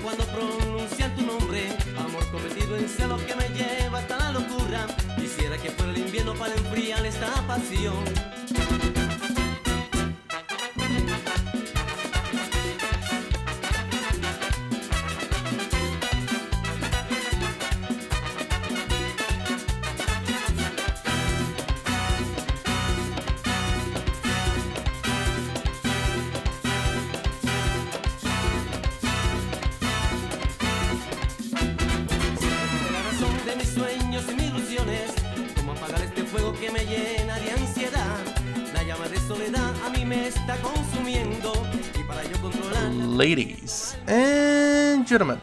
Cuando pronuncian tu nombre, amor convertido en celo que me lleva hasta la locura. Quisiera que fuera el invierno para enfriar esta pasión. Que me llena de ansiedad, la llama de soledad a mí me está consumiendo y para yo controlar. Ladies and gentlemen,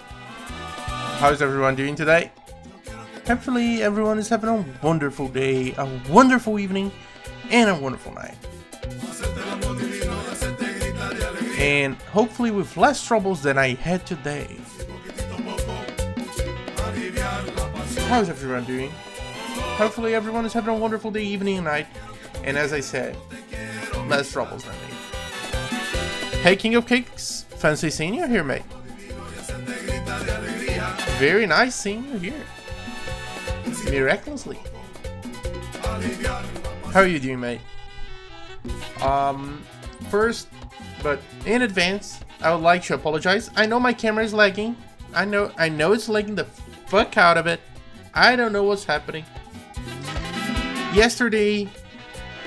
how's everyone doing today? Hopefully everyone is having a wonderful day, a wonderful evening, and a wonderful night. And hopefully with less troubles than I had today. How's everyone doing? Hopefully everyone is having a wonderful day, evening, and night. And as I said, less troubles than me. Hey, King of Cakes. Fancy seeing you here, mate. Very nice seeing you here. Miraculously. How are you doing, mate? First, but in advance, I would like to apologize. I know my camera is lagging. I know it's lagging the fuck out of it. I don't know what's happening. Yesterday,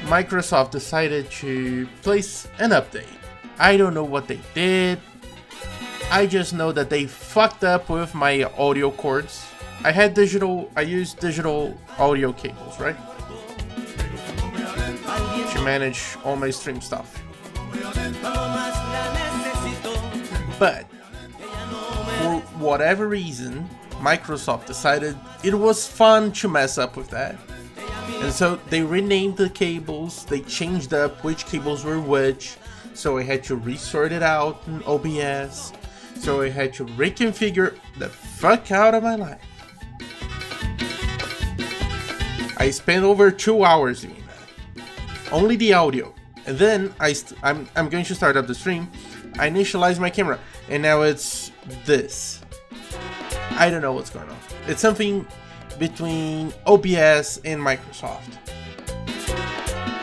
Microsoft decided to place an update. I don't know what they did. I just know that they fucked up with my audio cords. I used digital audio cables, right? To manage all my stream stuff. But, for whatever reason, Microsoft decided it was fun to mess up with that. And so they renamed the cables, they changed up which cables were which, so I had to resort it out in OBS, so I had to reconfigure the fuck out of my life. I spent over 2 hours doing that. Only the audio. And then I'm going to start up the stream. I initialized my camera, and now it's this. I don't know what's going on. It's something between OBS and Microsoft.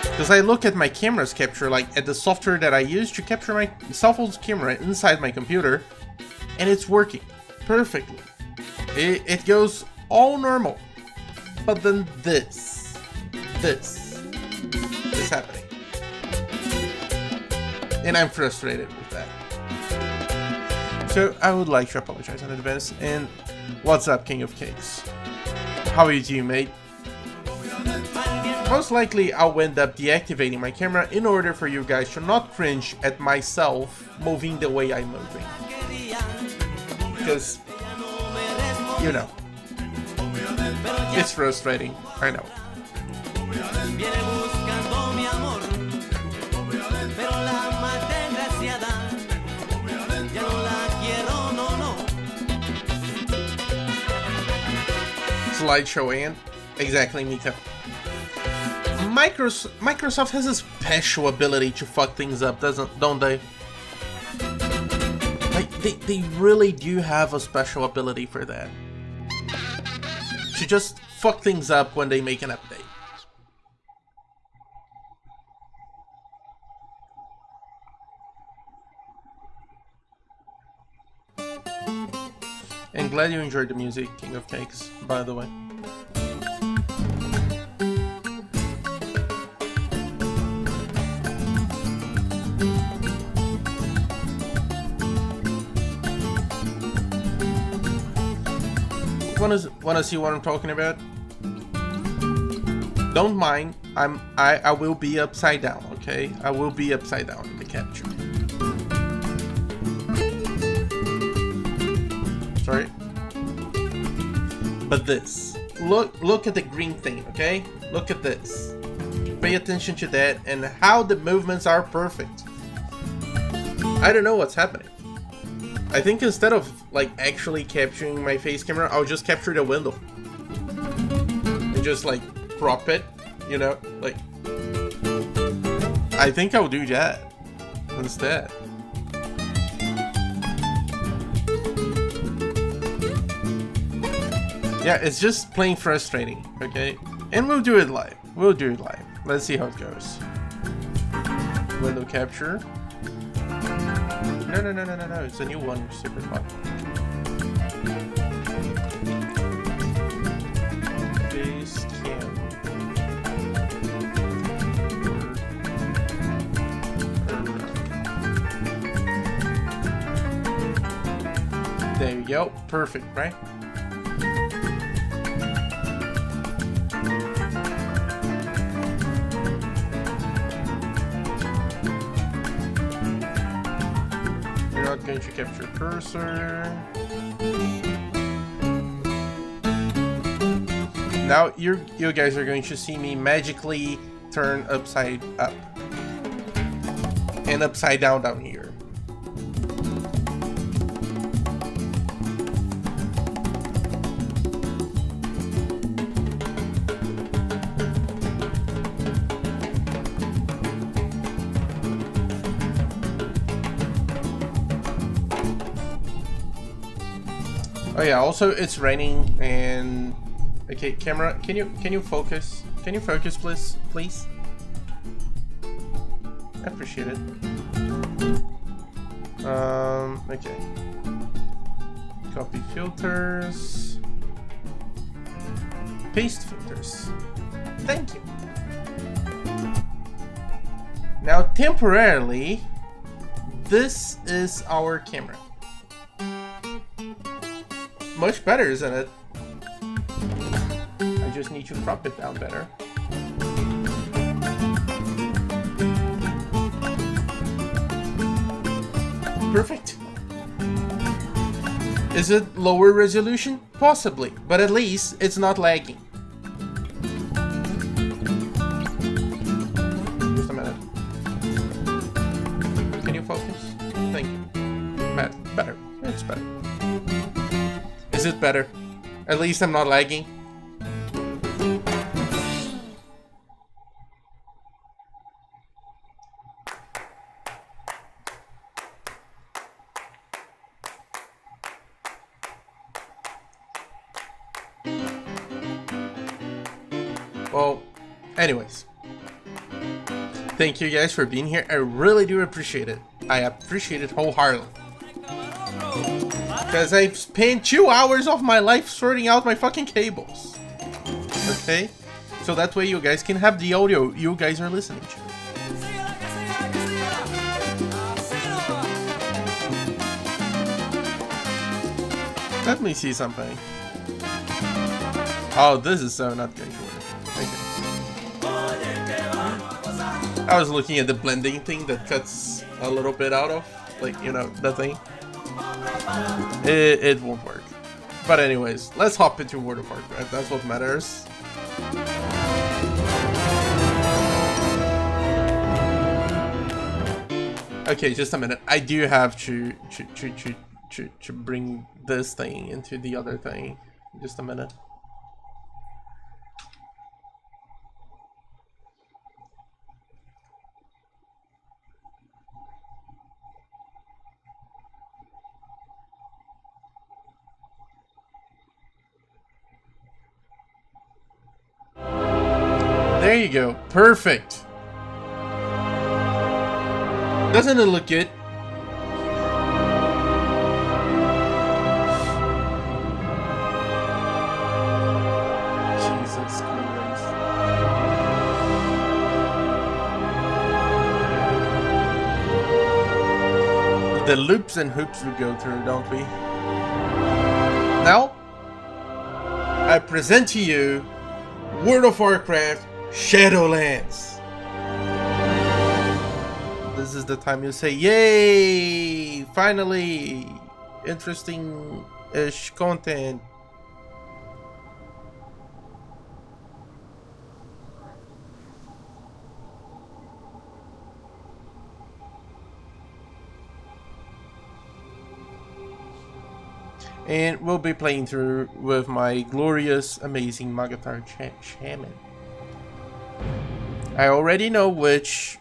Because I look at my camera's capture, like at the software that I use to capture my cell phone's camera inside my computer, and it's working perfectly. It goes all normal. But then this is happening. And I'm frustrated with that. So I would like to apologize in advance. And what's up, King of Cakes? How are you doing, mate? Most likely I'll end up deactivating my camera in order for you guys to not cringe at myself moving the way I'm moving. Because, you know, it's frustrating, I know. Slideshow and exactly, Mika. Microsoft has a special ability to fuck things up, don't they? Like they really do have a special ability for that. To just fuck things up when they make an update. And glad you enjoyed the music, King of Cakes, by the way. Wanna see what I'm talking about? Don't mind, I will be upside down, okay? I will be upside down in the capture. Sorry. but this. Look at the green thing, okay? Look at this. Pay attention to that and how the movements are perfect. I don't know what's happening. I think instead of like actually capturing my face camera, I'll just capture the window. And just like crop it, you know, like I think I'll do that instead. Yeah, it's just plain frustrating, okay? And we'll do it live. We'll do it live. Let's see how it goes. Window capture. No. It's a new one. Super fun. Face cam. There you go. Perfect, right? Going to capture cursor. Now you guys are going to see me magically turn upside up and upside down here. Oh yeah, also it's raining and okay, camera, can you focus? Can you focus please? I appreciate it. Okay. Copy filters. Paste filters. Thank you. Now temporarily, this is our camera. Much better, isn't it? I just need to crop it down better. Perfect. Is it lower resolution? Possibly, but at least it's not lagging. Just a minute. Can you focus? Thank you. Better. It's better. Is it better? At least I'm not lagging. Well, anyways. Thank you guys for being here. I really do appreciate it. I appreciate it wholeheartedly. Because I've spent 2 hours of my life sorting out my fucking cables. Okay? So that way you guys can have the audio you guys are listening to. Let me see something. Oh, this is so not going to work. Okay. I was looking at the blending thing that cuts a little bit out of, like, you know, the thing. It won't work. But anyways, let's hop into World of Warcraft. That's what matters. Okay, just a minute. I do have to bring this thing into the other thing. Just a minute. There you go. Perfect. Doesn't it look good? Jesus Christ. The loops and hoops we go through, don't we? Now, I present to you World of Warcraft Shadowlands. This is the time you say, yay! Finally! Interesting-ish content. And we'll be playing through with my glorious, amazing Magatar Shaman. I already know which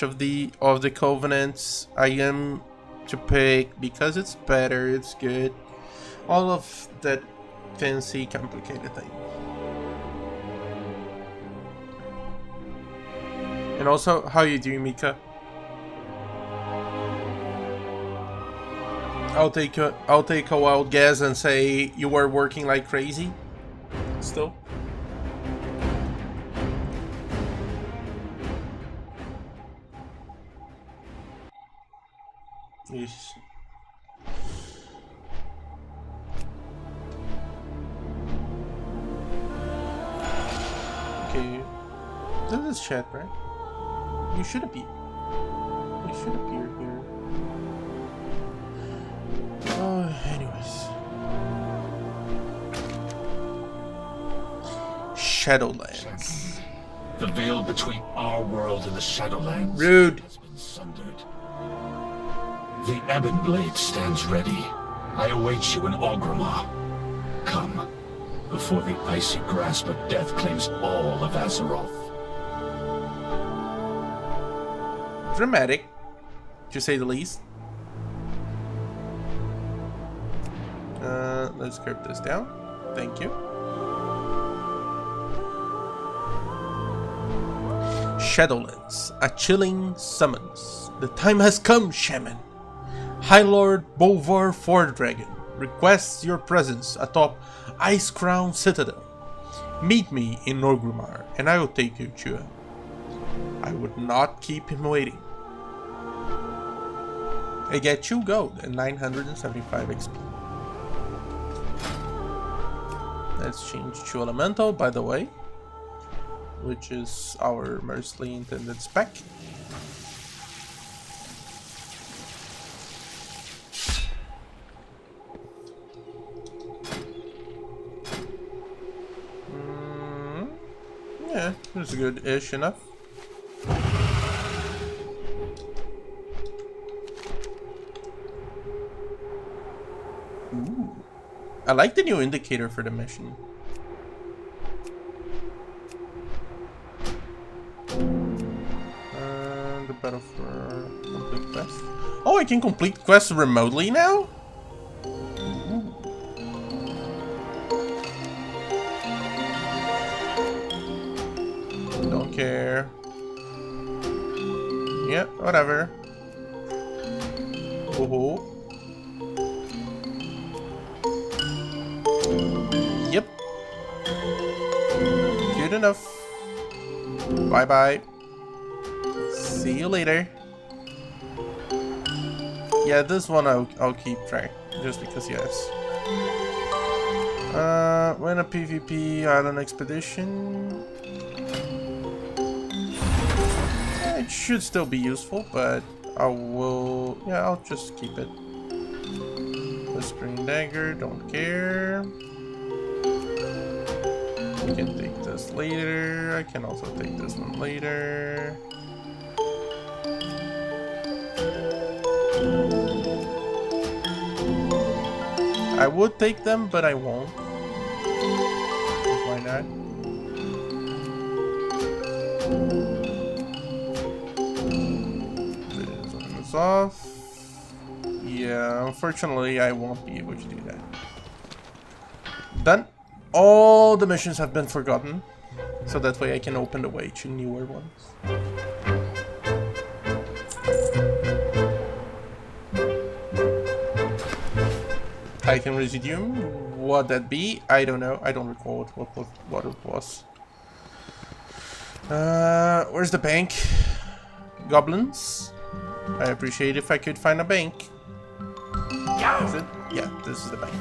of the covenants I am to pick because it's better, it's good. All of that fancy, complicated thing. And also, how you doing, Mika? I'll take a wild guess and say you were working like crazy. Still. Yes. Okay. This is chat, right? You should appear. You should appear here. Oh, anyways. Shadowlands. The veil between our world and the Shadowlands Rude. has been sundered. The Ebon Blade stands ready. I await you in Orgrimmar. Come, before the icy grasp of death claims all of Azeroth. Dramatic, to say the least. Let's curve this down. Thank you. Shadowlands, a chilling summons. The time has come, Shaman. High Lord Bolvar Fordragon requests your presence atop Ice Crown Citadel. Meet me in Orgrimmar, and I will take you to him. I would not keep him waiting. I get 2 gold and 975 XP. Let's change to Elemental, by the way, which is our mostly intended spec. Yeah, it's good-ish enough. Ooh. I like the new indicator for the mission. The battle for complete quest. Oh, I can complete quests remotely now? Ooh. Don't care. Yeah, whatever. Oh. Yep. Good enough. Bye bye. See you later. Yeah, this one I'll keep track just because yes. When a PvP island expedition. It should still be useful, but I'll just keep it. Whispering Dagger, don't care. I can take this later. I can also take this one later. I would take them, but I won't. Why not? This one is off. Yeah, unfortunately, I won't be able to do that. Done. All the missions have been forgotten, so that way I can open the way to newer ones. Titan Residuum, what that be? I don't know. I don't recall what it was. Where's the bank? Goblins? I appreciate if I could find a bank. Is it? Yeah, this is the bank.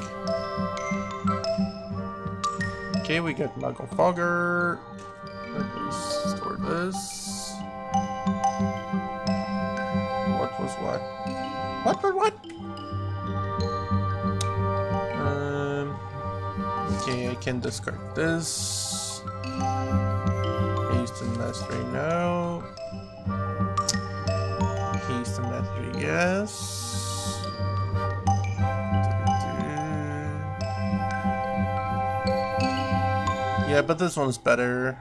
Okay, we got Muggle Fogger. Let's store this. What was what? What? Okay, I can discard this. Haste and Mastery, no. Haste and Mastery, yes. Yeah, but this one's better.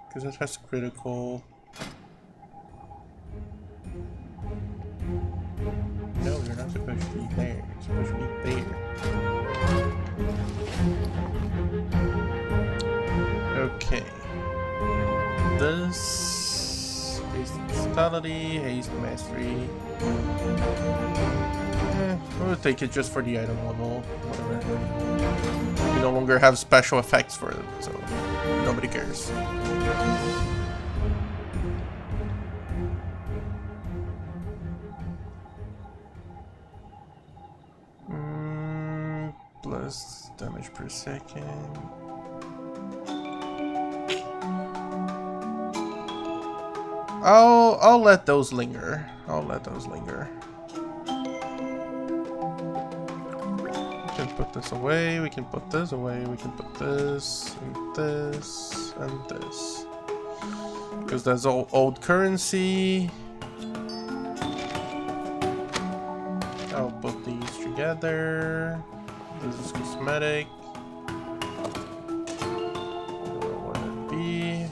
Because it has critical. No, you're not supposed to be there. You're supposed to be there. Okay. This haste vitality, haste mastery. We'll take it just for the item level. Whatever. We no longer have special effects for it, so nobody cares. Plus damage per second. I'll let those linger. I'll let those linger. We can put this away. We can put this away. We can put this and this and this. Because that's all old currency. I'll put these together. This is cosmetic. What would it be?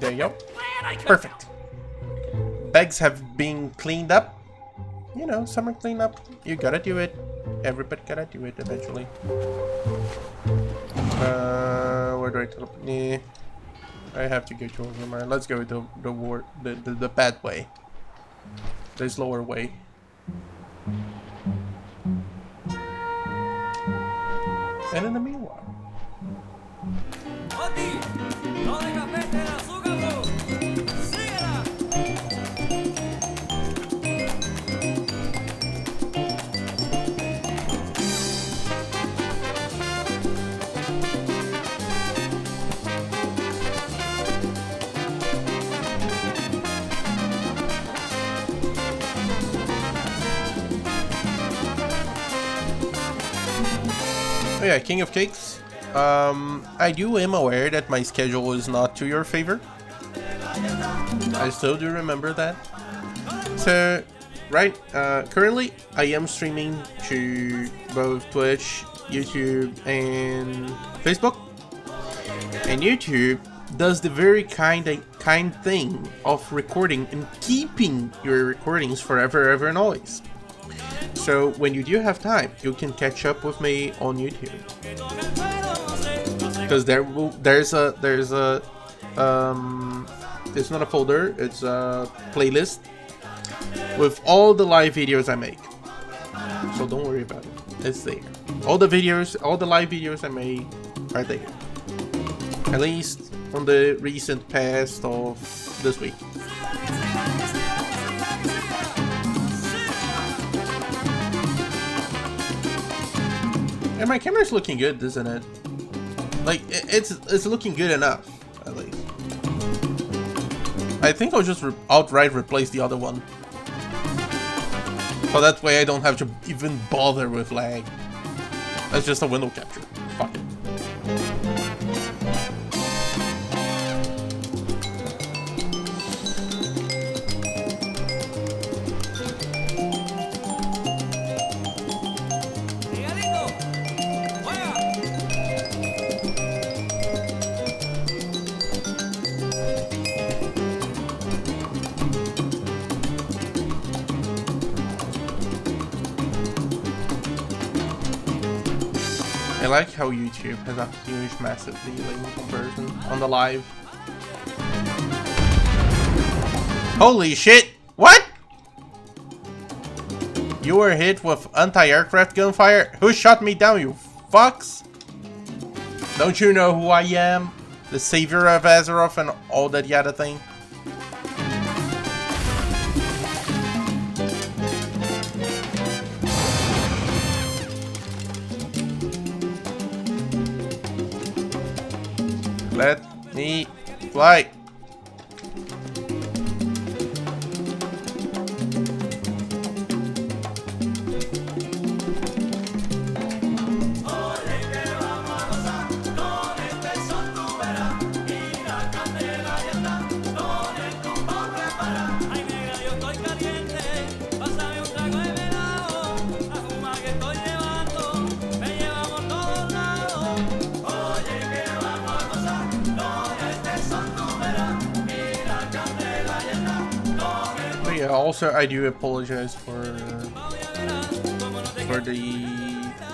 There you go. Perfect. Bags have been cleaned up. You know, summer cleanup. You gotta do it. Everybody gotta do it eventually. Where do I teleport? Nah. I have to go to Overmar. Let's go the bad way. The slower way. And in the meanwhile. Oh yeah, King of Cakes. Am aware that my schedule is not to your favor. I still do remember that. So, right, currently I am streaming to both Twitch, YouTube, and Facebook. And YouTube does the very kind thing of recording and keeping your recordings forever, ever, and always. So when you do have time, you can catch up with me on YouTube. Because it's not a folder, it's a playlist with all the live videos I make. So don't worry about it, it's there. All the live videos I made are there. At least from the recent past of this week. And my camera's looking good, isn't it? Like, it's looking good enough, at least. I think I'll just outright replace the other one. So that way I don't have to even bother with lag. That's just a window capture. Fuck it. I like how YouTube has a huge, massive delay in comparison on the live. Holy shit! What? You were hit with anti-aircraft gunfire? Who shot me down, you fucks? Don't you know who I am? The savior of Azeroth and all that yada thing? Let me fly. Also, I do apologize for the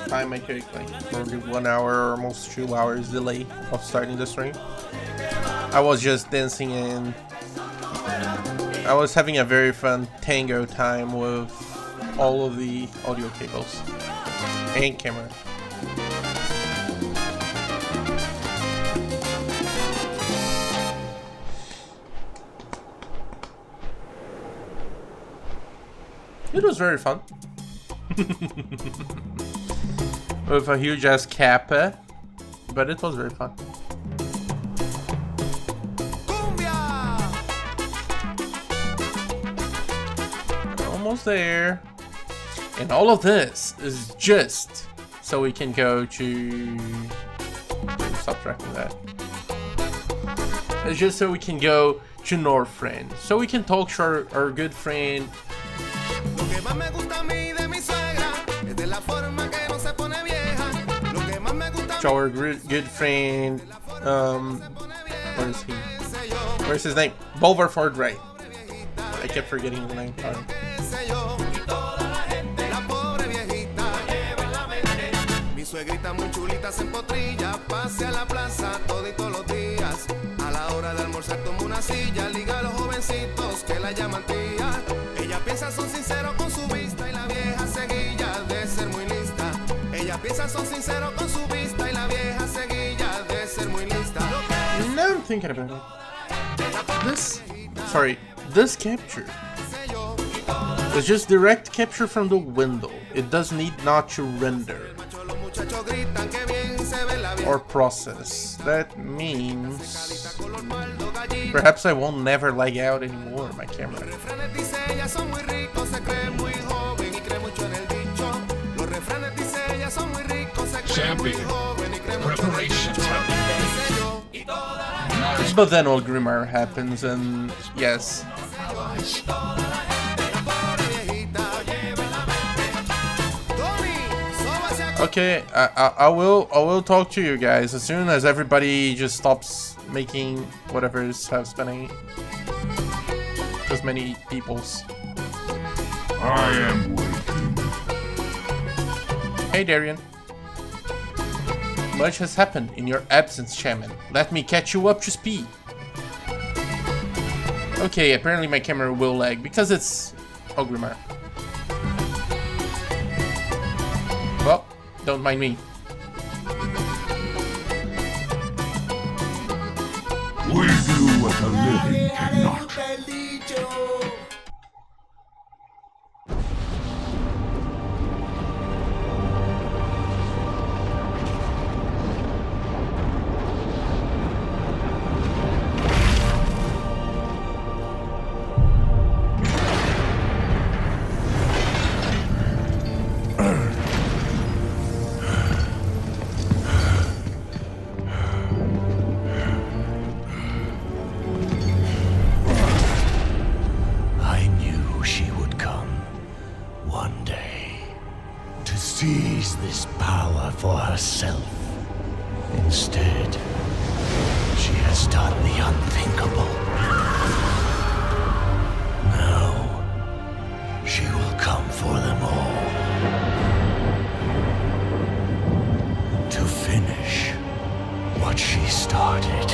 time I took, like for the 1 hour, almost 2 hours delay of starting the stream. I was just dancing and I was having a very fun tango time with all of the audio cables and camera. It was very fun. With a huge ass kappa, but it was very fun. Almost there. And all of this is just so we can go to... Stop tracking that. It's just so we can go to Northrend. So we can talk to our good friend. To our good friend. Where is he? Where's his name? Bolverford Wright. I kept forgetting the name. Suegrita muy chulita se empotrilla, pase a la plaza toditos los días. A la hora de almorzar toma una silla, liga a los jovencitos que la llaman tía. Ella piensa son sinceros con su vista y la vieja seguilla de ser muy lista. Ella piensa son sinceros con su vista y la vieja seguilla de ser muy lista. Now I'm thinking about it. This capture is just direct capture from the window. It does need not to render or process. That means perhaps I won't never lag out anymore my camera. Champion, preparations have been made. But then old Grimar happens and yes. Okay, I will talk to you guys as soon as everybody just stops making whatever is happening. As many peoples. I am waiting. Hey Darian. Much has happened in your absence, Shaman. Let me catch you up to speed. Okay, apparently my camera will lag because it's Ogrimmar. Well, don't mind me. We do what the living cannot. Seize this power for herself. Instead, she has done the unthinkable. Now, she will come for them all. To finish what she started.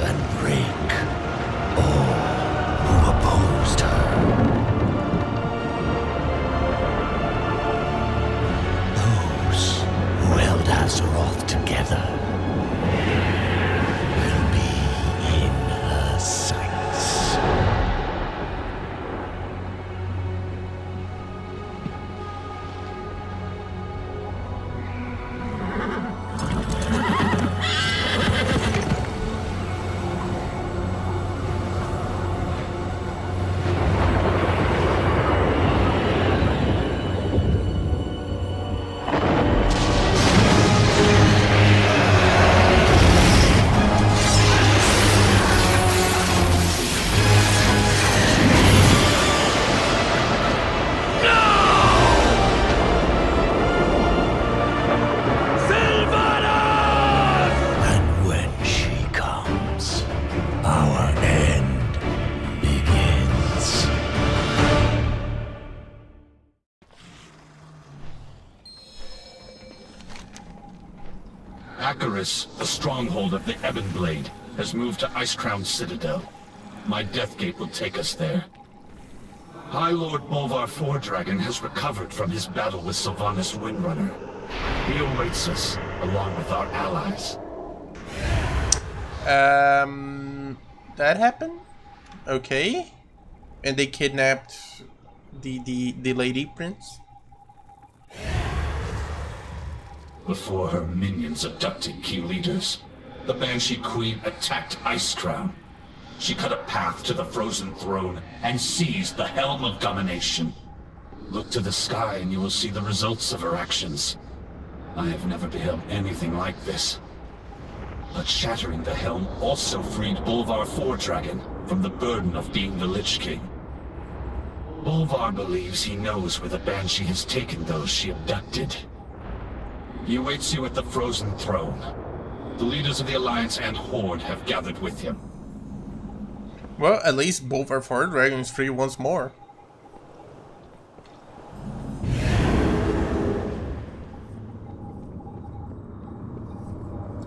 And break all who opposed her. Azeroth together will be in her sights. Acaris, the stronghold of the Ebon Blade, has moved to Icecrown Citadel. My Deathgate will take us there. High Lord Bolvar Foredragon has recovered from his battle with Sylvanas Windrunner. He awaits us, along with our allies. That happened? Okay. And they kidnapped the lady prince? Before her minions abducted key leaders, the Banshee Queen attacked Icecrown. She cut a path to the Frozen Throne and seized the Helm of Domination. Look to the sky and you will see the results of her actions. I have never beheld anything like this. But shattering the Helm also freed Bolvar Foredragon from the burden of being the Lich King. Bolvar believes he knows where the Banshee has taken those she abducted. He awaits you at the Frozen Throne. The leaders of the Alliance and Horde have gathered with him. Well, at least Bolvar Foredragon is free once more.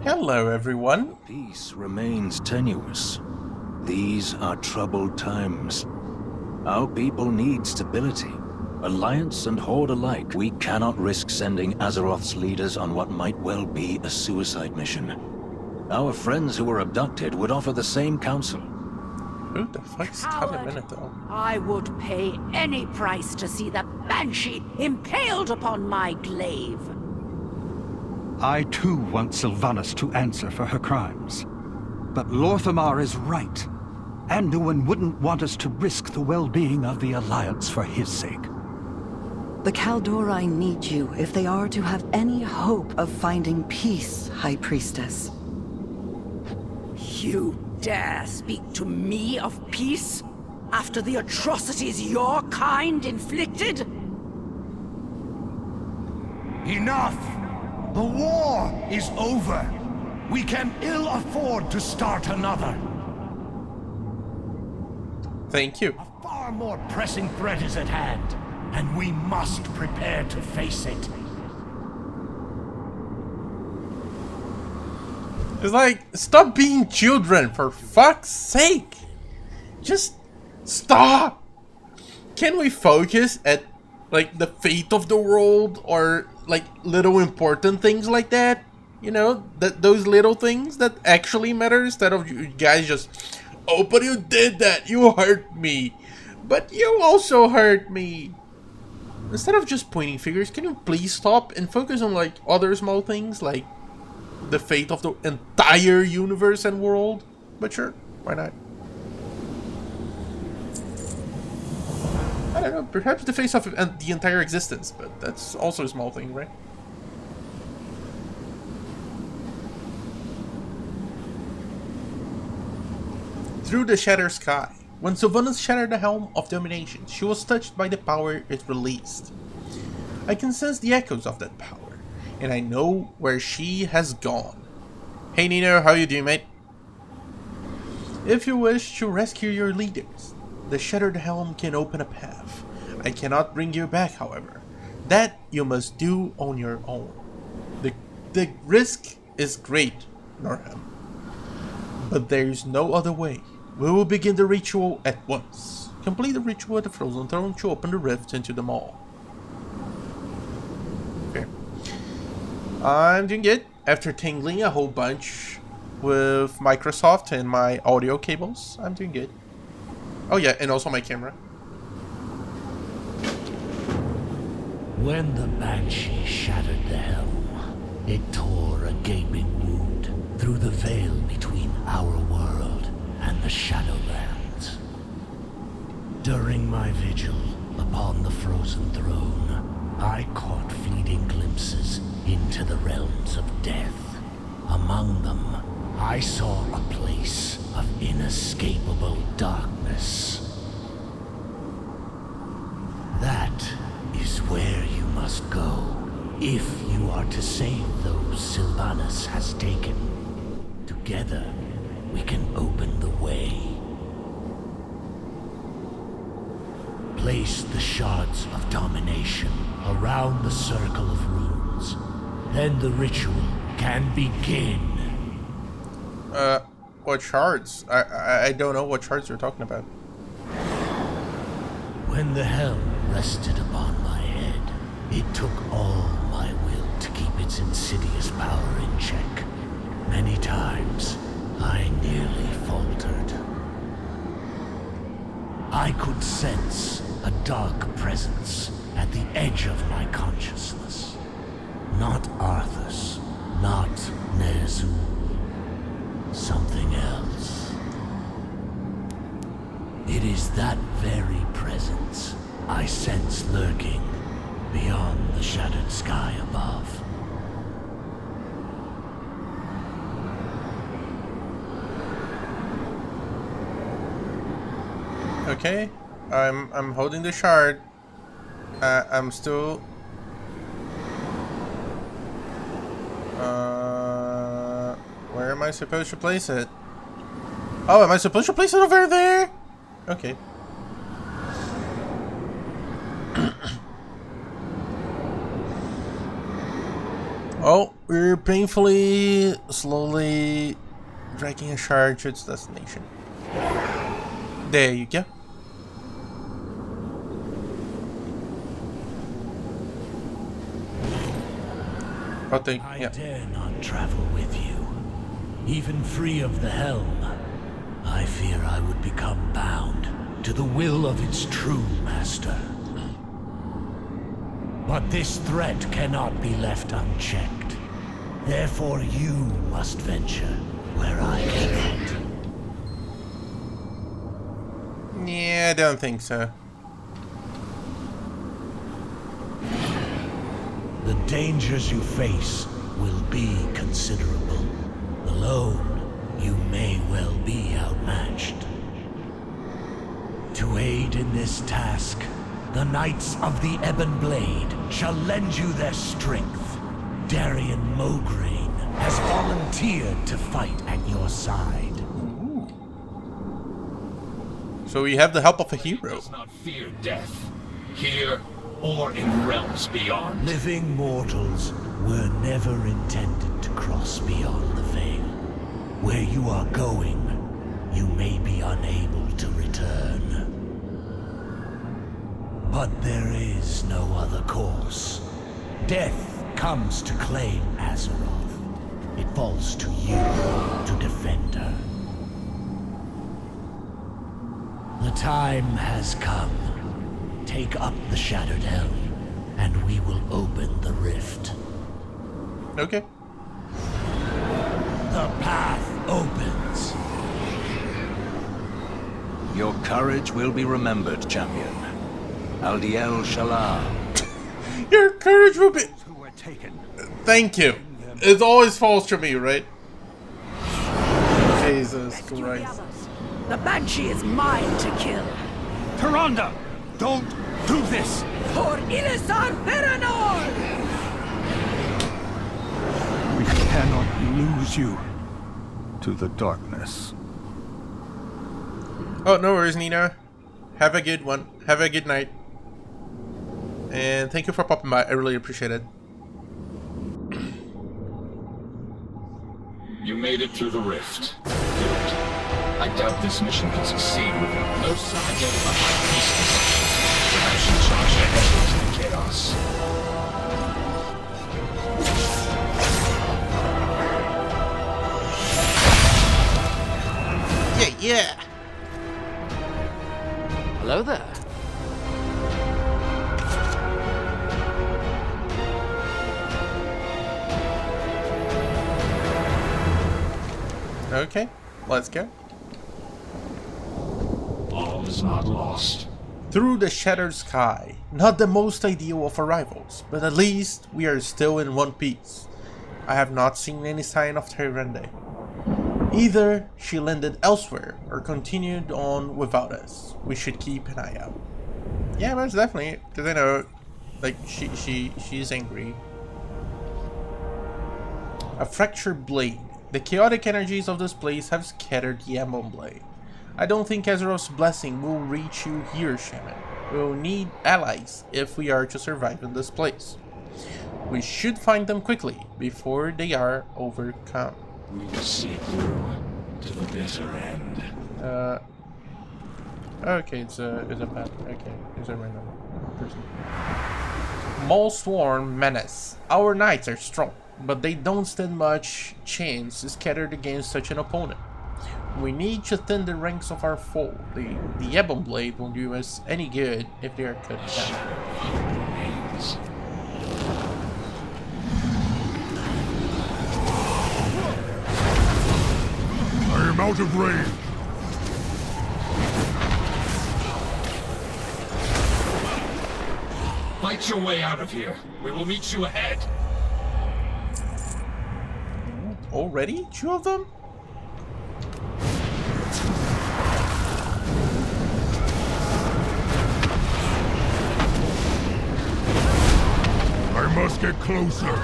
Hello, everyone. Peace remains tenuous. These are troubled times. Our people need stability. Alliance and Horde alike. We cannot risk sending Azeroth's leaders on what might well be a suicide mission. Our friends who were abducted would offer the same counsel. Who the fuck's coming in it, though? I would pay any price to see the Banshee impaled upon my glaive. I too want Sylvanas to answer for her crimes. But Lorthamar is right. Anduin wouldn't want us to risk the well-being of the Alliance for his sake. The Kaldorei need you if they are to have any hope of finding peace, High Priestess. You dare speak to me of peace? After the atrocities your kind inflicted? Enough! The war is over! We can ill afford to start another! Thank you. A far more pressing threat is at hand, and we must prepare to face it. It's like, stop being children, for fuck's sake! Just stop! Can we focus at, like, the fate of the world, or, like, little important things like that? You know, those little things that actually matter, instead of you guys just, oh, but you did that, you hurt me, but you also hurt me. Instead of just pointing fingers, can you please stop and focus on, like, other small things, like the fate of the entire universe and world? But sure, why not? I don't know, perhaps the face of the entire existence, but that's also a small thing, right? Through the shattered sky. When Sylvanas shattered the Helm of Domination, she was touched by the power it released. I can sense the echoes of that power, and I know where she has gone. Hey Nino, how you doing, mate? If you wish to rescue your leaders, the Shattered Helm can open a path. I cannot bring you back, however. That you must do on your own. The risk is great, Norham. But there is no other way. We will begin the ritual at once. Complete the ritual at the Frozen Throne to open the rift into the mall. Okay. I'm doing good. After tingling a whole bunch with Microsoft and my audio cables, I'm doing good. Oh yeah, and also my camera. When the Banshee shattered the helm, it tore a gaping wound through the veil between our world and the Shadowlands. During my vigil upon the Frozen Throne, I caught fleeting glimpses into the realms of death. Among them, I saw a place of inescapable darkness. That is where you must go, if you are to save those Sylvanas has taken. Together, we can open the way. Place the shards of domination around the circle of runes. Then the ritual can begin. What shards? I don't know what shards you're talking about. When the helm rested upon my head, it took all my will to keep its insidious power in check. Many times, I nearly faltered. I could sense a dark presence at the edge of my consciousness. Not Arthas, not Ner'zhul. Something else. It is that very presence I sense lurking beyond the shattered sky above. Okay, I'm holding the shard. I'm still. Where am I supposed to place it? Oh, am I supposed to place it over there? Okay. Oh, we're painfully, slowly dragging a shard to its destination. There you go. Oh, I dare not travel with you. Even free of the helm, I fear I would become bound to the will of its true master. But this threat cannot be left unchecked. Therefore you must venture where I cannot. Yeah, I don't think so. The dangers you face will be considerable. Alone, you may well be outmatched. To aid in this task, the Knights of the Ebon Blade shall lend you their strength. Darian Mograine has volunteered to fight at your side. Ooh. So we have the help of a hero. Does not fear death, here or in realms beyond. Living mortals were never intended to cross beyond the veil. Where you are going, you may be unable to return. But there is no other course. Death comes to claim Azeroth. It falls to you to defend her. The time has come. Take up the Shattered Helm, and we will open the rift. Okay. The path opens. Your courage will be remembered, champion. Aldiel Shalar. Your courage will be... Who were taken. Thank you. It always falls to me, right? Jesus Christ. The Banshee is mine to kill. Tyrande! Don't do this! For Ilisar Veranor! We cannot lose you to the darkness. Oh, no worries, Nina. Have a good one. Have a good night. And thank you for popping by. I really appreciate it. You made it through the rift. Good. I doubt this mission can succeed without no sign yet of a high priestess. Perhaps she charged ahead into the chaos. Yeah. Hello there. Okay, let's go. All is not lost. Through the shattered sky. Not the most ideal of arrivals, but at least we are still in one piece. I have not seen any sign of Tyrande. Either she landed elsewhere or continued on without us. We should keep an eye out. Yeah, most definitely, because I know, like, she's angry. A fractured blade. The chaotic energies of this place have scattered the Ebon Blade. I don't think Azeroth's blessing will reach you here, Shaman. We will need allies if we are to survive in this place. We should find them quickly before they are overcome. We will see through to the bitter end. Okay, it's a bad. Okay, it's a random person. Mole Swarm Menace. Our knights are strong, but they don't stand much chance scattered against such an opponent. We need to thin the ranks of our foe. The Ebon Blade won't do us any good if they are cut down. I am out of range. Fight your way out of here. We will meet you ahead. Already? 2 of them? I must get closer.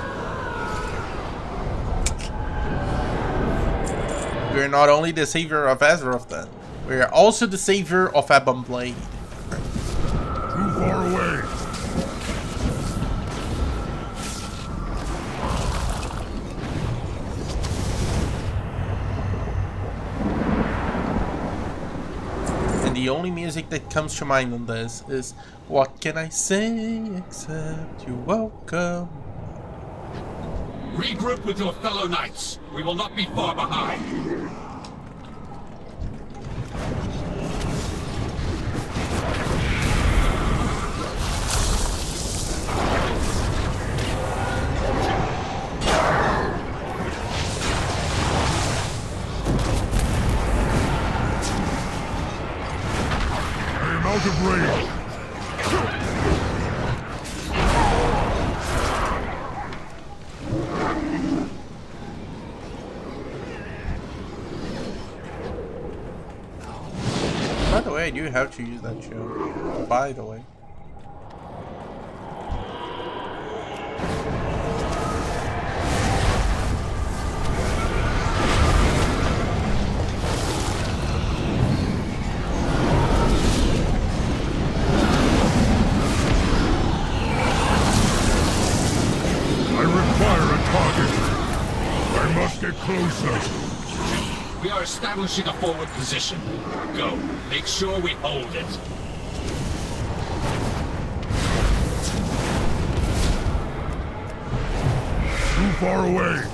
We are not only the savior of Azeroth then, we are also the savior of Ebon Blade. Too far away. And the only music that comes to mind on this is, what can I say except you're welcome? Regroup with your fellow knights. We will not be far behind. I am out of range. By the way, I do have to use that shield. By the way. I require a target. I must get closer. We are establishing a forward position. Go. Make sure we hold it. Too far away.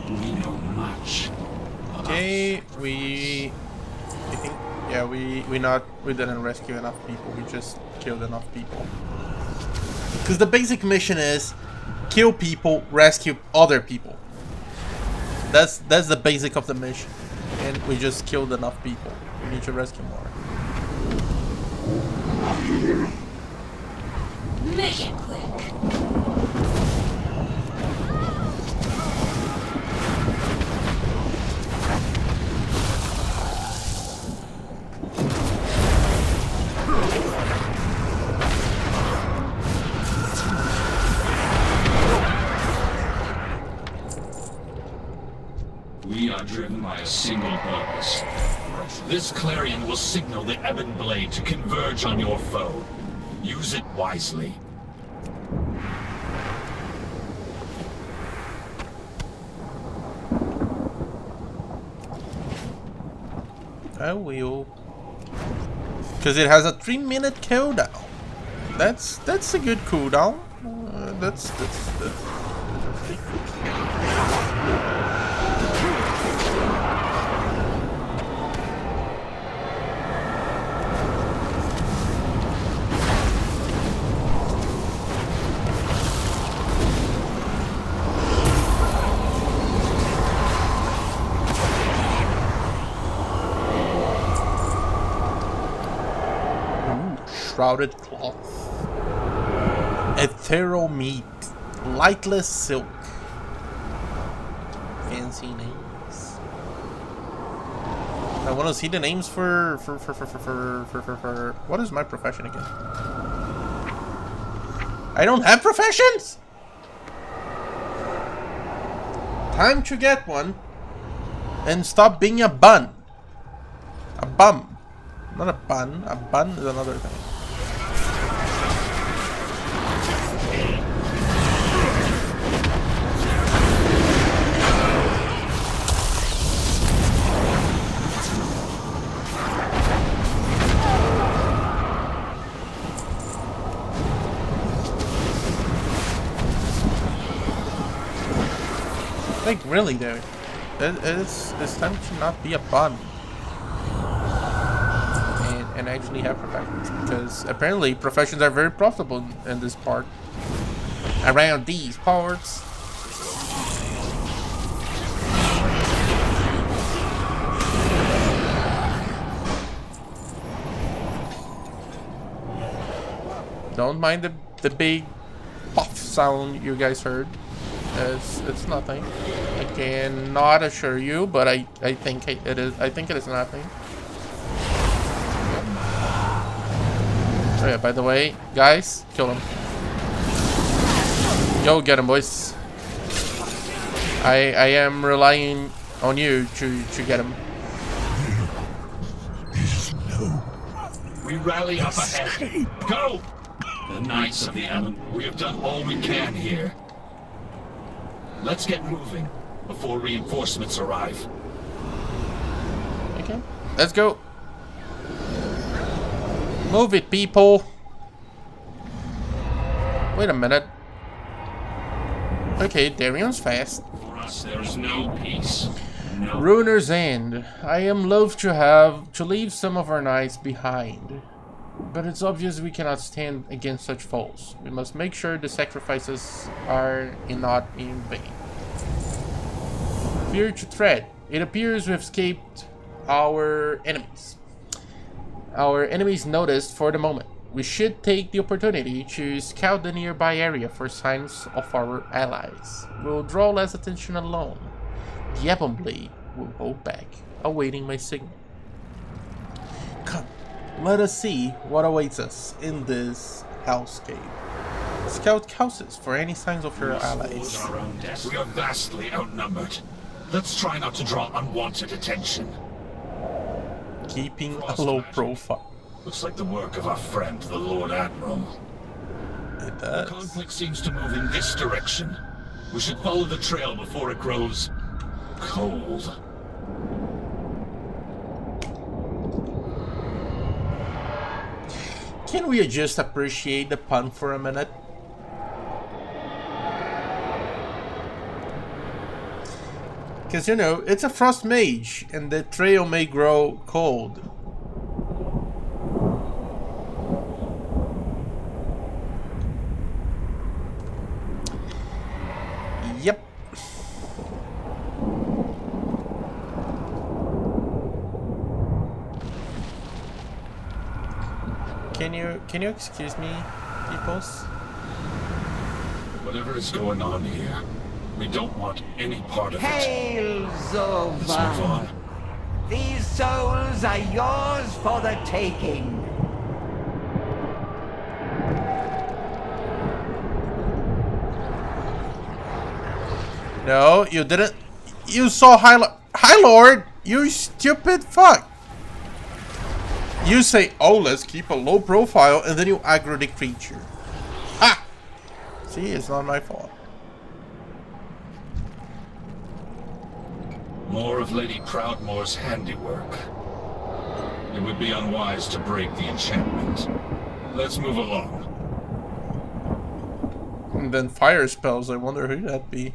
We know much. Okay, I think, yeah, we didn't rescue enough people. We just killed enough people. Because the basic mission is kill people, rescue other people. That's the basic of the mission, and we just killed enough people. We need to rescue more. Make it quick. We are driven by a single purpose. This clarion will signal the Ebon Blade to converge on your foe. Use it wisely. I will. Because it has a 3-minute cooldown. That's a good cooldown. That's shrouded cloth, ethereal meat, lightless silk. Fancy names. I want to see the names for what is my profession again? I don't have professions. Time to get one and stop being a bum. Not a bun. A bun is another thing. Like, really, dude. It's time to not be a bum. And actually have professions. Because apparently professions are very profitable in this part. Around these parts. Don't mind the big puff sound you guys heard. It's nothing. I cannot assure you, but I think it is. I think it is nothing. Oh yeah, by the way, guys, kill him. Go get him, boys. I am relying on you to get him. We rally up ahead. Go! The Knights of the Abbot, we have done all we can here. Let's get moving before reinforcements arrive. Okay, let's go. Move it, people. Wait a minute. Okay, Darion's fast. For us, there is no peace. No. Ruiner's End. I am loath to leave some of our knights behind. But it's obvious we cannot stand against such foes. We must make sure the sacrifices are not in vain. Fear to tread. It appears we've escaped our enemies. Our enemies noticed for the moment. We should take the opportunity to scout the nearby area for signs of our allies. We'll draw less attention alone. The Ebon Blade will hold back, awaiting my signal. Come. Let us see what awaits us in this hellscape. Scout houses for any signs of your allies. We are vastly outnumbered. Let's try not to draw unwanted attention. Keeping a low profile. Looks like the work of our friend, the Lord Admiral. It does. The conflict seems to move in this direction. We should follow the trail before it grows cold. Can we just appreciate the pun for a minute? Because, you know, it's a frost mage, and the trail may grow cold. Yep. Can you excuse me, peoples? Whatever is going on here, we don't want any part of it. Hail, Let's move Zovan! on. These souls are yours for the taking. No, you didn't. You saw High Lord, you stupid fuck. You say, oh, let's keep a low profile, and then you aggro the creature. Ha! See, it's not my fault. More of Lady Proudmoore's handiwork. It would be unwise to break the enchantment. Let's move along. And then fire spells, I wonder who that'd be.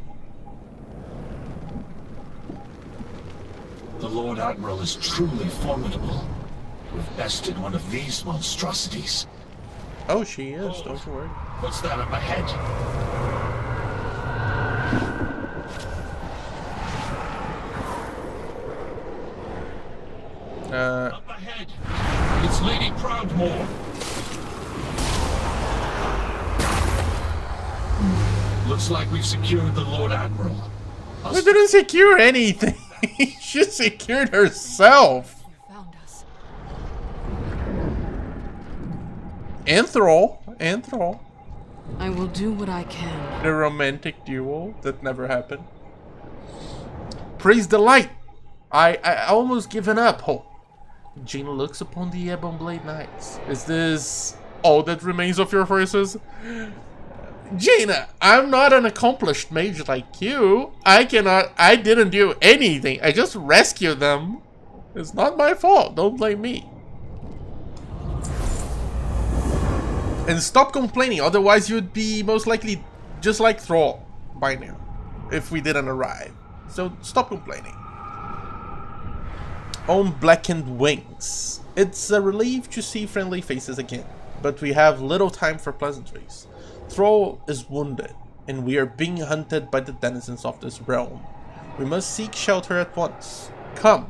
The Lord Admiral is truly formidable. We've bested one of these monstrosities. Oh, she is, don't you worry. What's that up ahead? Up ahead. It's Lady Proudmoore. Looks like we've secured the Lord Admiral. We didn't secure anything. She secured herself. Anthrol. I will do what I can. The romantic duel that never happened. Praise the light. I almost given up hope. Jaina looks upon the Ebon Blade Knights. Is this all that remains of your forces? Jaina, I'm not an accomplished mage like you. I didn't do anything. I just rescued them. It's not my fault. Don't blame me. And stop complaining, otherwise you'd be most likely just like Thrall by now, if we didn't arrive. So stop complaining. On Blackened Wings. It's a relief to see friendly faces again, but we have little time for pleasantries. Thrall is wounded, and we are being hunted by the denizens of this realm. We must seek shelter at once. Come.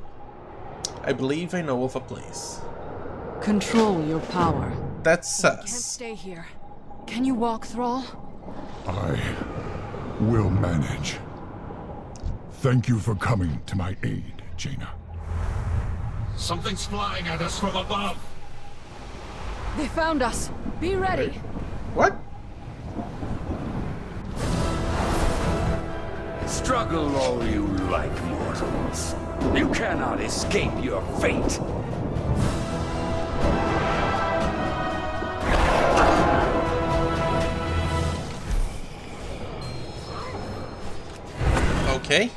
I believe I know of a place. Control your power. That's sus. I can't stay here. Can you walk, Thrall? I will manage. Thank you for coming to my aid, Jaina. Something's flying at us from above. They found us. Be ready. What? Struggle all you like, mortals. You cannot escape your fate. Okay.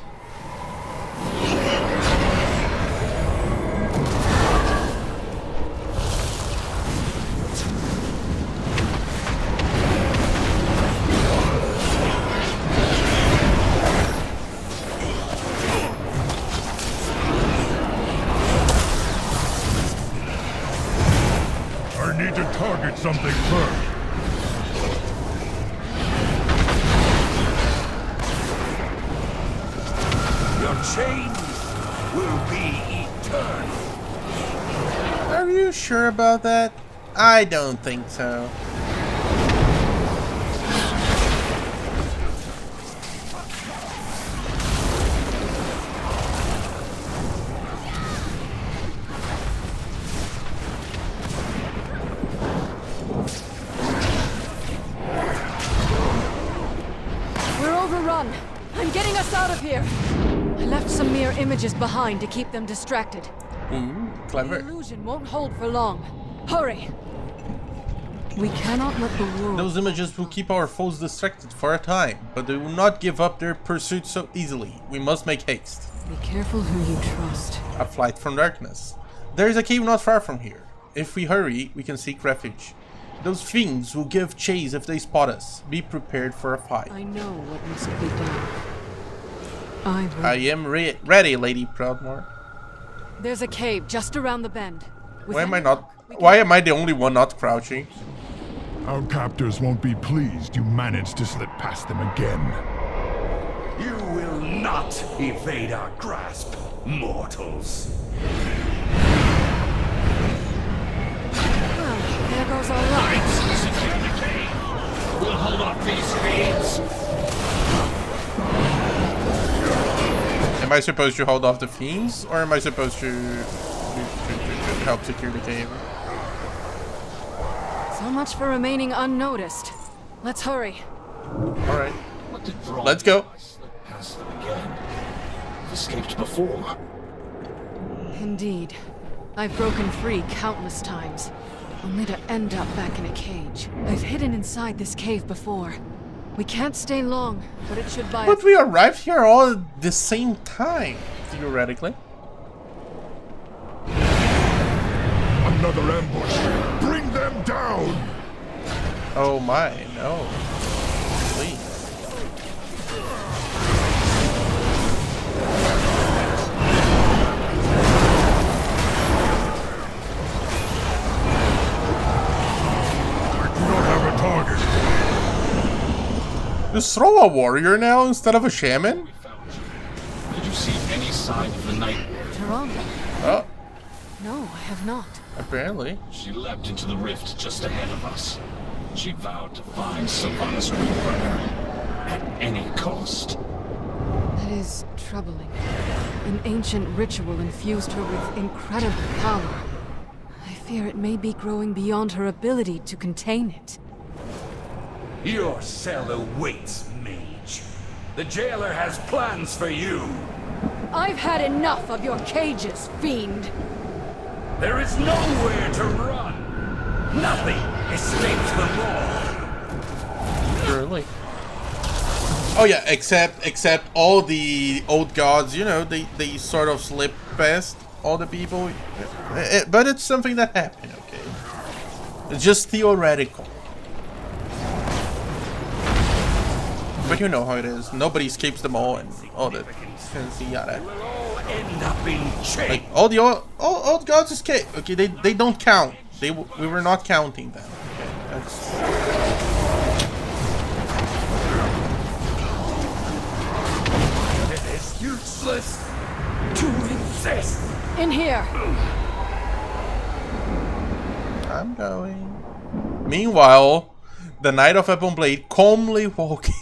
I need to target something first. Your chains will be eternal. Are you sure about that? I don't think so. We're overrun. I'm getting us out of here. I left some mirror images behind to keep them distracted. Clever. The illusion won't hold for long. Hurry! We cannot let the world... Those images will keep our foes distracted for a time, but they will not give up their pursuit so easily. We must make haste. Be careful who you trust. A flight from darkness. There is a cave not far from here. If we hurry, we can seek refuge. Those fiends will give chase if they spot us. Be prepared for a fight. I know what must be done. I am ready, Lady Proudmoore. There's a cave just around the bend. Why am I not? Why am I the only one not crouching? Our captors won't be pleased you managed to slip past them again. You will not evade our grasp, mortals. Well, there goes our luck. Secure the cave. We'll hold off these fiends. Am I supposed to hold off the fiends, or am I supposed to help secure the cave? So much for remaining unnoticed. Let's hurry. Alright. Let's go. Past them again. Escaped before. Indeed. I've broken free countless times, only to end up back in a cage. I've hidden inside this cave before. We can't stay long, but it should buy... But we arrived here all at the same time, theoretically. Another ambush. Bring them down. Oh my, no. Please. I do not have a target. Just throw a warrior now instead of a shaman? We found you. Did you see any sign of the night? Taronga? Oh, No, I have not. apparently. She leapt into the rift just ahead of us. She vowed to find Sylvanas Windrunner at any cost. That is troubling. An ancient ritual infused her with incredible power. I fear it may be growing beyond her ability to contain it. Your cell awaits, mage. The jailer has plans for you. I've had enough of your cages, fiend! There is nowhere to run. Nothing escapes the law. Really? Oh yeah, except all the old gods, you know, they sort of slip past all the people. But it's something that happened, okay? It's just theoretical. But you know how it is. Nobody escapes them all and all that fancy yada. End up in chains. Like all the old gods escape. Okay, they don't count. We were not counting them. Okay, that's It is useless to resist. In here. I'm going. Meanwhile, the Knight of Ebon Blade calmly walking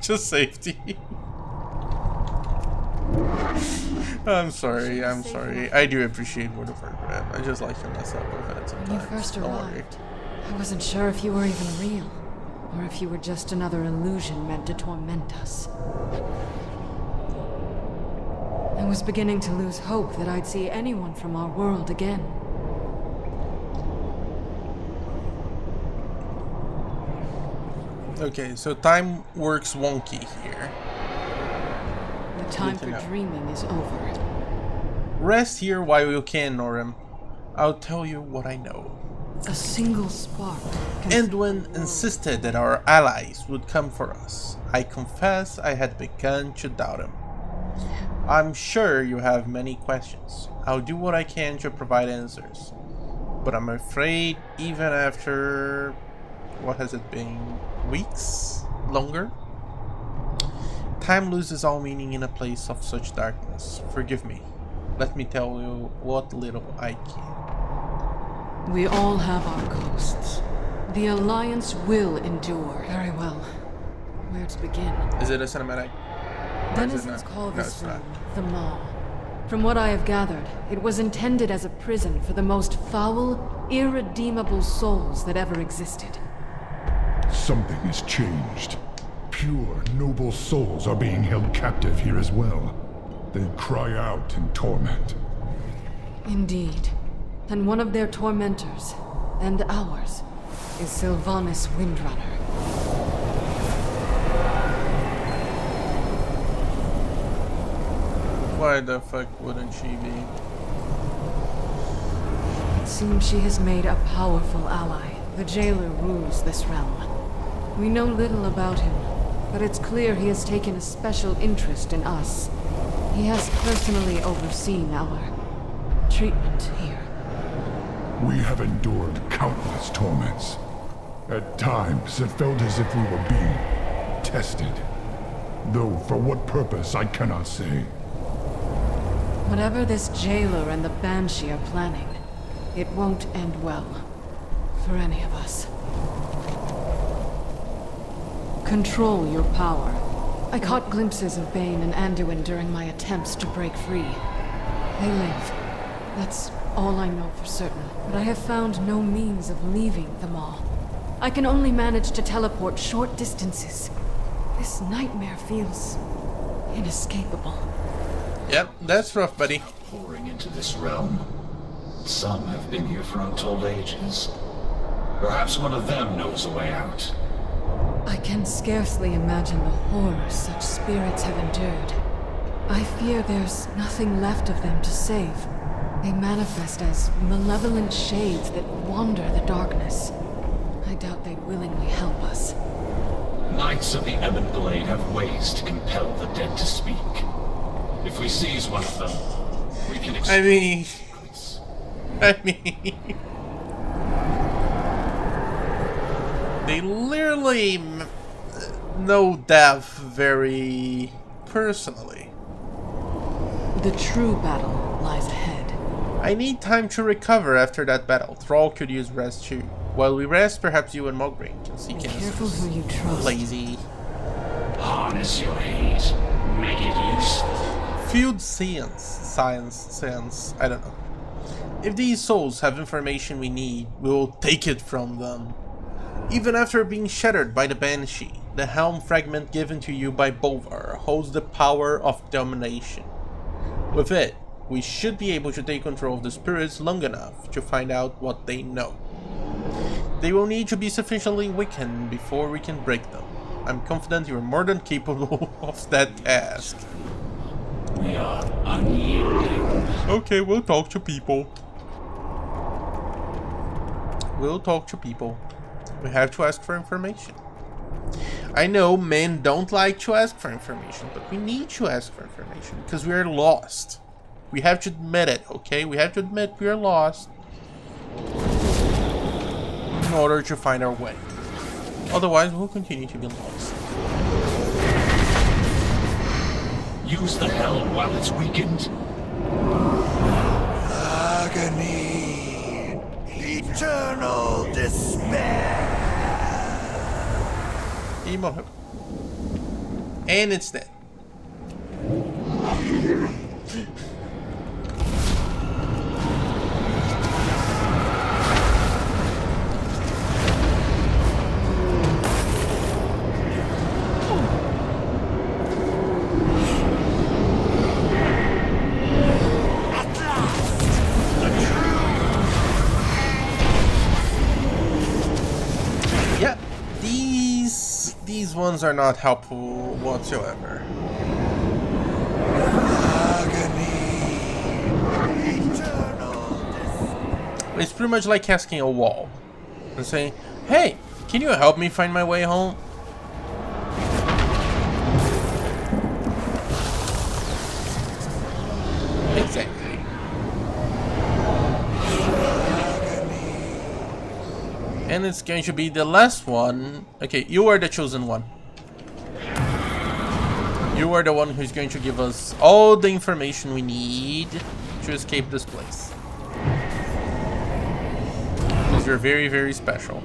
to safety. I'm sorry. I do appreciate word of word. I just like to mess up with it sometimes. When you first Don't worry. arrived, I wasn't sure if you were even real, or if you were just another illusion meant to torment us. I was beginning to lose hope that I'd see anyone from our world again. Okay, so time works wonky here. The time for dreaming is over. Rest here while you can, Norim. I'll tell you what I know. A single spark. Anduin insisted that our allies would come for us. I confess I had begun to doubt him. I'm sure you have many questions. I'll do what I can to provide answers. But I'm afraid even after... what has it been? Weeks? Longer? Time loses all meaning in a place of such darkness. Forgive me. Let me tell you what little I can. We all have our ghosts. The Alliance will endure. Very well. Where to begin? Is it a cinematic? Denizens call this room the Maw. From what I have gathered, it was intended as a prison for the most foul, irredeemable souls that ever existed. Something has changed. Pure, noble souls are being held captive here as well. They cry out in torment. Indeed. And one of their tormentors, and ours, is Sylvanas Windrunner. Why the fuck wouldn't she be? It seems she has made a powerful ally. The jailer rules this realm. We know little about him, but it's clear he has taken a special interest in us. He has personally overseen our treatment here. We have endured countless torments. At times, it felt as if we were being tested. Though for what purpose, I cannot say. Whatever this jailer and the Banshee are planning, it won't end well. For any of us. Control your power. I caught glimpses of Bane and Anduin during my attempts to break free. They live. That's all I know for certain. But I have found no means of leaving them all. I can only manage to teleport short distances. This nightmare feels inescapable. Yep, that's rough, buddy. Pouring into this realm. Some have been here for untold ages. Perhaps one of them knows a way out. I can scarcely imagine the horrors such spirits have endured. I fear there's nothing left of them to save. They manifest as malevolent shades that wander the darkness. I doubt they'd willingly help us. Knights of the Ebon Blade have ways to compel the dead to speak. If we seize one of them, we can I mean... They literally know death very personally. The true battle lies ahead. I need time to recover after that battle. Thrall could use rest too. While we rest, perhaps you and Mograine can seek answers. Careful who you trust. Lazy. Harness your hate. Make it useful. Field science, I don't know. If these souls have information we need, we will take it from them. Even after being shattered by the Banshee, the helm fragment given to you by Bolvar holds the power of domination. With it, we should be able to take control of the spirits long enough to find out what they know. They will need to be sufficiently weakened before we can break them. I'm confident you are more than capable of that task. We are unyielding. Okay, we'll talk to people. We'll talk to people. We have to ask for information. I know men don't like to ask for information, but we need to ask for information because we are lost. We have to admit it, okay? We have to admit we are lost in order to find our way. Otherwise, we'll continue to be lost. Use the helm while it's weakened. Agony. Eternal despair. Emo. And it's dead. Yeah, these ones are not helpful whatsoever. It's pretty much like asking a wall and saying, "Hey, can you help me find my way home?" Exactly. And it's going to be the last one. Okay, you are the chosen one. You are the one who's going to give us all the information we need to escape this place. Because you're very, very special.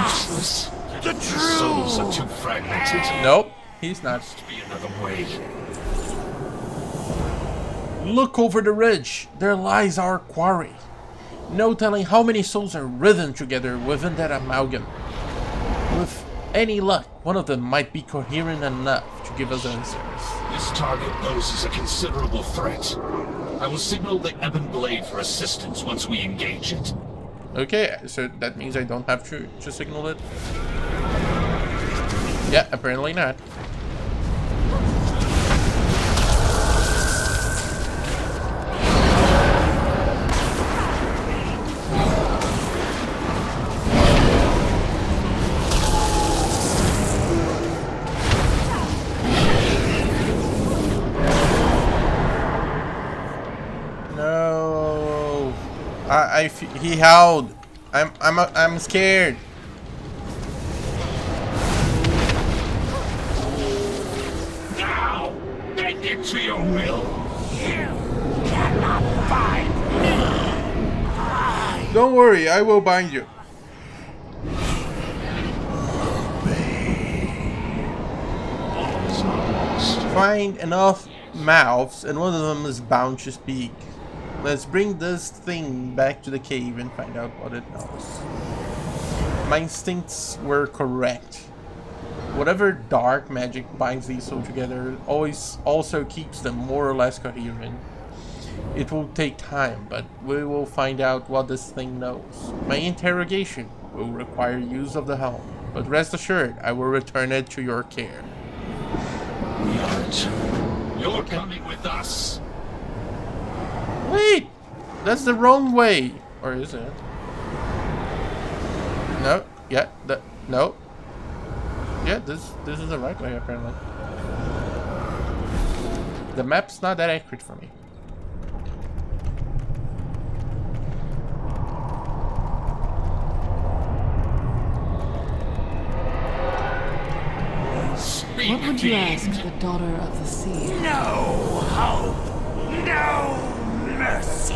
Useless. The souls are too fragmented. Nope, he's not. Must be another way. Look over the ridge. There lies our quarry. No telling how many souls are written together within that amalgam. With any luck, one of them might be coherent enough to give us answers. This target poses a considerable threat. I will signal the Ebon Blade for assistance once we engage it. Okay, so that means I don't have to signal it? Yeah, apparently not. He howled. I'm scared. Now, bend into your will. You cannot bind me. Don't worry, I will bind you. Find enough mouths, and one of them is bound to speak. Let's bring this thing back to the cave and find out what it knows. My instincts were correct. Whatever dark magic binds these souls together always also keeps them more or less coherent. It will take time, but we will find out what this thing knows. My interrogation will require use of the helm, but rest assured, I will return it to your care. You're coming with us. Wait! That's the wrong way! Or is it? No, yeah, no. Yeah, this is the right way apparently. The map's not that accurate for me. What would you ask the daughter of the sea? No hope, no mercy.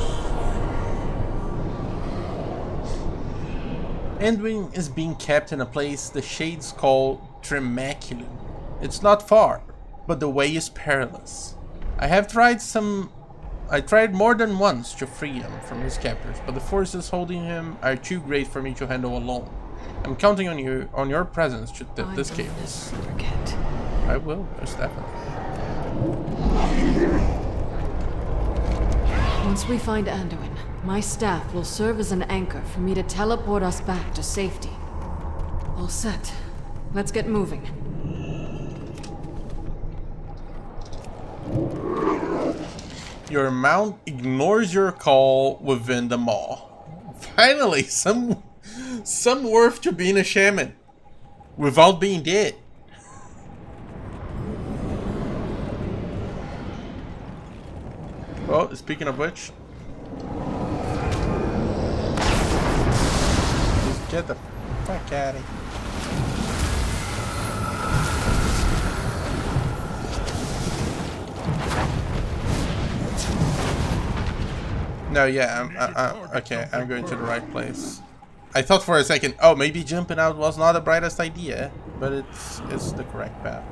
Anduin is being kept in a place the Shades call Tremaculum. It's not far, but the way is perilous. I tried more than once to free him from his captors, but the forces holding him are too great for me to handle alone. I'm counting on you, on your presence to tip this chaos. Forget. I will, most definitely. Once we find Anduin, my staff will serve as an anchor for me to teleport us back to safety. All set. Let's get moving. Your mount ignores your call within the mall. Finally, some worth to being a shaman without being dead. Well, speaking of which, just get the fuck out of here. No, yeah, okay, I'm going to the right place. I thought for a second, oh, maybe jumping out was not the brightest idea, but it's the correct path.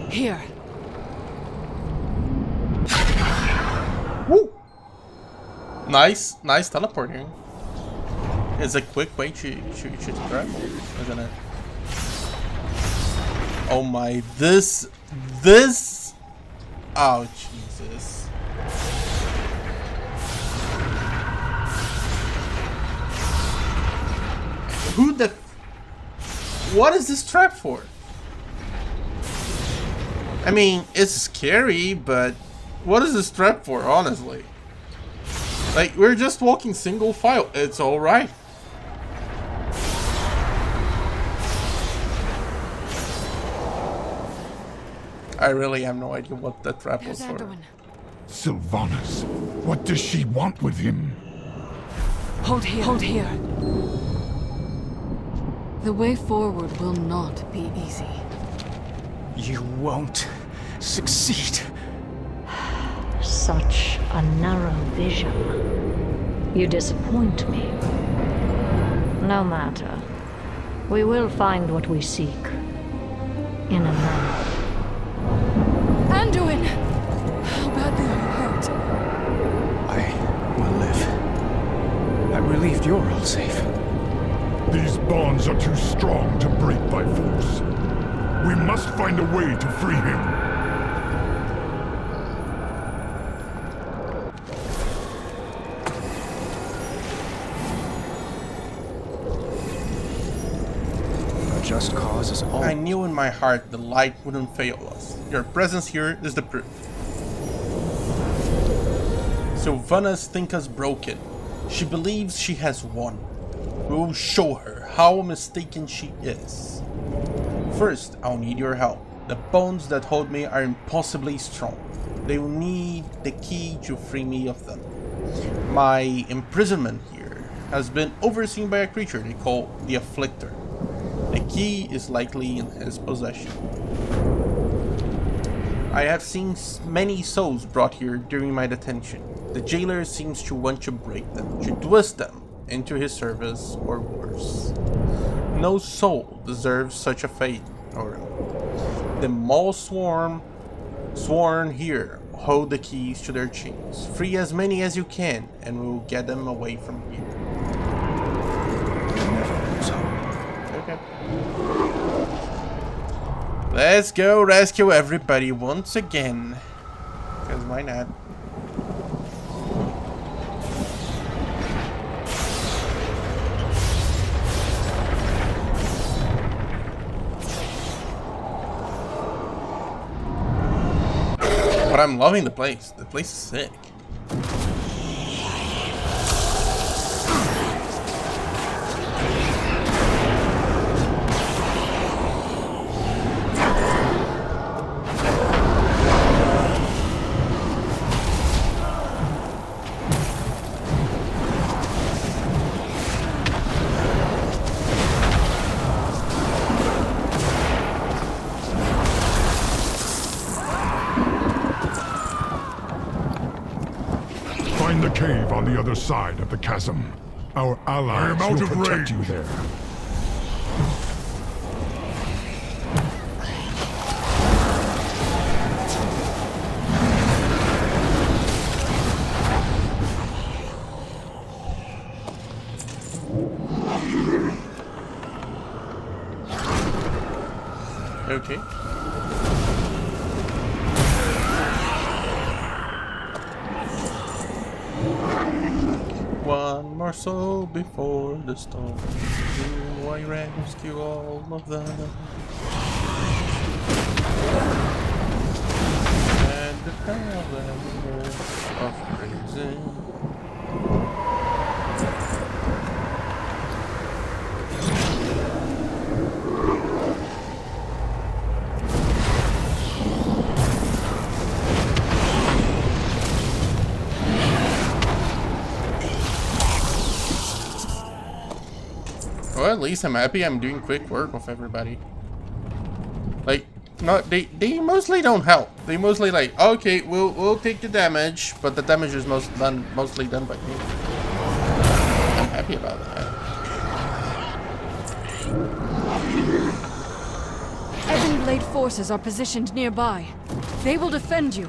Here. Woo! Nice teleporting. It's a quick way to travel, isn't it? Oh my, this. Oh Jesus. Who the? What is this trap for? I mean, it's scary, but what is this trap for, honestly? Like, we're just walking single file. It's alright. I really have no idea what that trap was for. Sylvanas, what does she want with him? Hold here. Hold here. The way forward will not be easy. You won't succeed. Such a narrow vision. You disappoint me. No matter. We will find what we seek. In a moment. Anduin! How badly are you hurt? I will live. I'm relieved you're all safe. These bonds are too strong to break by force. We must find a way to free him. A just cause is all. I knew in my heart the light wouldn't fail us. Your presence here is the proof. Sylvanas thinks us broken. She believes she has won. We will show her how mistaken she is. First, I'll need your help. The bonds that hold me are impossibly strong. They will need the key to free me of them. My imprisonment here has been overseen by a creature they call the Afflictor. The key is likely in his possession. I have seen many souls brought here during my detention. The jailer seems to want to break them, to twist them into his service or worse. No soul deserves such a fate, Nora. The mall sworn here hold the keys to their chains. Free as many as you can, and we will get them away from here. Okay. Let's go rescue everybody once again. Because why not? But I'm loving the place. The place is sick. side of the chasm. Our allies will protect you there. Okay. One more soul before the storm. Do I rescue all of them? And the power of prison. Well, at least I'm happy I'm doing quick work with everybody. Like, not they mostly don't help. They mostly like, okay, we'll take the damage, but the damage is mostly done by me. I'm happy about that. Ebony Blade forces are positioned nearby. They will defend you.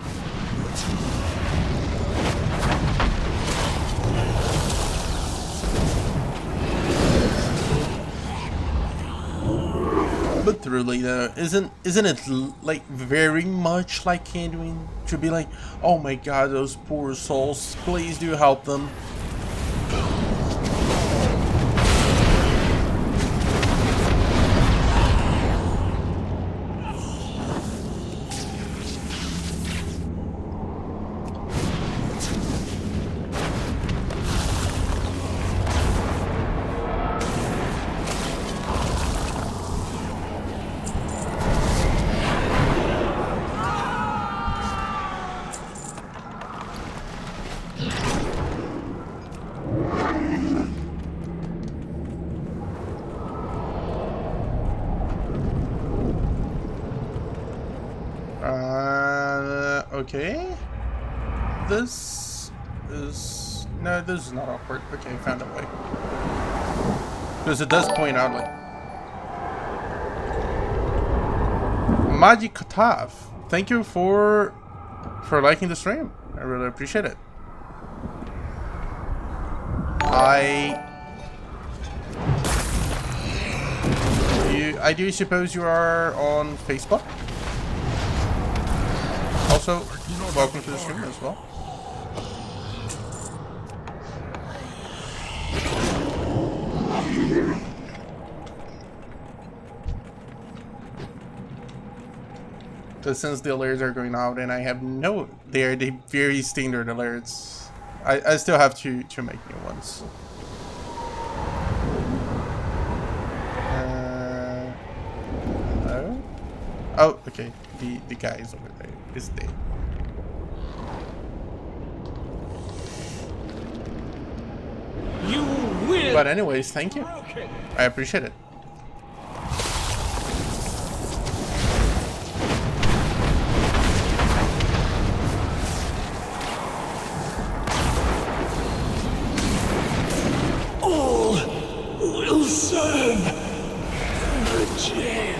But truly though, isn't it like very much like Anduin to be like, oh my god, those poor souls, please do help them. Okay. This is... No, this is not awkward. Okay, found a way. Because it does point out, like... Magic Katav, thank you for liking the stream. I really appreciate it. I do suppose you are on Facebook? Also, welcome to the stream as well. But since the alerts are going out and I have no... They are the very standard alerts. I still have to make new ones. Hello? Oh, okay. The guy is over there. Is dead. You will. But anyways, thank you. I appreciate it. All will serve the jail.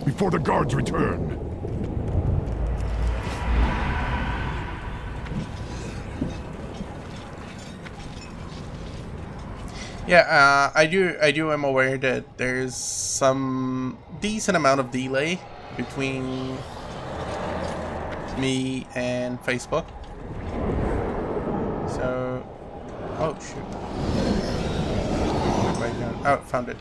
Before the guards return. Yeah, I am aware that there's some decent amount of delay between me and Facebook. So, oh shoot. Oh, found it.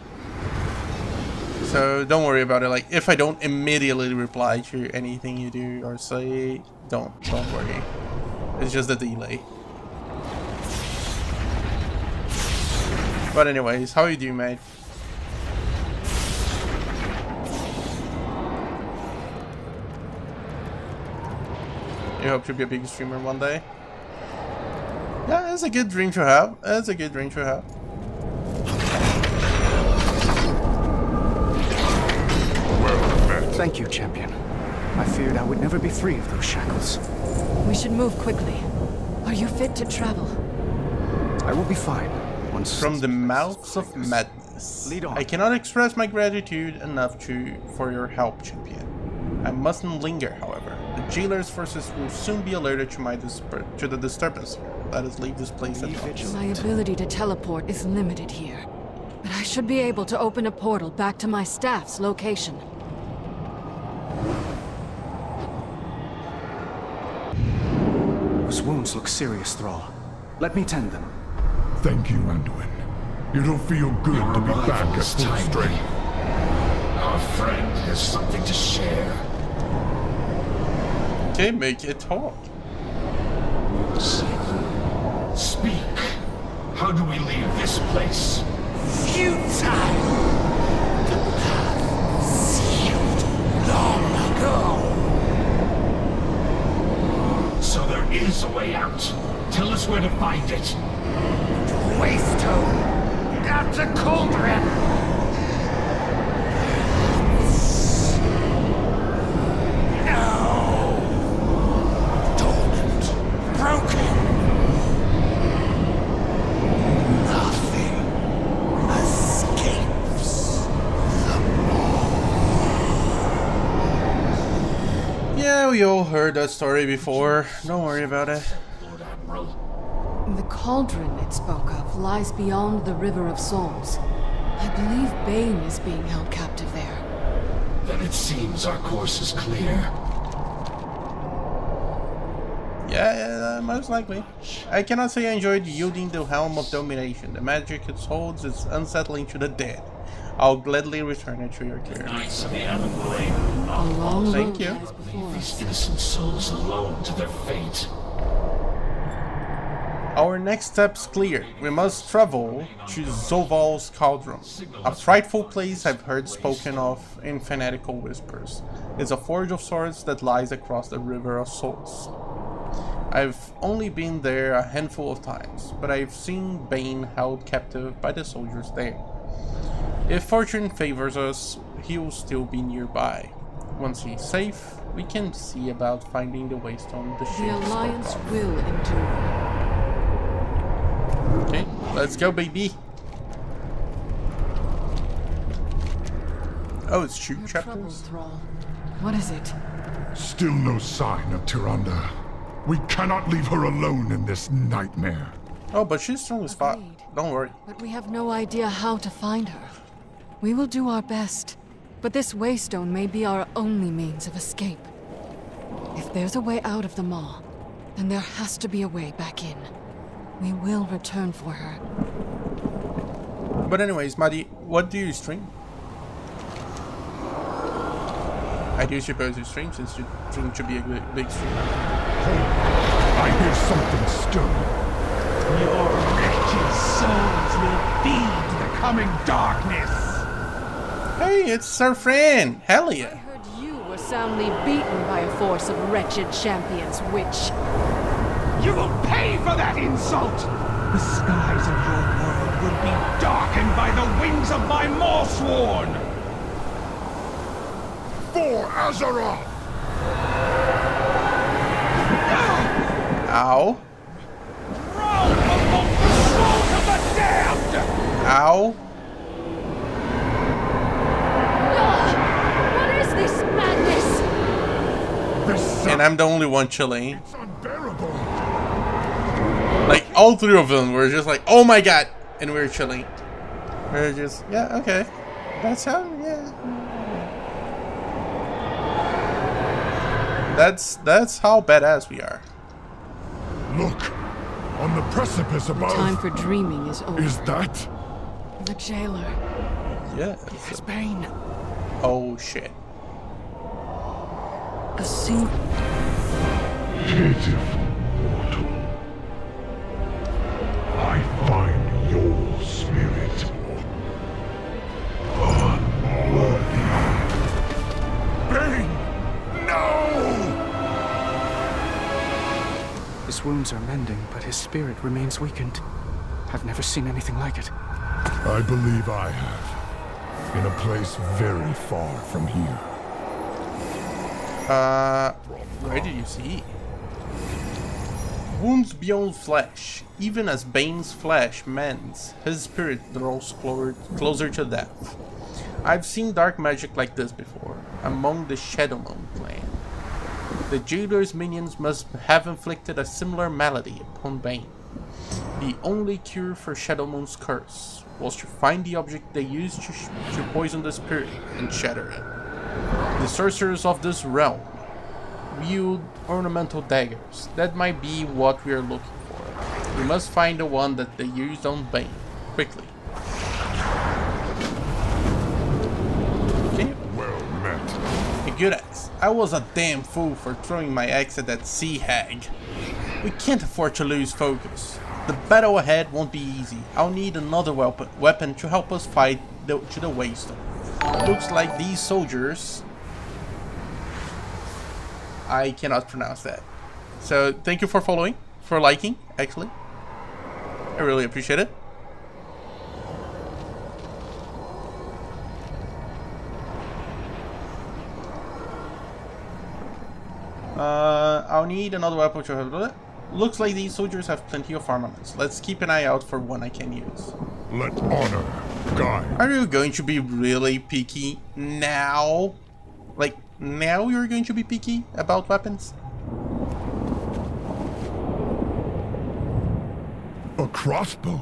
So don't worry about it. Like, if I don't immediately reply to anything you do or say, don't worry. It's just a delay. But anyways, how are you doing, mate? You hope to be a big streamer one day. Yeah, it's a good dream to have. It's a good dream to have. Thank you, champion. I feared I would never be free of those shackles. We should move quickly. Are you fit to travel? I will be fine once... From the mouths of madness. Lead on. I cannot express my gratitude enough for your help, champion. I mustn't linger, however. The jailer's forces will soon be alerted to the disturbance. Let us leave this place at once. My ability to teleport is limited here, but I should be able to open a portal back to my staff's location. Those wounds look serious, Thrall. Let me tend them. Thank you, Anduin. It'll feel good to be back at full strength. Our friend has something to share. Okay, make it talk. Speak. How do we leave this place? Futile! The path sealed long ago. So there is a way out. Tell us where to find it. Waystone! At the cauldron! No! Dormant. Broken. Nothing escapes the Yeah, we all heard that story before. Don't worry about it. The cauldron it spoke of lies beyond the River of Souls. I believe Bane is being held captive there. Then it seems our course is clear. Yeah, most likely. I cannot say I enjoyed wielding the Helm of Domination. The magic it holds is unsettling to the dead. I'll gladly return it to your care. Knights of the Everblade. Thank you. Leave these innocent souls alone to their fate. Our next step's clear. We must travel to Zoval's Cauldron, a frightful place I've heard spoken of in fanatical whispers. It's a forge of swords that lies across the River of Souls. I've only been there a handful of times, but I've seen Bane held captive by the soldiers there. If fortune favors us, he'll still be nearby. Once he's safe, we can see about finding the Waystone the The Alliance will endure. Okay, let's go, baby. Oh, it's two chapters. What is it? Still no sign of Tyrande. We cannot leave her alone in this nightmare. Oh, but she's strong as fuck. Don't worry. But we have no idea how to find her. We will do our best, but this Waystone may be our only means of escape. If there's a way out of the maw, then there has to be a way back in. We will return for her. But anyways, Maddie, what do you stream? I do suppose you stream since you seem to be a big streamer. I hear something stirring. Your wretched souls will feed the coming darkness. Hey, it's our friend. Hell yeah. You were soundly beaten by a force of wretched champions, witch. You will pay for that insult! The skies of your world will be darkened by the wings of my Morsworn! For Azeroth! Ow. Roll among the souls of the damned! Ow. What is this madness? And I'm the only one chilling. It's unbearable. Like, all three of them were just like, oh my god! And we were chilling. We were just, yeah, okay. That's how, yeah. That's how badass we are. Look! On the precipice above. The time for dreaming is over. Is that? The jailer. Yeah. It's Bane. Oh shit. A single. Pitiful mortal. I find your spirit unworthy. Bane! No! His wounds are mending, but his spirit remains weakened. I've never seen anything like it. I believe I have. In a place very far from here. Where did you see? Wounds beyond flesh. Even as Bane's flesh mends, his spirit draws closer to death. I've seen dark magic like this before, among the Shadowlands clan. The jailer's minions must have inflicted a similar malady upon Bane. The only cure for Shadowlands' curse was to find the object they used to poison the spirit and shatter it. The sorcerers of this realm wield ornamental daggers. That might be what we are looking for. We must find the one that they used on Bane, quickly. Well met. A good axe. I was a damn fool for throwing my axe at that sea hag. We can't afford to lose focus. The battle ahead won't be easy. I'll need another weapon to help us fight to the waystone. Looks like these soldiers... I cannot pronounce that. So thank you for following, for liking, actually. I really appreciate it. I'll need another weapon to have it. Looks like these soldiers have plenty of armaments. Let's keep an eye out for one I can use. Let honor guide. Are you going to be really picky now? Like, now you're going to be picky about weapons? A crossbow?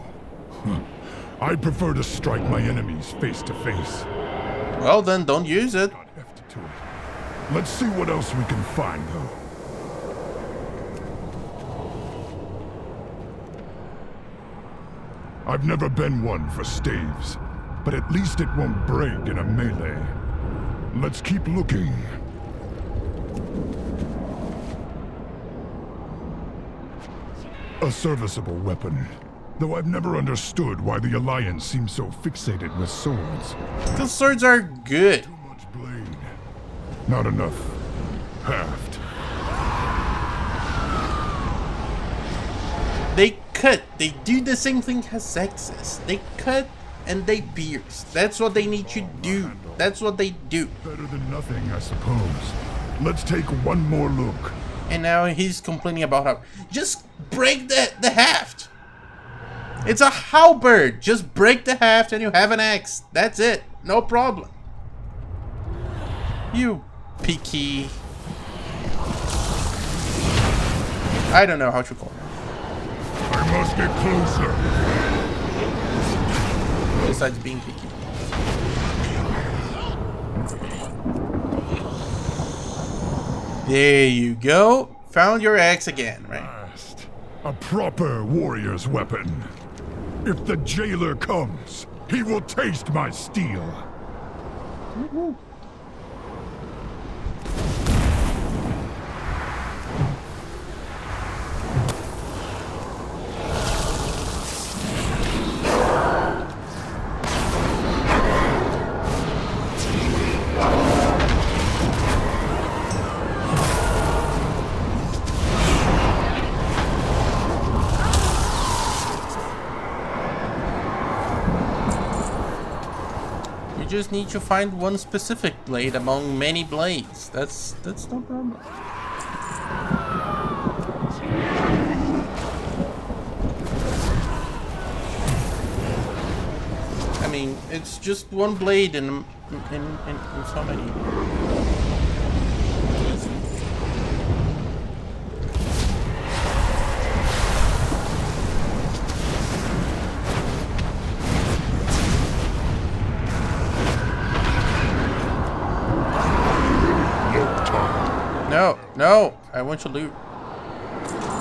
I prefer to strike my enemies face to face. Well then, don't use it. Let's see what else we can find, though. I've never been one for staves, but at least it won't break in a melee. Let's keep looking. A serviceable weapon, though I've never understood why the Alliance seems so fixated with swords. Because swords are good. Too much blade. Not enough haft. They cut. They do the same thing as axes. They cut and they pierce. That's what they need to do. That's what they do. Better than nothing, I suppose. Let's take one more look. And now he's complaining about how... Just break the haft. It's a halberd. Just break the haft and you have an axe. That's it. No problem. You picky... I don't know how to call him. I must get closer. Besides being picky. There you go. Found your axe again, right? A proper warrior's weapon. If the jailer comes, he will taste my steel. Woo-hoo. Just need to find one specific blade among many blades. That's no problem. I mean, it's just one blade in so many. No, no, I want to loot.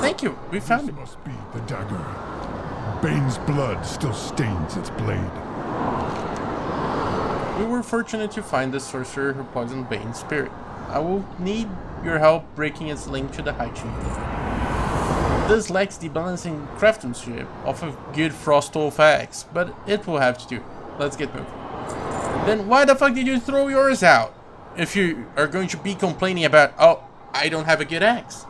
Thank you, we found it. Must be the dagger. Bane's blood still stains its blade. We were fortunate to find the sorcerer who poisoned Bane's spirit. I will need your help breaking its link to the High Chief. This lacks the balancing craftsmanship of a good Frost Wolf axe, but it will have to do. Let's get moving. Then why the fuck did you throw yours out? If you are going to be complaining about, oh, I don't have a good axe.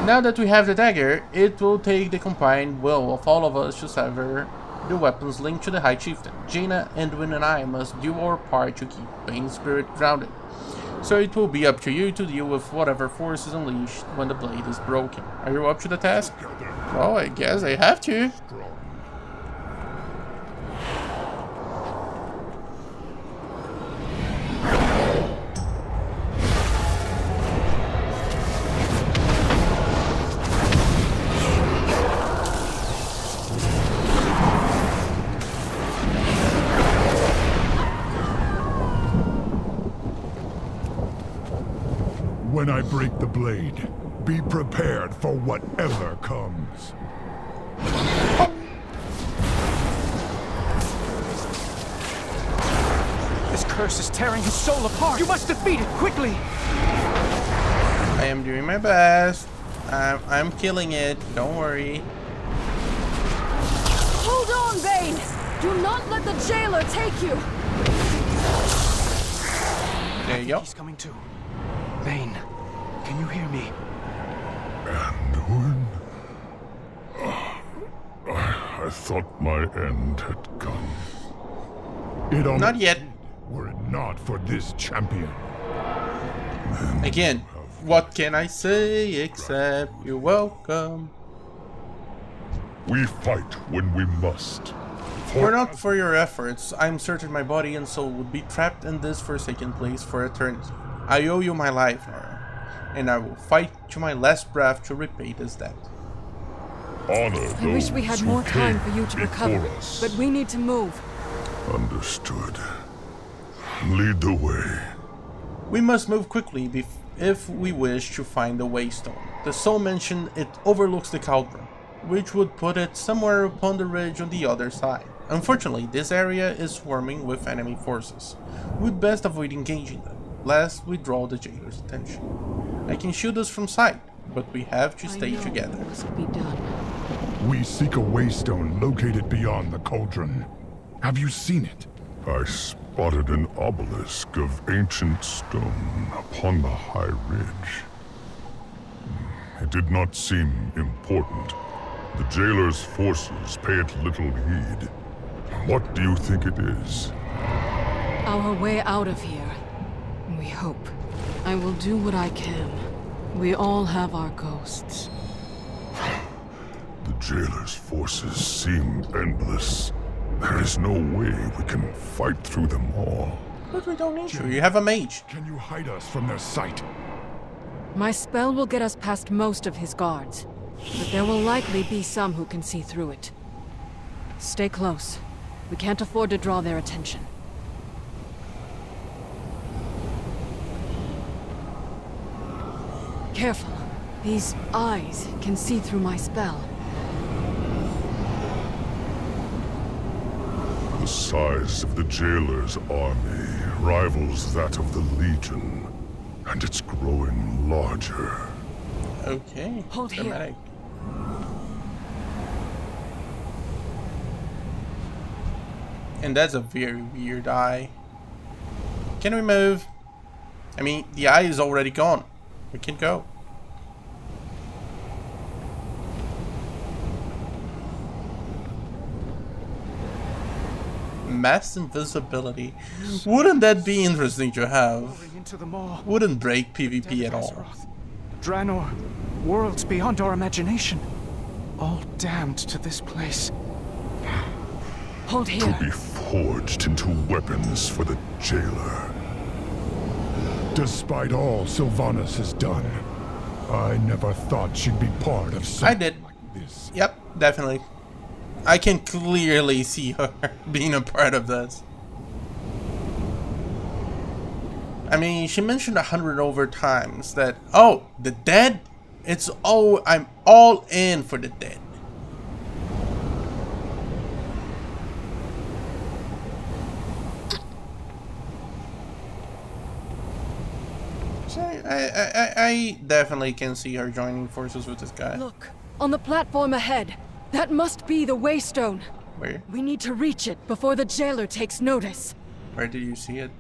Now that we have the dagger, it will take the combined will of all of us to sever the weapons linked to the High Chieftain. Jaina, Edwin, and I must do our part to keep Bane's spirit grounded. So it will be up to you to deal with whatever force is unleashed when the blade is broken. Are you up to the task? Well, I guess I have to. When I break the blade, be prepared for whatever comes. This curse is tearing his soul apart. You must defeat it quickly. I am doing my best. I'm killing it. Don't worry. Hold on, Bane! Do not let the jailer take you! There you go. He's coming too. Bane, can you hear me? And I thought my end had come. It almost Not yet. Were it not for this champion. Again, what can I say except you're welcome? We fight when we must. Were not for your efforts, I'm certain my body and soul would be trapped in this forsaken place for eternity. I owe you my life, Nora, and I will fight to my last breath to repay this debt. Honor I wish we had more time for you to recover, but we need to move. Understood. Lead the way. We must move quickly if we wish to find the Waystone. The soul mentioned it overlooks the cauldron, which would put it somewhere upon the ridge on the other side. Unfortunately, this area is swarming with enemy forces. We'd best avoid engaging them, lest we draw the jailer's attention. I can shield us from sight, but we have to stay together. It must be done. We seek a waystone located beyond the cauldron. Have you seen it? I spotted an obelisk of ancient stone upon the high ridge. It did not seem important. The jailer's forces pay it little heed. What do you think it is? Our way out of here. We hope. I will do what I can. We all have our ghosts. The jailer's forces seem endless. There is no way we can fight through them all. But we don't need to. You have a mage. Can you hide us from their sight? My spell will get us past most of his guards, but there will likely be some who can see through it. Stay close. We can't afford to draw their attention. Careful. These eyes can see through my spell. The size of the jailer's army rivals that of the Legion, and it's growing larger. Okay. Hold here. Dramatic. And that's a very weird eye. Can we move? I mean, the eye is already gone. We can go. Mass invisibility. Wouldn't that be interesting to have? Wouldn't break PvP at all. Draenor, worlds beyond our imagination. All damned to this place. Hold here. To be forged into weapons for the jailer. Despite all Sylvanas has done, I never thought she'd be part of something I did. like this. Yep, definitely. I can clearly see her being a part of this. I mean, she mentioned 100 over times that, oh, the dead? It's all, I'm all in for the dead. So I definitely can see her joining forces with this guy. Look, on the platform ahead. That must be the Waystone. Where? We need to reach it before the jailer takes notice. Where did you see it?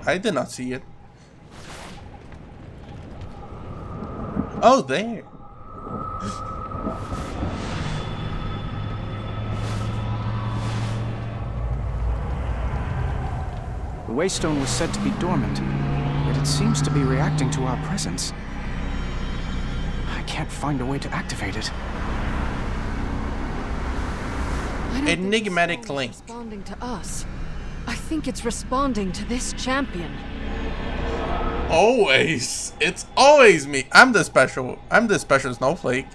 I did not see it. Oh, there. The Waystone was said to be dormant, yet it seems to be reacting to our presence. I can't find a way to activate it. Enigmatic link. Responding to us. I think it's responding to this champion. Always. It's always me. I'm the special snowflake.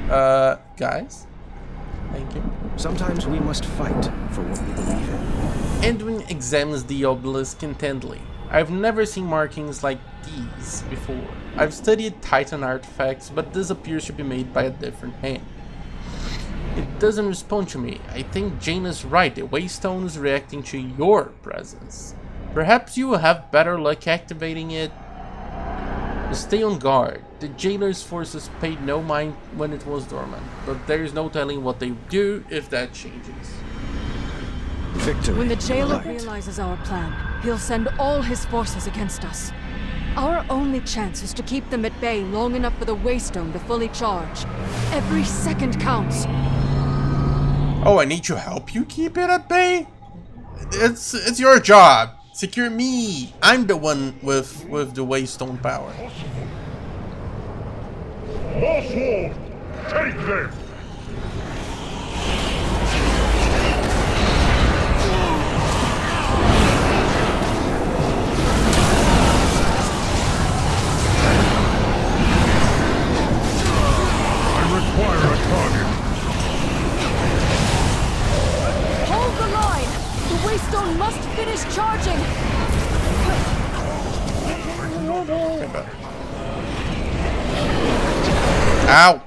Guys? Thank you. Sometimes we must fight for what we believe in. Edwin examines the obelisk intently. I've never seen markings like these before. I've studied Titan artifacts, but this appears to be made by a different hand. It doesn't respond to me. I think Jane is right. The Waystone is reacting to your presence. Perhaps you will have better luck activating it. Stay on guard. The jailer's forces paid no mind when it was dormant, but there is no telling what they do if that changes. Victory. When the jailer realizes our plan, he'll send all his forces against us. Our only chance is to keep them at bay long enough for the Waystone to fully charge. Every second counts. Oh, I need to help you keep it at bay? It's your job. Secure me. I'm the one with the Waystone power. Mosswolf, take them! I require a target. Hold the line! The Waystone must finish charging! Ow!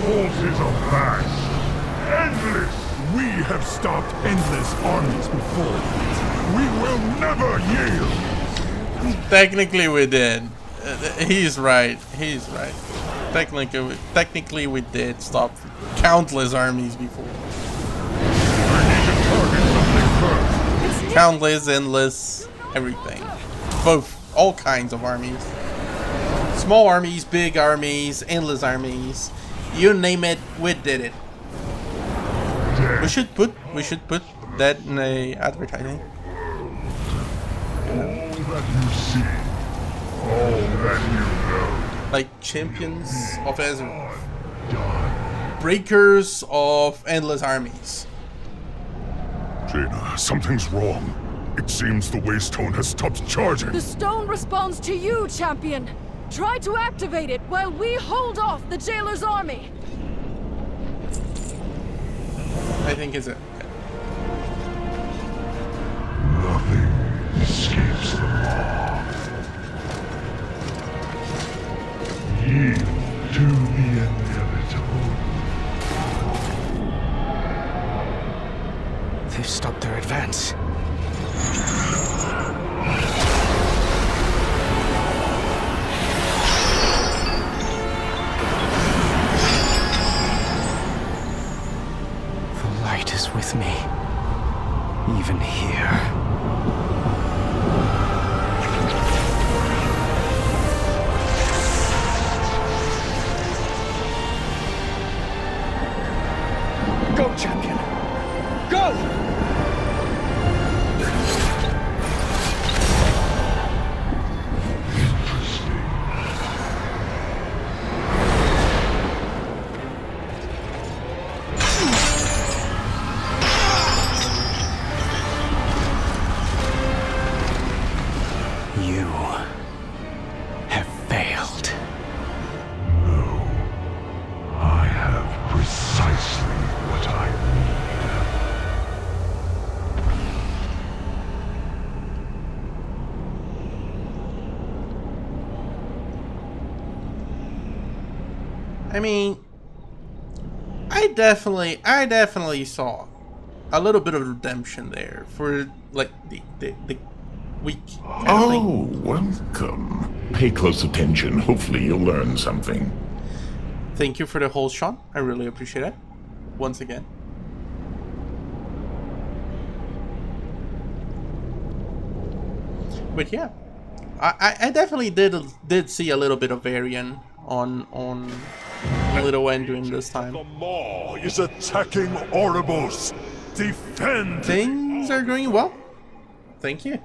Forces are vast, endless. We have stopped endless armies before. We will never yield. Technically we did. He's right. He's right. Technically we did stop countless armies before. I need to target something first. Countless, endless, everything. Both. All kinds of armies. Small armies, big armies, endless armies. You name it, we did it. We should put that in a advertising. All that you see, all that you know. Like champions of Azeroth, breakers of endless armies. Jaina, something's wrong. It seems the Waystone has stopped charging. The stone responds to you, champion. Try to activate it while we hold off the jailer's army. I think it's it. Nothing escapes the law. Yield to the inevitable. They've stopped their advance. Is with me, even here. Go, champion! Go! I mean, I definitely saw a little bit of redemption there for like the week. Oh, welcome. Pay close attention. Hopefully you'll learn something. Thank you for the whole, Sean. I really appreciate it. Once again. But yeah, I definitely did see a little bit of Varian on Little Wen during this time. The Maw is attacking Oribos. Defend! Things are going well. Thank you.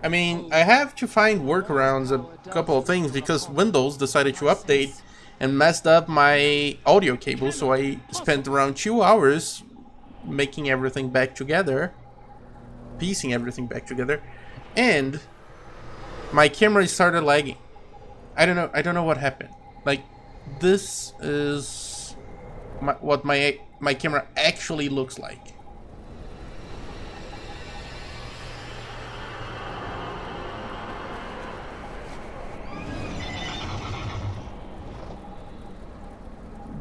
I mean, I have to find workarounds a couple of things because Windows decided to update and messed up my audio cable, so I spent around 2 hours making everything back together, piecing everything back together, and my camera started lagging. I don't know what happened. Like, this is what my camera actually looks like.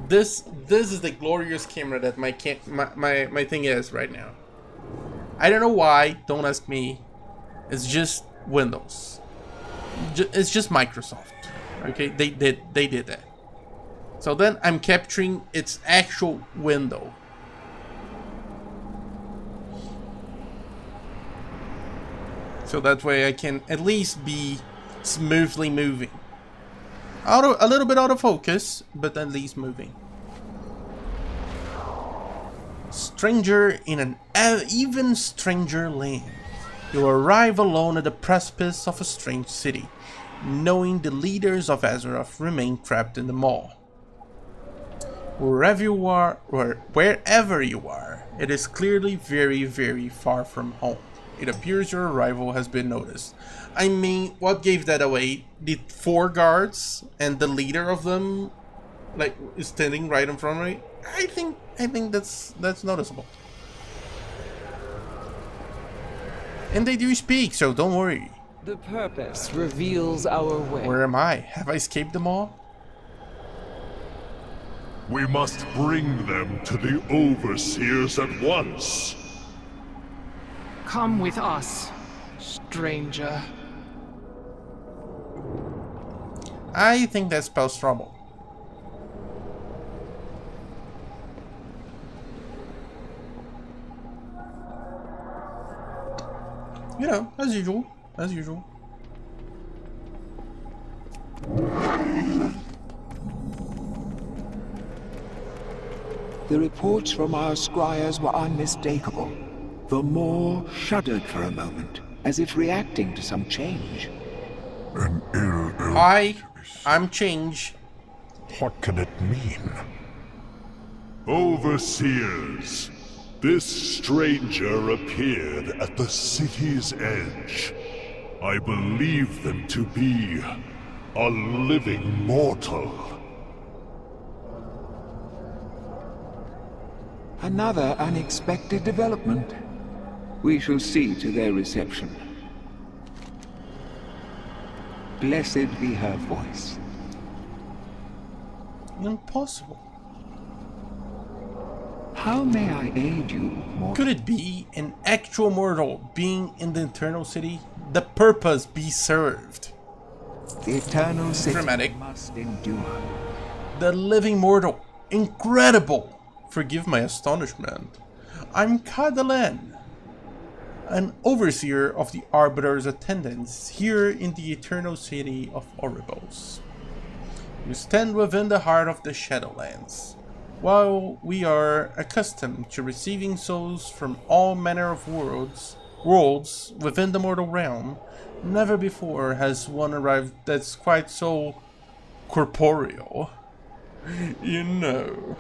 This is the glorious camera that my thing is right now. I don't know why. Don't ask me. It's just Windows. It's just Microsoft. Okay, they did that. So then I'm capturing its actual window. So that way I can at least be smoothly moving. A little bit out of focus, but at least moving. Stranger in an even stranger land. You arrive alone at the precipice of a strange city, knowing the leaders of Azeroth remain trapped in the Maw. Wherever you are, it is clearly very, very far from home. It appears your arrival has been noticed. I mean, what gave that away? The 4 guards and the leader of them, like, is standing right in front of me. I think that's noticeable. And they do speak, so don't worry. The purpose reveals our way. Where am I? Have I escaped them all? We must bring them to the Overseers at once. Come with us, stranger. I think that spells trouble. You know, as usual. As usual. The reports from our scryers were unmistakable. The Maw shuddered for a moment, as if reacting to some change. An ill I'm changed. What can it mean? Overseers, this stranger appeared at the city's edge. I believe them to be a living mortal. Another unexpected development. We shall see to their reception. Blessed be her voice. Impossible. How may I aid you, mortal? Could it be an actual mortal being in the Eternal City? The purpose be served. The Eternal City Dramatic. must endure. The living mortal. Incredible. Forgive my astonishment. I'm Kadalan, an overseer of the Arbiter's attendants here in the Eternal City of Oribos. You stand within the heart of the Shadowlands. While we are accustomed to receiving souls from all manner of worlds within the mortal realm, never before has one arrived that's quite so corporeal. You know.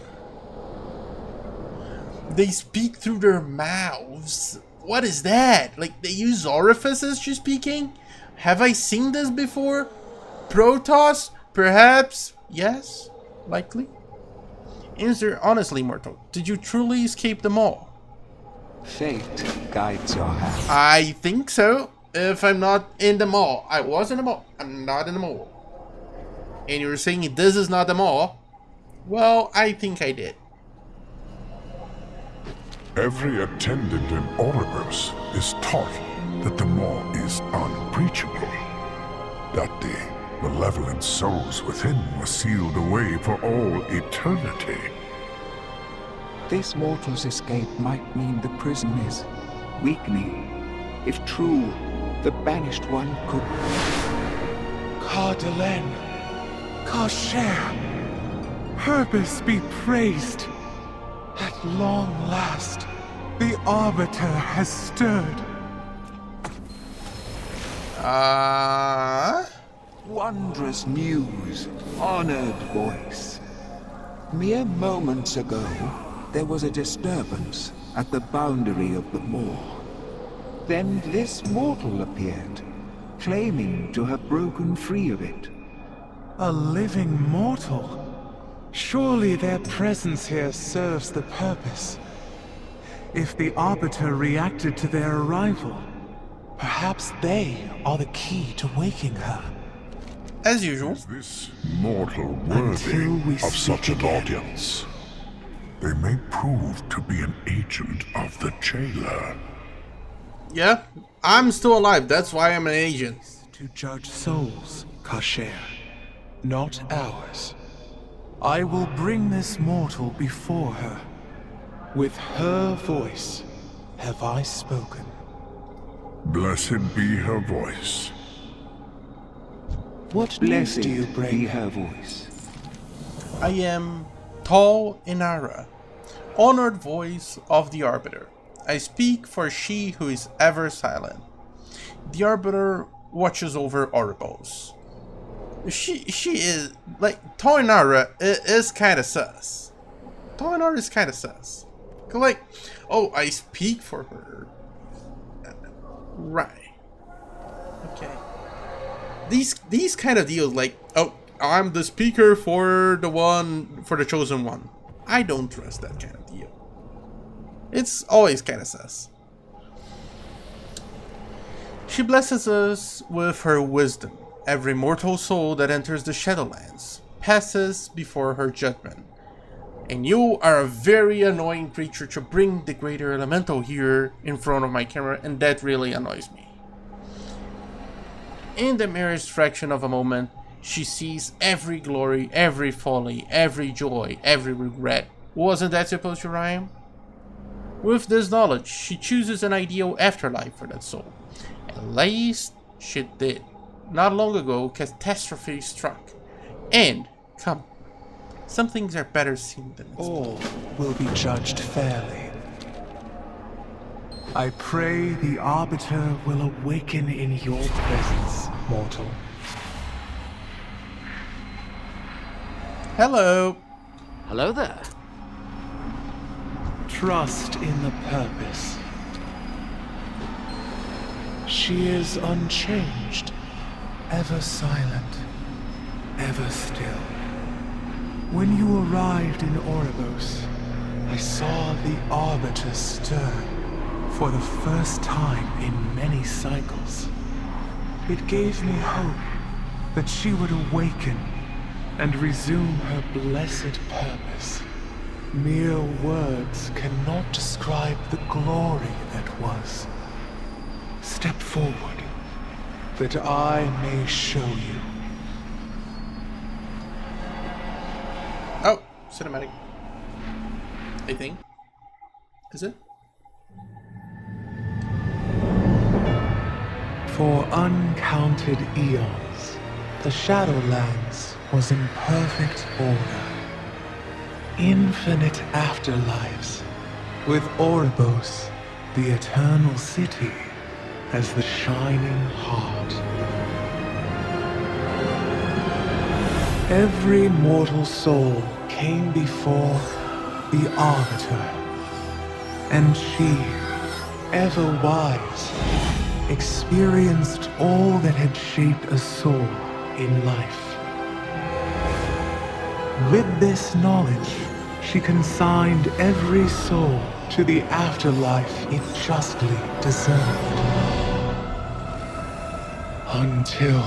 They speak through their mouths. What is that? Like, they use orifices to speaking? Have I seen this before? Protoss? Perhaps? Yes? Likely? Answer honestly, mortal. Did you truly escape them all? Fate guides your hand. I think so. If I'm not in the mall. I was in the mall. I'm not in the mall. And you're saying this is not the mall? Well, I think I did. Every attendant in Ouroboros is taught that the maw is unbreachable, that the malevolent souls within were sealed away for all eternity. This mortal's escape might mean the prison is weakening. If true, the banished one could... Cardelen, Kasher, purpose be praised. At long last, the Arbiter has stirred. Wondrous news, honored voice. Mere moments ago, there was a disturbance at the boundary of the maw. Then this mortal appeared, claiming to have broken free of it. A living mortal? Surely their presence here serves the purpose. If the Arbiter reacted to their arrival, perhaps they are the key to waking her. As usual. Is this mortal worthy of such an audience? They may prove to be an agent of the jailer. Yeah, I'm still alive. That's why I'm an agent. To judge souls, Kasher, not ours. I will bring this mortal before her. With her voice have I spoken. Blessed be her voice. What Blessed news do you bring? Be her voice. I am Tall Inara, honored voice of the Arbiter. I speak for she who is ever silent. The Arbiter watches over Ouroboros. She is, like, Tall Inara is kind of sus. Tall Inara is kind of sus. Like, oh, I speak for her. Right. Okay. These kind of deals, like, oh, I'm the speaker for the chosen one. I don't trust that kind of deal. It's always kind of sus. She blesses us with her wisdom. Every mortal soul that enters the Shadowlands passes before her judgment. And you are a very annoying creature to bring the greater elemental here in front of my camera, and that really annoys me. In the merest fraction of a moment, she sees every glory, every folly, every joy, every regret. Wasn't that supposed to rhyme? With this knowledge, she chooses an ideal afterlife for that soul. At least she did. Not long ago, catastrophe struck. And, come, some things are better seen than all will be judged fairly. I pray the Arbiter will awaken in your presence, mortal. Hello. Hello there. Trust in the purpose. She is unchanged, ever silent, ever still. When you arrived in Ouroboros, I saw the Arbiter stir for the first time in many cycles. It gave me hope that she would awaken and resume her blessed purpose. Mere words cannot describe the glory that was. Step forward, that I may show you. Oh, cinematic. I think. Is it? For uncounted eons, the Shadowlands was in perfect order. Infinite afterlives, with Ouroboros, the eternal city, as the shining heart. Every mortal soul came before the Arbiter, and she, ever wise, experienced all that had shaped a soul in life. With this knowledge, she consigned every soul to the afterlife it justly deserved. Until...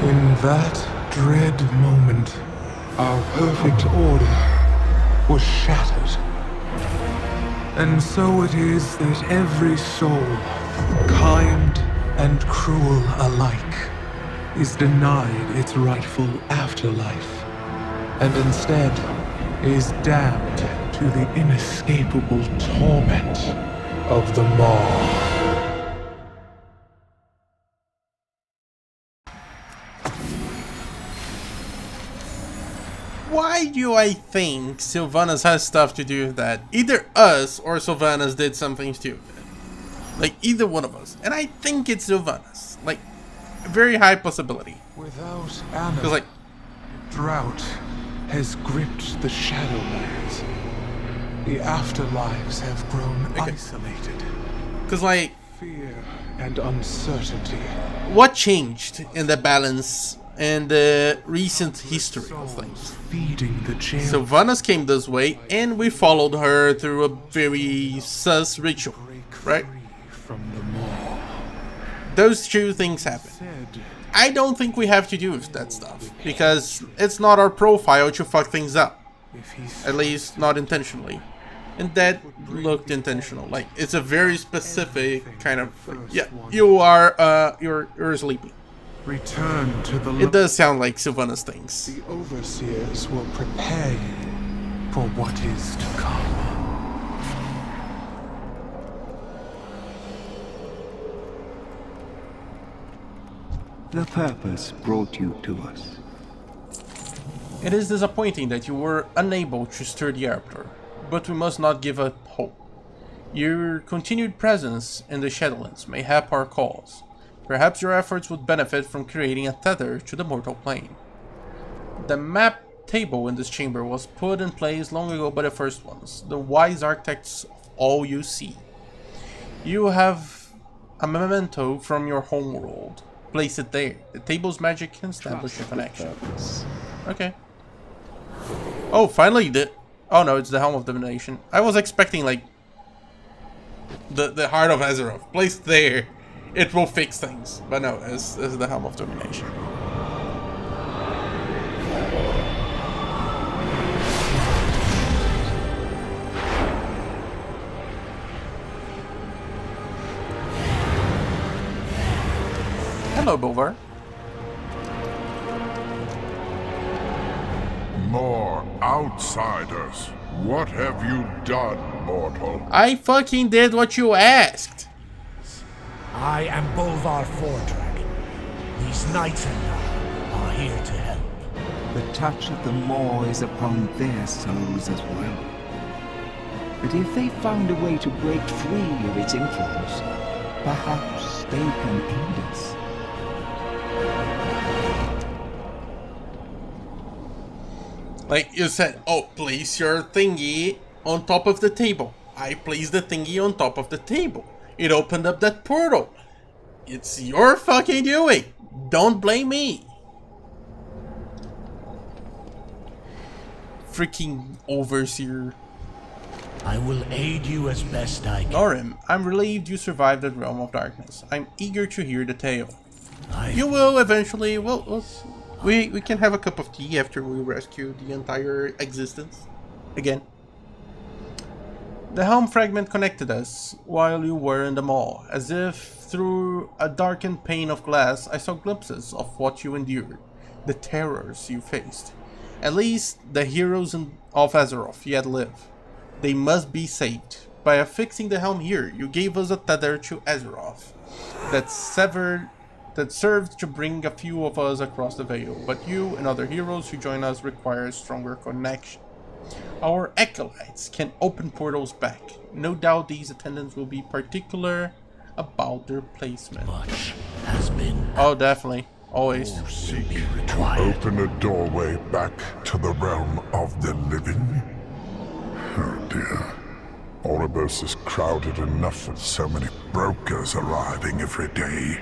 In that dread moment, our perfect order was shattered. And so it is that every soul, kind and cruel alike, is denied its rightful afterlife, and instead is damned to the inescapable torment of the Maw. Why do I think Sylvanas has stuff to do with that? Either us or Sylvanas did something stupid. Like, either one of us. And I think it's Sylvanas. Like, a very high possibility. Without Anna, like, drought has gripped the Shadowlands. The afterlives have grown isolated. Because, like, fear and uncertainty. What changed in the balance and the recent history of things? Feeding the jail. Sylvanas came this way, and we followed her through a very sus ritual, right? From the Maw. Those two things happen. I don't think we have to do with that stuff, because it's not our profile to fuck things up. At least, not intentionally. And that looked intentional. Like, it's a very specific kind of... Yeah, you are, you're sleeping. Return to the... It does sound like Sylvanas things. The overseers will prepare you for what is to come. The purpose brought you to us. It is disappointing that you were unable to stir the Arbiter, but we must not give up hope. Your continued presence in the Shadowlands may help our cause. Perhaps your efforts would benefit from creating a tether to the mortal plane. The map table in this chamber was put in place long ago by the first ones, the wise architects of all you see. You have a memento from your homeworld. Place it there. The table's magic can establish a connection. Okay. Oh, finally the... Oh no, it's the Helm of Domination. I was expecting, like, the Heart of Azeroth. Placed there, it will fix things. But no, it's the Helm of Domination. Hello, Bolvar. More outsiders. What have you done, mortal? I fucking did what you asked. I am Bolvar Fordragon. These knights and I are here to help. The touch of the Maw is upon their souls as well. But if they found a way to break free of its influence, perhaps they can aid us. Like you said, oh, place your thingy on top of the table. I placed the thingy on top of the table. It opened up that portal. It's your fucking doing. Don't blame me. Freaking overseer. I will aid you as best I can. Norim, I'm relieved you survived the realm of darkness. I'm eager to hear the tale. You will eventually, we can have a cup of tea after we rescue the entire existence. Again. The helm fragment connected us while you were in the Maw. As if through a darkened pane of glass, I saw glimpses of what you endured. The terrors you faced. At least the heroes of Azeroth yet live. They must be saved. By affixing the helm here, you gave us a tether to Azeroth that served to bring a few of us across the Veil, but you and other heroes who join us require a stronger connection. Our acolytes can open portals back. No doubt these attendants will be particular about their placement. Much has been. Oh, definitely. Always. Seek to open a doorway back to the realm of the living? Oh dear. Oribos is crowded enough with so many brokers arriving every day.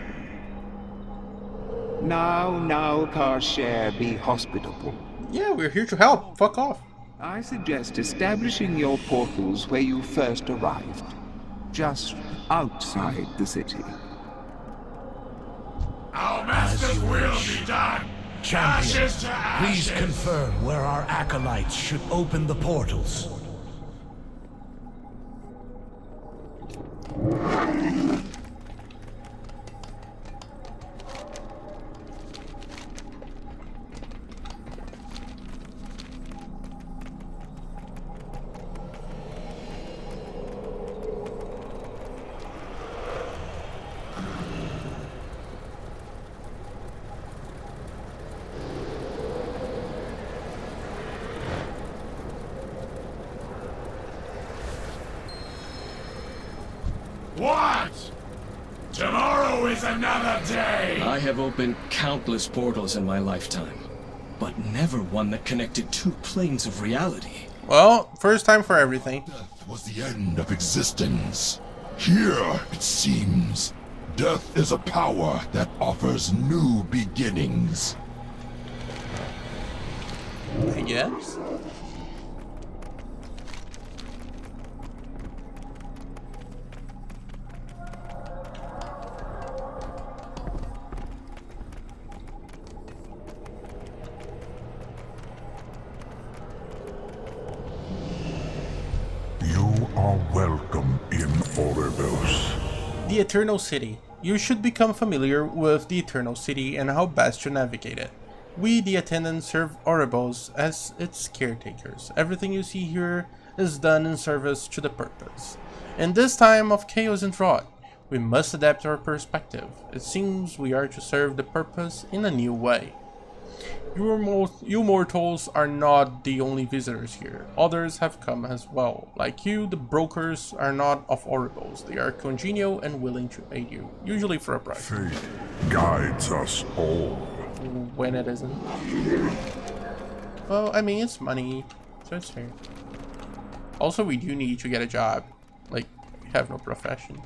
Now, Karshare, be hospitable. Yeah, we're here to help. Fuck off. I suggest establishing your portals where you first arrived. Just outside the city. Our master's will be done. Champion, Ashes to please ashes. confirm where our acolytes should open the portals. What? Tomorrow is another day! I have opened countless portals in my lifetime, but never one that connected two planes of reality. Well, first time for everything. Death was the end of existence. Here, it seems, death is a power that offers new beginnings. I guess. You are welcome in Oribos. The Eternal City. You should become familiar with the Eternal City and how best to navigate it. We, the attendants, serve Oribos as its caretakers. Everything you see here is done in service to the purpose. In this time of chaos and drought, we must adapt our perspective. It seems we are to serve the purpose in a new way. You mortals are not the only visitors here. Others have come as well. Like you, the brokers are not of Oribos. They are congenial and willing to aid you, usually for a price. Fate guides us all. When it isn't. Well, I mean, it's money, so it's fair. Also, we do need to get a job. Like, we have no profession.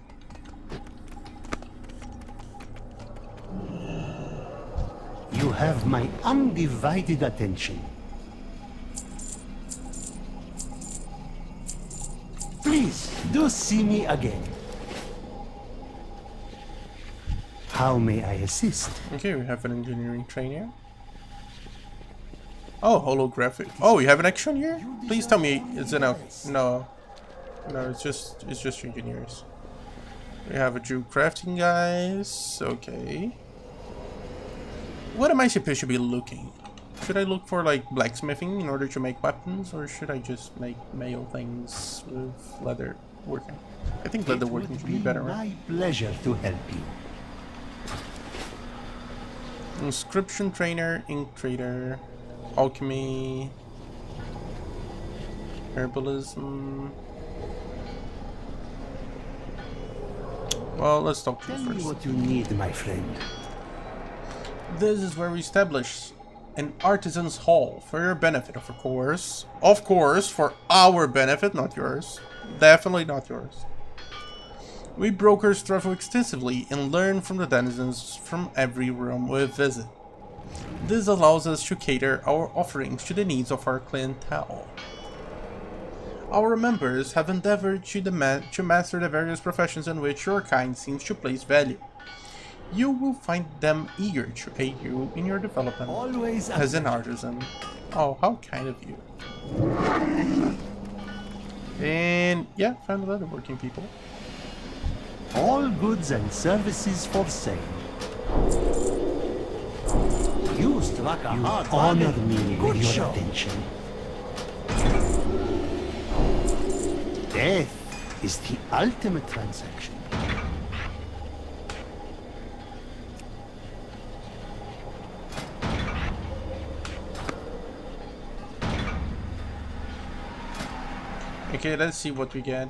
You have my undivided attention. Please, do see me again. How may I assist? Okay, we have an engineering trainer. Oh, holographic. Oh, you have an action here? Please tell me it's an no, it's just engineers. We have a Jew crafting guys. Okay. What am I supposed to be looking? Should I look for like blacksmithing in order to make weapons, or should I just make mail things with leather working? I think leather working should be better. My pleasure to help you. Inscription trainer, ink trader, alchemy, herbalism. Well, let's talk to you Tell me first. what you need, my friend. This is where we establish an artisan's hall for your benefit, of course. Of course, for our benefit, not yours. Definitely not yours. We brokers travel extensively and learn from the denizens from every room we visit. This allows us to cater our offerings to the needs of our clientele. Our members have endeavored to master the various professions in which your kind seems to place value. You will find them eager to aid you in your development Always as an artisan. Oh, how kind of you. And yeah, found other working people. All goods and services for sale. You struck a hard bargain. Honor me with your attention. Death is the ultimate transaction. Okay, let's see what we get.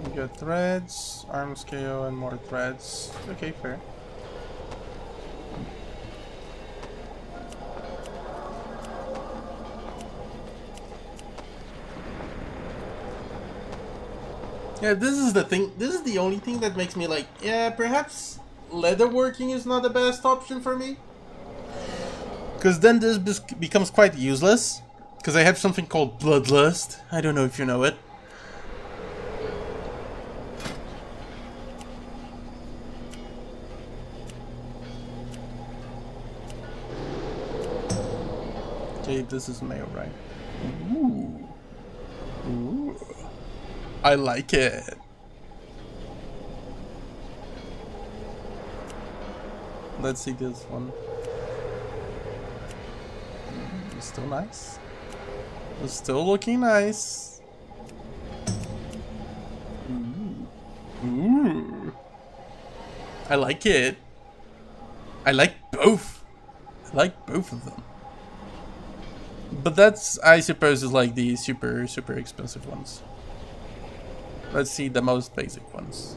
We got threads, arm scale, and more threads. Okay, fair. Yeah, this is the thing. This is the only thing that makes me like, yeah, perhaps leatherworking is not the best option for me. Because then this becomes quite useless. Because I have something called Bloodlust. I don't know if you know it. Okay, this is male, right? Ooh. Ooh. I like it. Let's see this one. It's still nice. It's still looking nice. Ooh. I like it. I like both. I like both of them. But that's, I suppose, is like the super expensive ones. Let's see the most basic ones.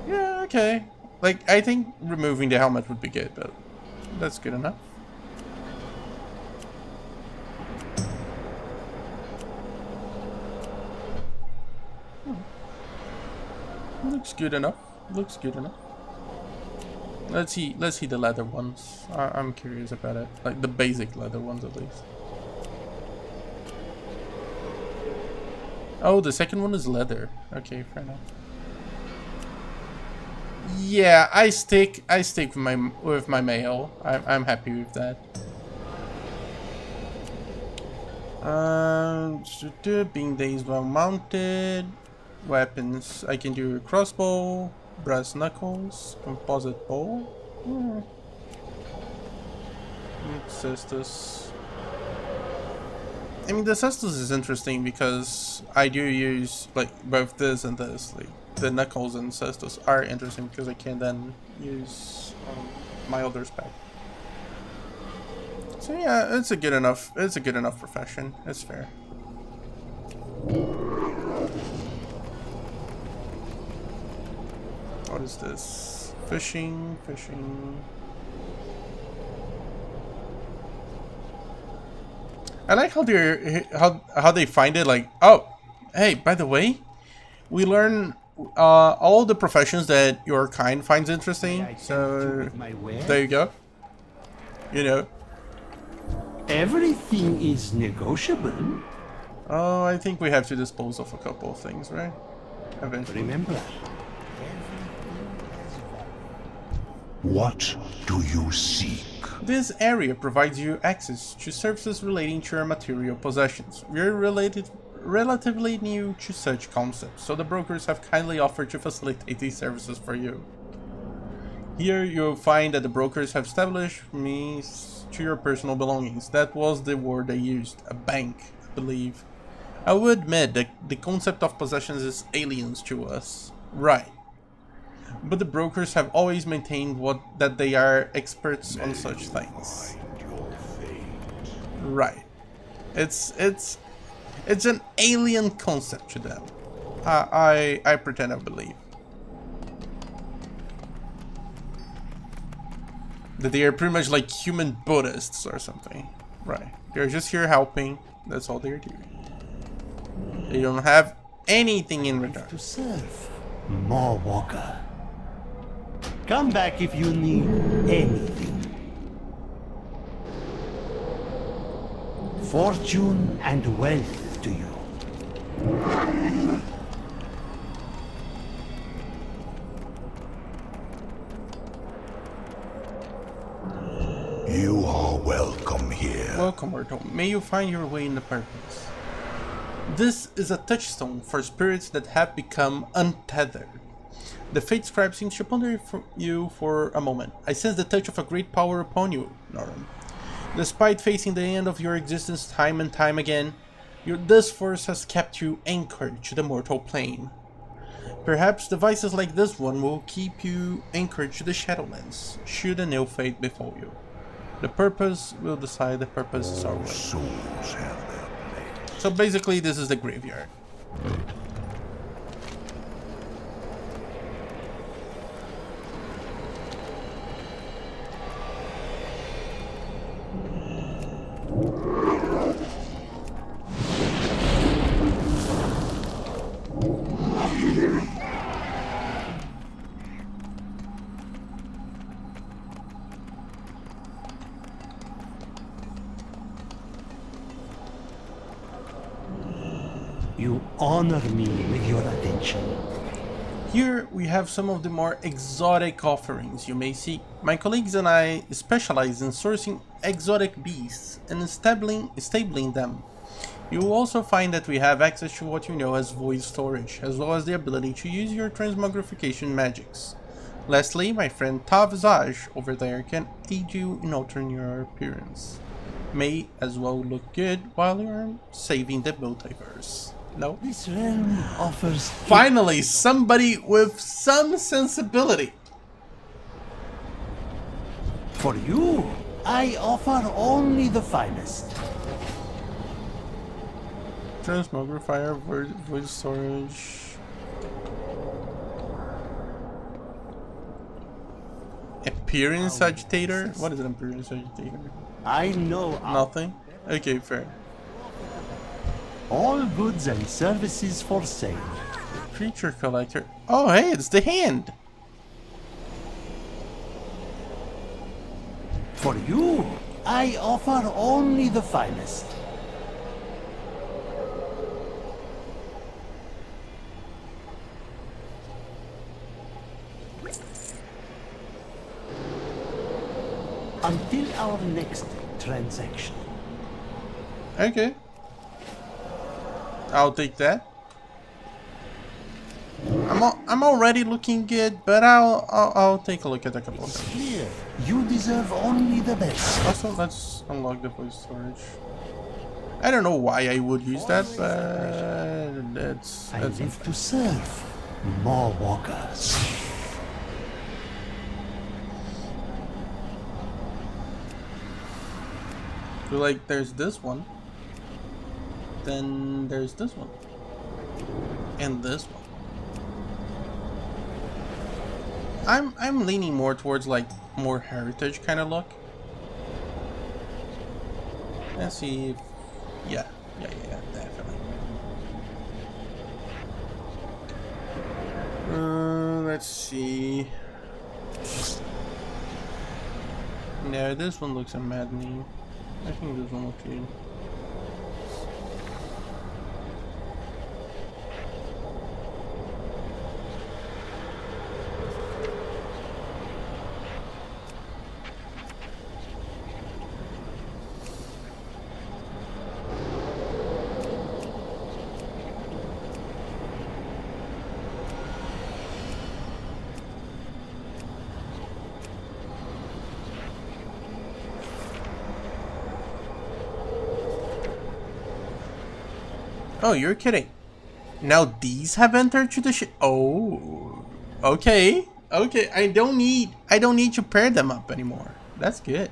Yeah, okay. Like, I think removing the helmet would be good, but that's good enough. Looks good enough. Looks good enough. Let's see the leather ones. I'm curious about it. Like the basic leather ones at least. Oh, the second one is leather. Okay, fair enough. Yeah, I stick with my male. I'm happy with that. Being days well mounted. Weapons. I can do a crossbow, brass knuckles, composite bow. Cestus. I mean, the Cestus is interesting because I do use like both this and this. Like the knuckles and Cestus are interesting because I can then use my other spec. So yeah, it's a good enough profession. It's fair. What is this? Fishing. I like how they find it. Like, oh, hey, by the way, we learn all the professions that your kind finds interesting. So there you go. You know. Everything is negotiable. Oh, I think we have to dispose of a couple of things, right? Eventually. Remember. What do you seek? This area provides you access to services relating to your material possessions. We're relatively new to such concepts, so the brokers have kindly offered to facilitate these services for you. Here you'll find that the brokers have established means to your personal belongings. That was the word they used, a bank, I believe. I will admit that the concept of possessions is alien to us. Right. But the brokers have always maintained that they are experts on such things. Right. It's an alien concept to them. I pretend I believe. That they are pretty much like human Buddhists or something. Right. They're just here helping. That's all they're doing. They don't have anything in return. To serve. More Walker. Come back if you need anything. Fortune and wealth to you. You are welcome here. Welcome, Mortal. May you find your way in the purpose. This is a touchstone for spirits that have become untethered. The Fate Scribe seems to ponder you for a moment. I sense the touch of a great power upon you, Norum. Despite facing the end of your existence time and time again, this force has kept you anchored to the mortal plane. Perhaps devices like this one will keep you anchored to the Shadowlands, should an ill fate befall you. The purpose will decide. The purpose is our will. So basically, this is the graveyard. You honor me with your attention. Here we have some of the more exotic offerings you may see. My colleagues and I specialize in sourcing exotic beasts and stabling them. You will also find that we have access to what you know as void storage, as well as the ability to use your transmogrification magics. Lastly, my friend Tavzaj over there can aid you in altering your appearance. May as well look good while you're saving the multiverse. No? This realm offers... Finally, somebody with some sensibility. For you, I offer only the finest. Transmogrifier, void storage. Appearance agitator? What is an appearance agitator? I know. Nothing? Okay, fair. All goods and services for sale. Creature collector. Oh, hey, it's the hand. For you, I offer only the finest. Until our next transaction. Okay. I'll take that. I'm already looking good, but I'll take a look at a couple of things. Clear. You deserve only the best. Also, let's unlock the void storage. I don't know why I would use that, but that's I live to serve more walkers. So like there's this one, then there's this one, and this one. I'm leaning more towards like more heritage kind of look. Let's see if, yeah, definitely. Let's see. No, this one looks maddening. I think this one looks good. Oh, you're kidding. Now these have entered to the oh, okay. Okay, I don't need to pair them up anymore. That's good.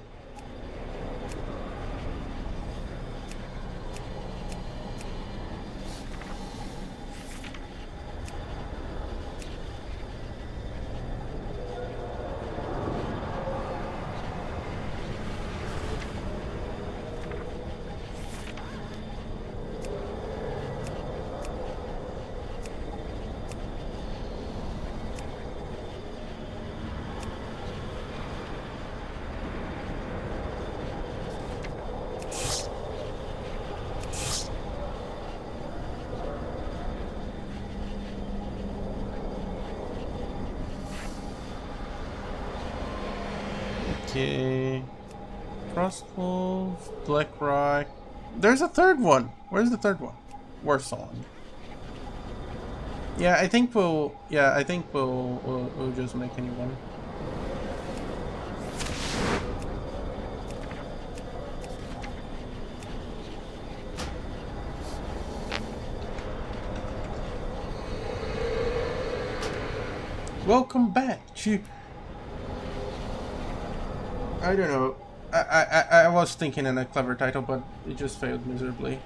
Okay. Frostwolf, Blackrock. There's a third one. Where's the third one? Warsaw. Yeah, I think we'll just make a new one. Welcome back to... I don't know. I was thinking in a clever title, but it just failed miserably.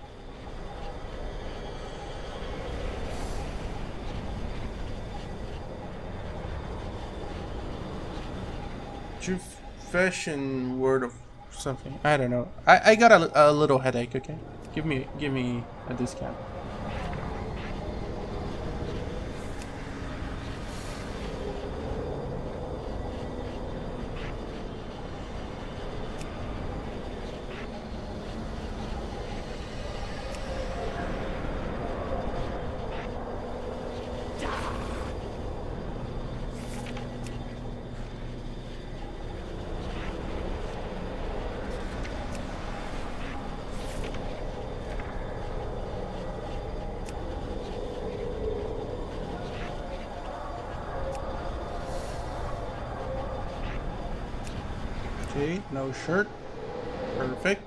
Fashion word of something. I don't know. I got a little headache. Okay, give me a discount. Okay, no shirt. Perfect.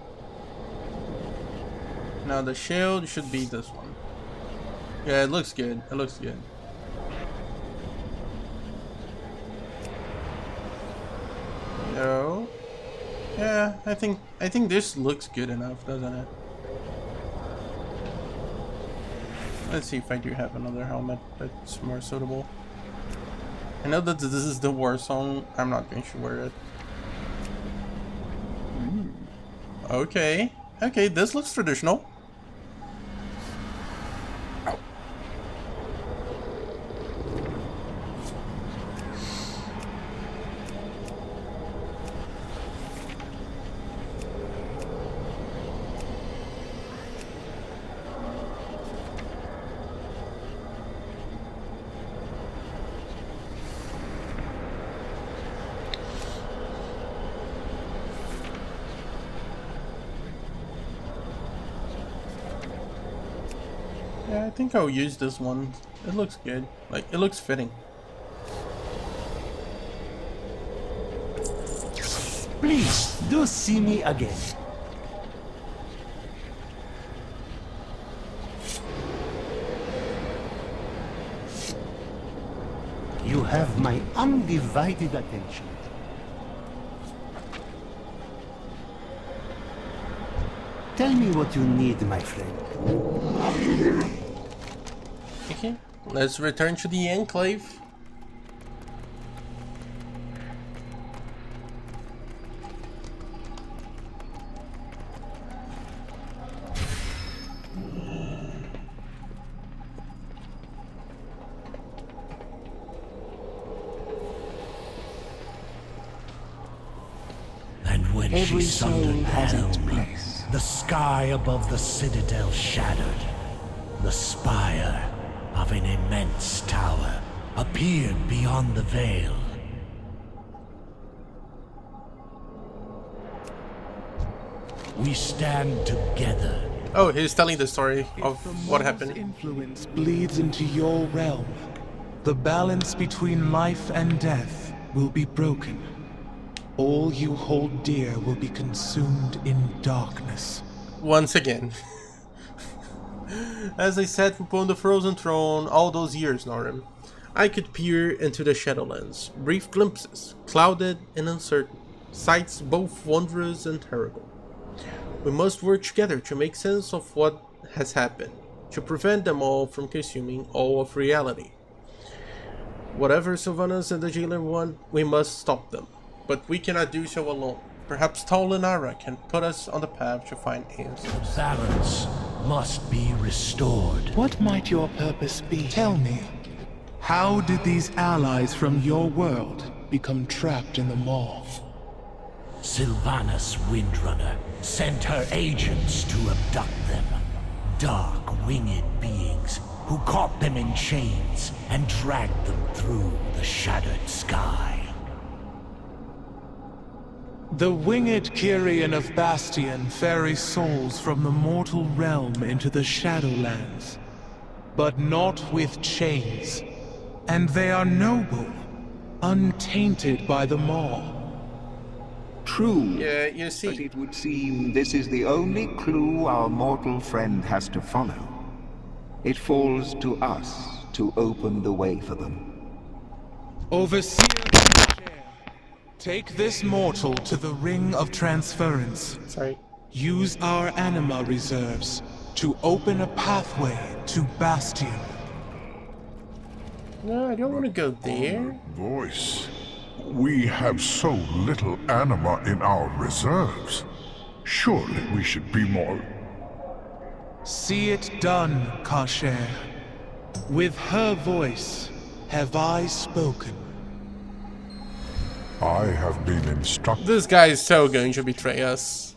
Now the shield should be this one. Yeah, it looks good. It looks good. No. Yeah, I think this looks good enough, doesn't it? Let's see if I do have another helmet that's more suitable. I know that this is the war song. I'm not going to wear it. Okay. Okay, this looks traditional. Ow. Yeah, I think I'll use this one. It looks good. Like, it looks fitting. Please, do see me again. You have my undivided attention. Tell me what you need, my friend. Okay, let's return to the Enclave. And when Every she sundered soul has its Helm, place. the sky above the citadel shattered. The spire of an immense tower appeared beyond the veil. We stand together. Oh, he's telling the story of what happened. Influence bleeds into your realm. The balance between life and death will be broken. All you hold dear will be consumed in darkness. Once again. As I sat upon the frozen throne all those years, Norim, I could peer into the Shadowlands, brief glimpses, clouded and uncertain, sights both wondrous and terrible. We must work together to make sense of what has happened, to prevent them all from consuming all of reality. Whatever Sylvanas and the Jailer want, we must stop them, but we cannot do so alone. Perhaps Tal and Ara can put us on the path to find answers. Balance must be restored. What might your purpose be? Tell me, how did these allies from your world become trapped in the Maw? Sylvanas Windrunner sent her agents to abduct them. Dark, winged beings who caught them in chains and dragged them through the shattered sky. The winged Kyrian of Bastion ferry souls from the mortal realm into the Shadowlands, but not with chains. And they are noble, untainted by the Maw. True. Yeah, you see. But it would seem this is the only clue our mortal friend has to follow. It falls to us to open the way for them. Overseer, take this mortal to the Ring of Transference. Sorry. Use our anima reserves to open a pathway to Bastion. No, I don't want to go there. Voice. We have so little anima in our reserves. Surely we should be more... See it done, Kasher. With her voice have I spoken. I have been instructed. This guy is so going to betray us.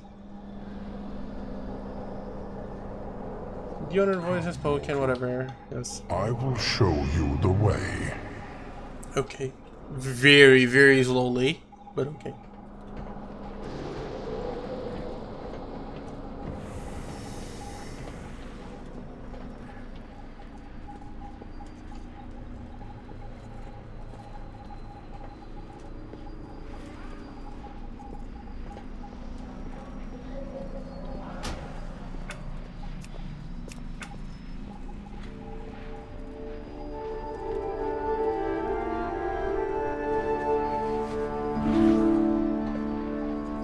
The owner voice has spoken, whatever. Yes. I will show you the way. Okay. Very, very slowly, but okay.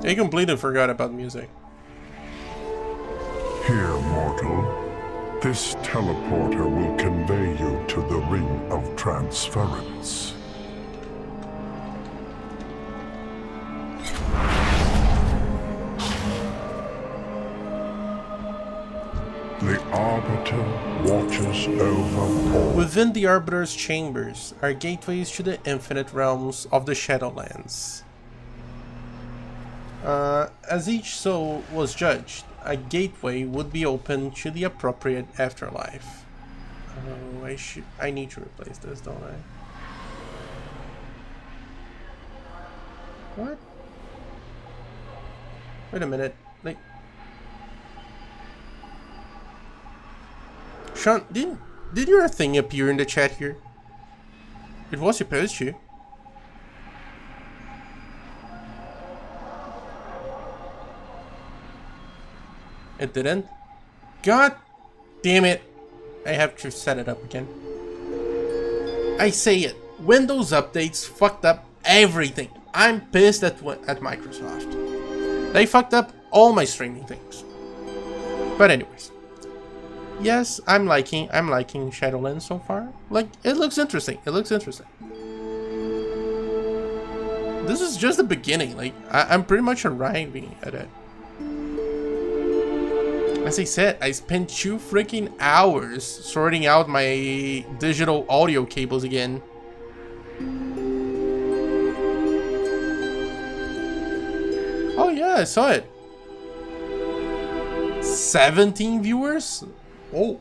I completely forgot about music. Here, mortal. This teleporter will convey you to the Ring of Transference. The Arbiter watches over all. Within the Arbiter's chambers are gateways to the infinite realms of the Shadowlands. As each soul was judged, a gateway would be opened to the appropriate afterlife. Oh, I need to replace this, don't I? What? Wait a minute. Like, Sean, did your thing appear in the chat here? It was supposed to. It didn't? God damn it. I have to set it up again. I say it. Windows updates fucked up everything. I'm pissed at Microsoft. They fucked up all my streaming things. But anyways. Yes, I'm liking Shadowlands so far. Like, it looks interesting. It looks interesting. This is just the beginning. Like, I'm pretty much arriving at it. As I said, I spent 2 freaking hours sorting out my digital audio cables again. Oh yeah, I saw it. 17 viewers? Oh,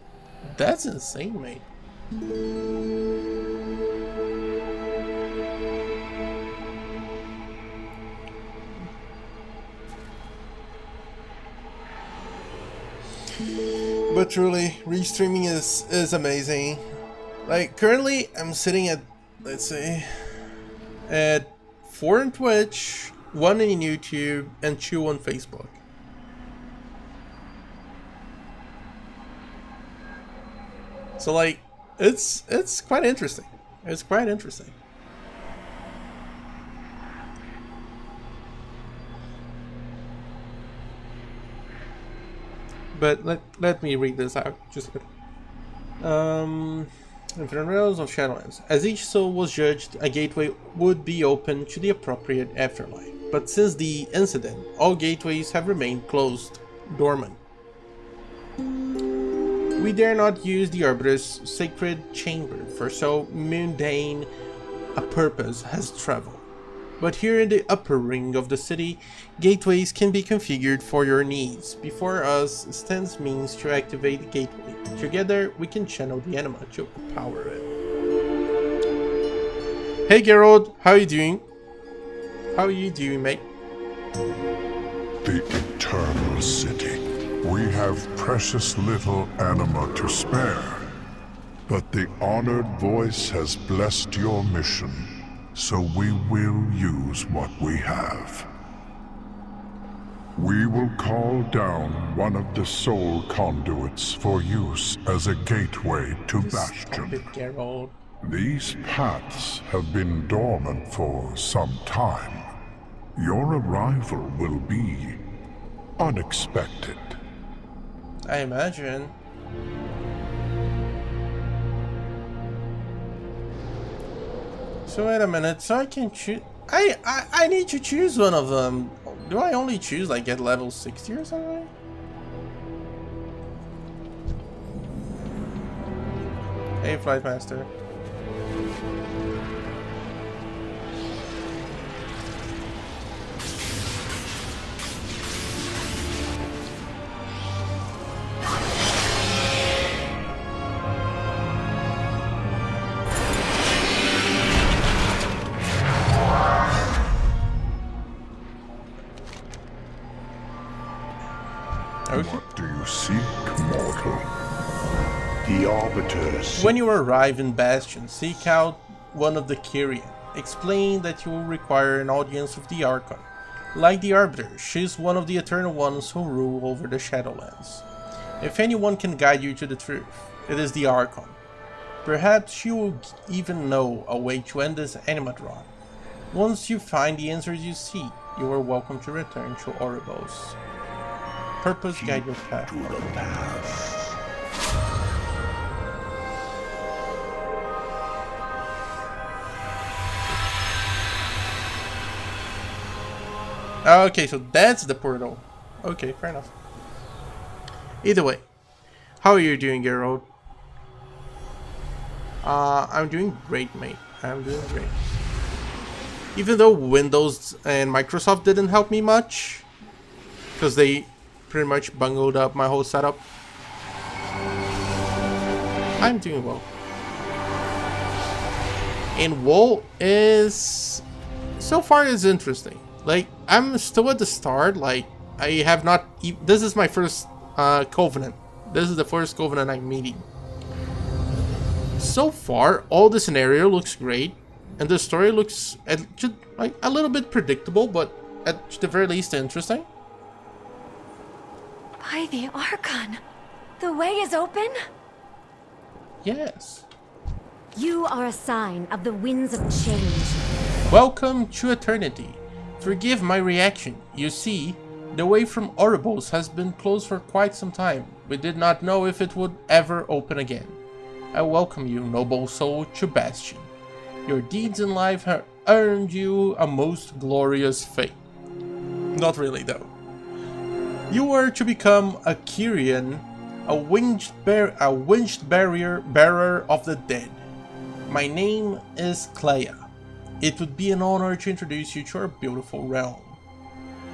that's insane, mate. But truly, restreaming is amazing. Like, currently, I'm sitting at, let's see, at 4 on Twitch, 1 in YouTube, and 2 on Facebook. So, like, it's quite interesting. It's quite interesting. But let me read this out just a bit. Infinite Realms of Shadowlands. As each soul was judged, a gateway would be opened to the appropriate afterlife. But since the incident, all gateways have remained closed, dormant. We dare not use the Arbiter's sacred chamber, for so mundane a purpose has traveled. But here in the upper ring of the city, gateways can be configured for your needs. Before us stands means to activate the gateway. Together, we can channel the anima to power it. Hey Gerald, how are you doing? How are you doing, mate? The Eternal City. We have precious little anima to spare. But the honored voice has blessed your mission. So we will use what we have. We will call down one of the soul conduits for use as a gateway to Bastion. These paths have been dormant for some time. Your arrival will be unexpected. I imagine. So wait a minute, so I can choose. I need to choose one of them. Do I only choose like at level 60 or something? Hey, Flight Master. What do you seek, mortal? The Arbiters. When you arrive in Bastion, seek out one of the Kyrian. Explain that you will require an audience with the Archon. Like the Arbiter, she is one of the Eternal Ones who rule over the Shadowlands. If anyone can guide you to the truth, it is the Archon. Perhaps you will even know a way to end this anima draw. Once you find the answers you seek, You are welcome to return to Oribos. Purpose guide your path. To the past. Okay, so that's the portal. Okay, fair enough. Either way, how are you doing, Geralt? I'm doing great, mate. I'm doing great. Even though Windows and Microsoft didn't help me much, because they pretty much bungled up my whole setup, I'm doing well. And WoW is, so far, is interesting. Like, I'm still at the start. Like, I have not. This is my first Covenant. This is the first Covenant I'm meeting. So far, all the scenario looks great, and the story looks like a little bit predictable, but at the very least interesting. By the Archon, the way is open? Yes. You are a sign of the winds of change. Welcome to Eternity. Forgive my reaction. You see, the way from Oribos has been closed for quite some time. We did not know if it would ever open again. I welcome you, noble soul, to Bastion. Your deeds in life have earned you a most glorious fate. Not really, though. You are to become a Kyrian, a winged bearer of the dead. My name is Clea. It would be an honor to introduce you to our beautiful realm.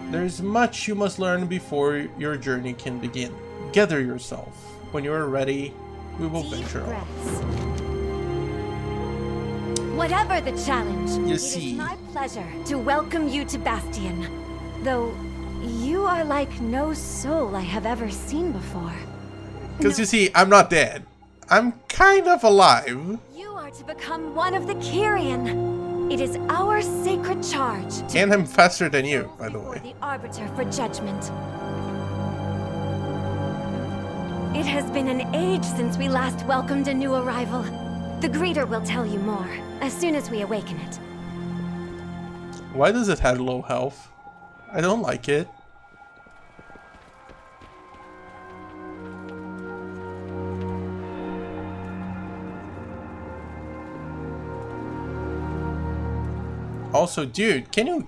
There is much you must learn before your journey can begin. Gather yourself. When you are ready, we will venture on. Whatever the challenge, You it see. is my pleasure to welcome you to Bastion. Though, you are like no soul I have ever seen before. Because you see, I'm not dead. I'm kind of alive. You are to become one of the Kyrian. It is our sacred charge to And I'm faster than you, by the way. the Arbiter for judgment. It has been an age since we last welcomed a new arrival. The greeter will tell you more, as soon as we awaken it. Why does it have low health? I don't like it. Also, dude, can you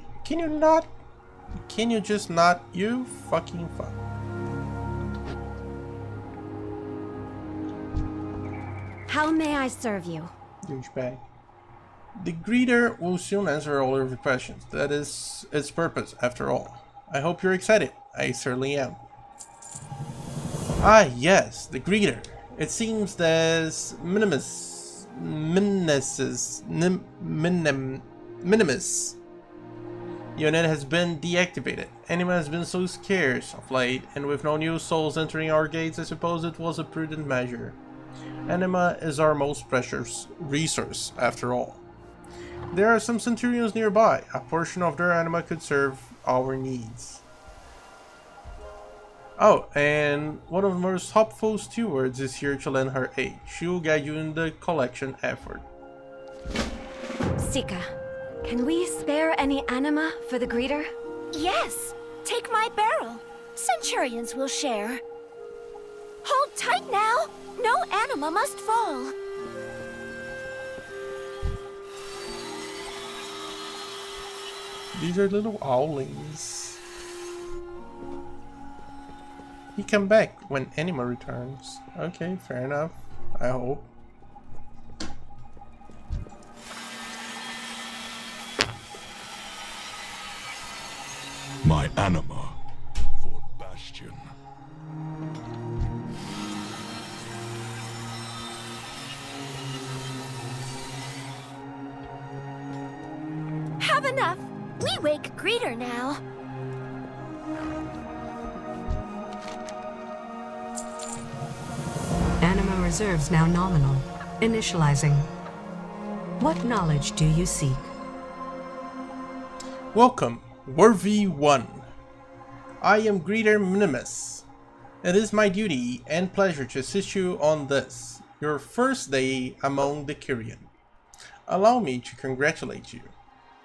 just not, you fucking fuck. How may I serve you? Douchebag. The greeter will soon answer all of your questions. That is its purpose, after all. I hope you're excited. I certainly am. Ah, yes, the greeter. It seems there's Minimus unit has been deactivated. Anima has been so scarce of late, and with no new souls entering our gates, I suppose it was a prudent measure. Anima is our most precious resource, after all. There are some centurions nearby. A portion of their anima could serve our needs. Oh, and one of the most hopeful stewards is here to lend her aid. She will guide you in the collection effort. Sika, can we spare any anima for the greeter? Yes, take my barrel. Centurions will share. Hold tight now. No anima must fall. These are little owlings. He come back when anima returns. Okay, fair enough. I hope. My anima for Bastion. Have enough. We wake greeter now. Anima reserves now nominal. Initializing. What knowledge do you seek? Welcome, Worthy One. I am Greeter Minimus. It is my duty and pleasure to assist you on this, your first day among the Kyrian. Allow me to congratulate you.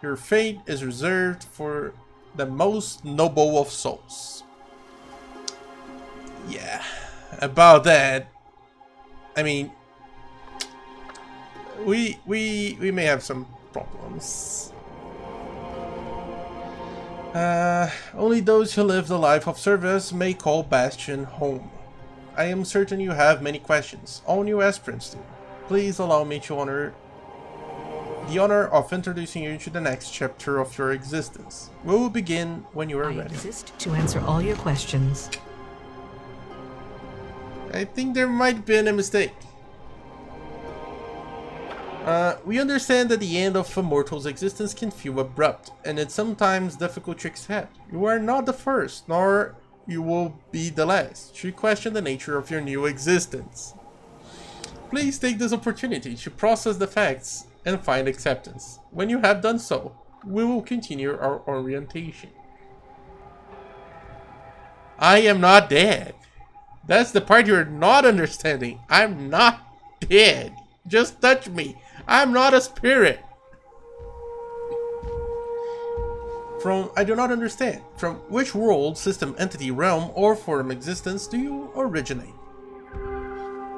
Your fate is reserved for the most noble of souls. Yeah, about that, I mean, we may have some problems. Only those who live the life of service may call Bastion home. I am certain you have many questions. All new aspirants do. Please allow me to the honor of introducing you to the next chapter of your existence. We will begin when you are ready. I exist to answer all your questions. I think there might have been a mistake. We understand that the end of a mortal's existence can feel abrupt, and it's sometimes difficult to accept. You are not the first, nor you will be the last, to question the nature of your new existence. Please take this opportunity to process the facts and find acceptance. When you have done so, we will continue our orientation. I am not dead. That's the part you're not understanding. I'm not dead. Just touch me. I'm not a spirit. I do not understand. From which world, system, entity, realm, or form existence do you originate?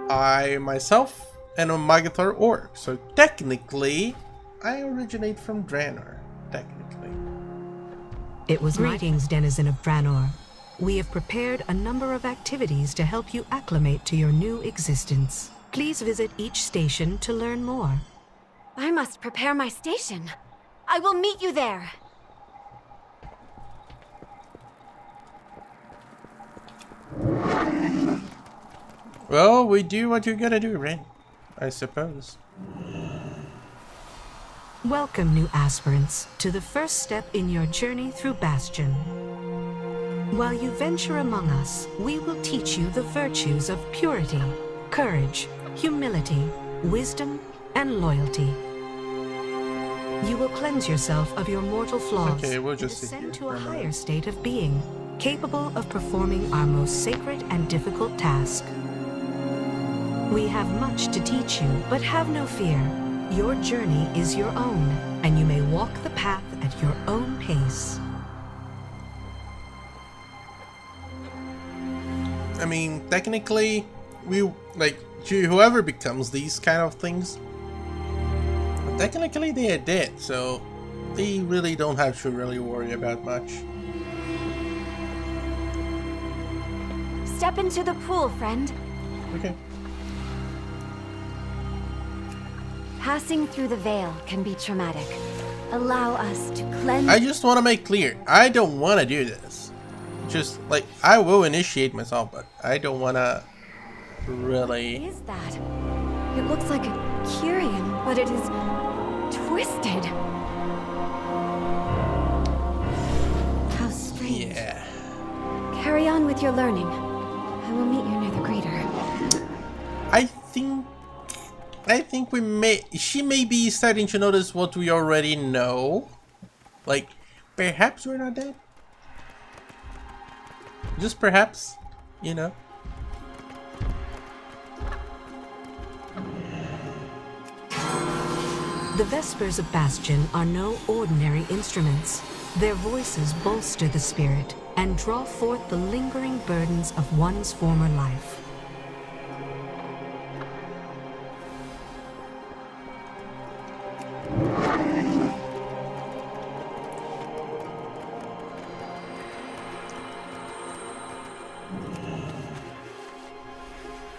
I, myself, am a Magathar orc, so technically, I originate from Draenor. Technically. It was greetings, denizen of Draenor. We have prepared a number of activities to help you acclimate to your new existence. Please visit each station to learn more. I must prepare my station. I will meet you there. Well, we do what you gotta do, right? I suppose. Welcome, new aspirants, to the first step in your journey through Bastion. While you venture among us, we will teach you the virtues of purity, courage, humility, wisdom, and loyalty. You will cleanse yourself of your mortal flaws and descend to a higher state of being, capable of performing our most sacred and difficult task. We have much to teach you, but have no fear. Your journey is your own, and you may walk the path at your own pace. I mean, technically, whoever becomes these kind of things, technically they are dead, so they really don't have to really worry about much. Step into the pool, friend. Okay. Passing through the veil can be traumatic. Allow us to cleanse. I just want to make clear, I don't want to do this. Just, like, I will initiate myself, but I don't want to really... What is that? It looks like a Kyrian, but it is twisted. How strange. Yeah. Carry on with your learning. I will meet you near the greeter. I think she may be starting to notice what we already know. Like, perhaps we're not dead. Just perhaps, you know. The Vespers of Bastion are no ordinary instruments. Their voices bolster the spirit and draw forth the lingering burdens of one's former life.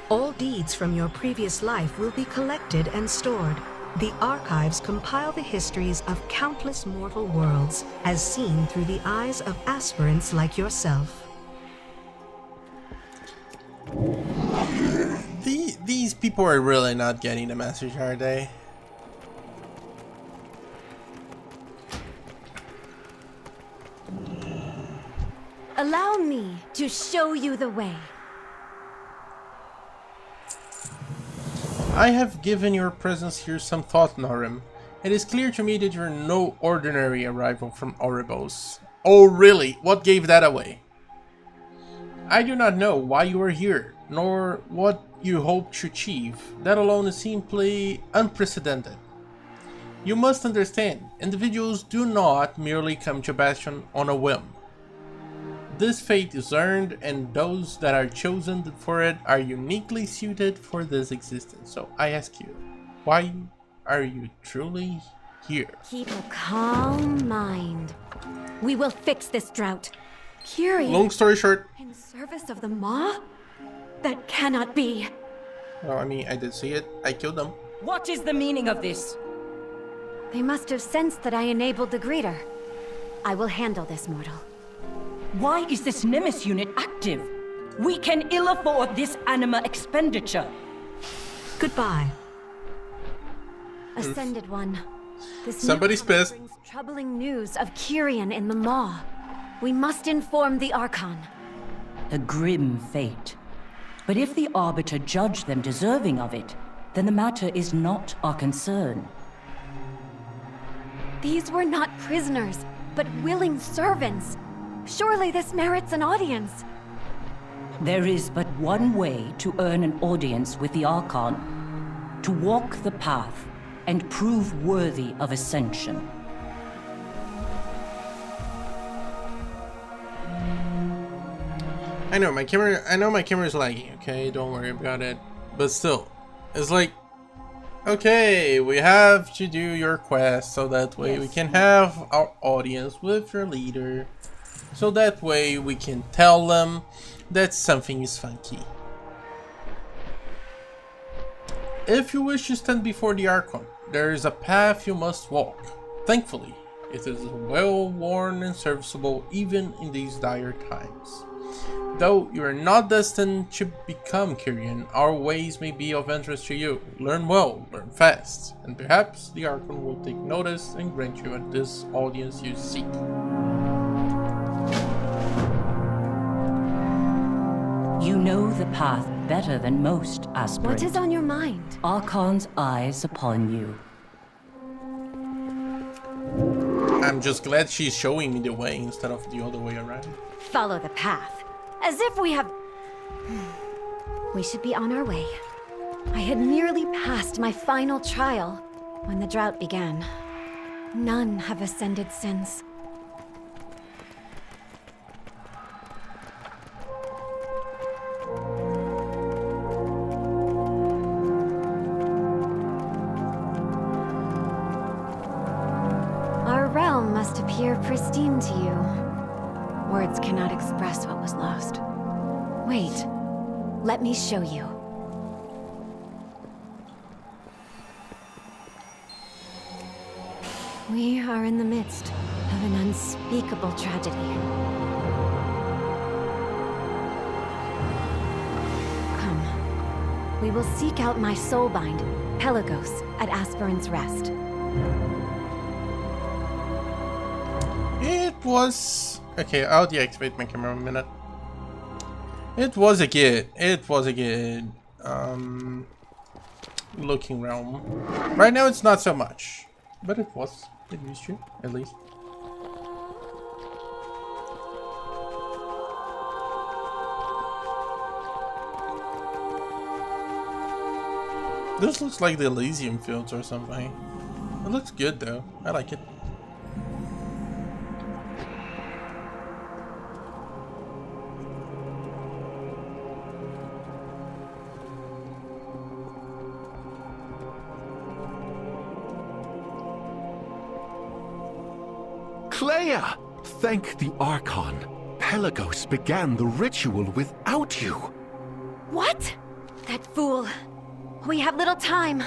All deeds from your previous life will be collected and stored. The archives compile the histories of countless mortal worlds, as seen through the eyes of aspirants like yourself. These people are really not getting the message, are they? Allow me to show you the way. I have given your presence here some thought, Norim. It is clear to me that you're no ordinary arrival from Oribos. Oh really? What gave that away? I do not know why you are here, nor what you hope to achieve. That alone is simply unprecedented. You must understand, individuals do not merely come to Bastion on a whim. This fate is earned, and those that are chosen for it are uniquely suited for this existence. So I ask you, why are you truly here? Keep a calm mind. We will fix this drought. Curious. Long story short. In service of the Maw? That cannot be. Well, I mean, I did see it. I killed them. What is the meaning of this? They must have sensed that I enabled the greeter. I will handle this, mortal. Why is this Nemesis unit active? We can ill afford this anima expenditure. Goodbye. Ascended One. This Somebody's pissed. Brings troubling news of Kyrian in the Maw. We must inform the Archon. A grim fate. But if the Arbiter judge them deserving of it, then the matter is not our concern. These were not prisoners, but willing servants. Surely this merits an audience. There is but one way to earn an audience with the Archon. To walk the path and prove worthy of ascension. I know my camera is lagging, okay? Don't worry about it. But still, it's like, okay, we have to do your quest so that way we can have our audience with your leader. So that way we can tell them that something is funky. If you wish to stand before the Archon, there is a path you must walk. Thankfully, it is well worn and serviceable even in these dire times. Though you are not destined to become Kyrian, our ways may be of interest to you. Learn well, learn fast, and perhaps the Archon will take notice and grant you this audience you seek. You know the path better than most, aspirant. What is on your mind? Archon's eyes upon you. I'm just glad she's showing me the way instead of the other way around. Follow the path. As if we have... We should be on our way. I had nearly passed my final trial when the drought began. None have ascended since. Our realm must appear pristine to you. Words cannot express what was lost. Wait, let me show you. We are in the midst of an unspeakable tragedy. Come, we will seek out my soulbind, Pelagos, at Aspirant's Rest. It was... Okay, I'll deactivate my camera in a minute. It was a good looking realm. Right now it's not so much, but it used to, at least. This looks like the Elysium Fields or something. It looks good though, I like it. Clea! Thank the Archon. Pelagos began the ritual without you. What? That fool. We have little time.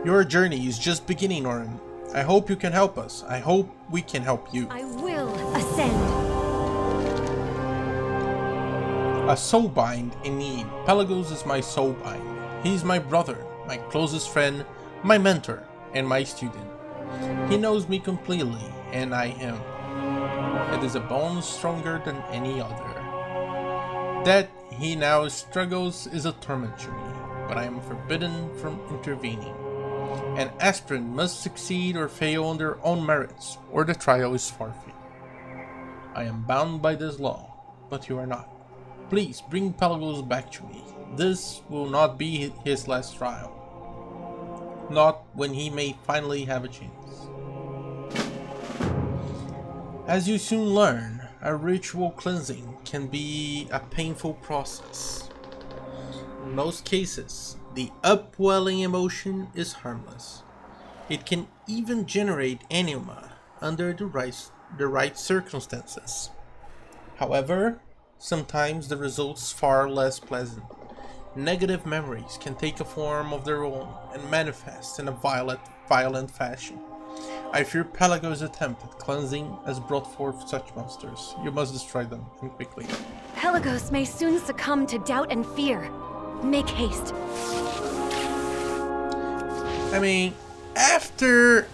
Your journey is just beginning, Orin. I hope you can help us. I hope we can help you. I will ascend. A soulbind in need. Pelagos is my soulbind. He's my brother, my closest friend, my mentor, and my student. He knows me completely, and I him. It is a bond stronger than any other. That he now struggles is a torment to me, but I am forbidden from intervening. An aspirant must succeed or fail on their own merits, or the trial is forfeit. I am bound by this law, but you are not. Please bring Pelagos back to me. This will not be his last trial. Not when he may finally have a chance. As you soon learn, a ritual cleansing can be a painful process. In most cases, the upwelling emotion is harmless. It can even generate anima under the right circumstances. However, sometimes the result's far less pleasant. Negative memories can take a form of their own and manifest in a violent fashion. I fear Pelagos' attempt at cleansing has brought forth such monsters. You must destroy them, and quickly. Pelagos may soon succumb to doubt and fear. Make haste. I mean, after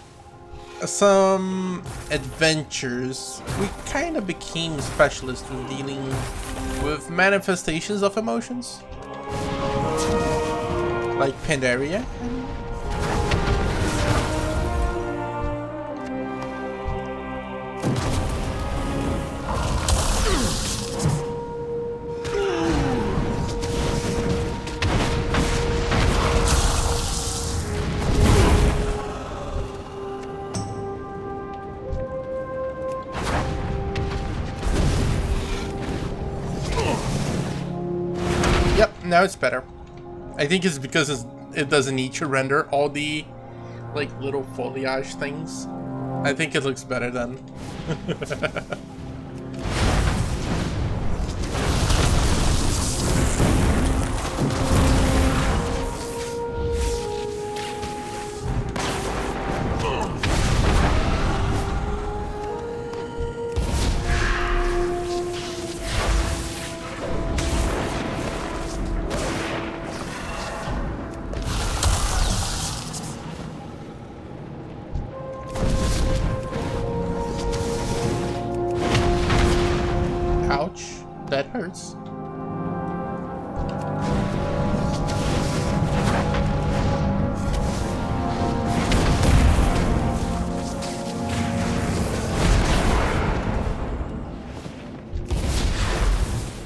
some adventures, we kind of became specialists with dealing with manifestations of emotions. Like Pandaria. Yep, now it's better. I think it's because it doesn't need to render all the like little foliage things. I think it looks better then. Ouch, that hurts.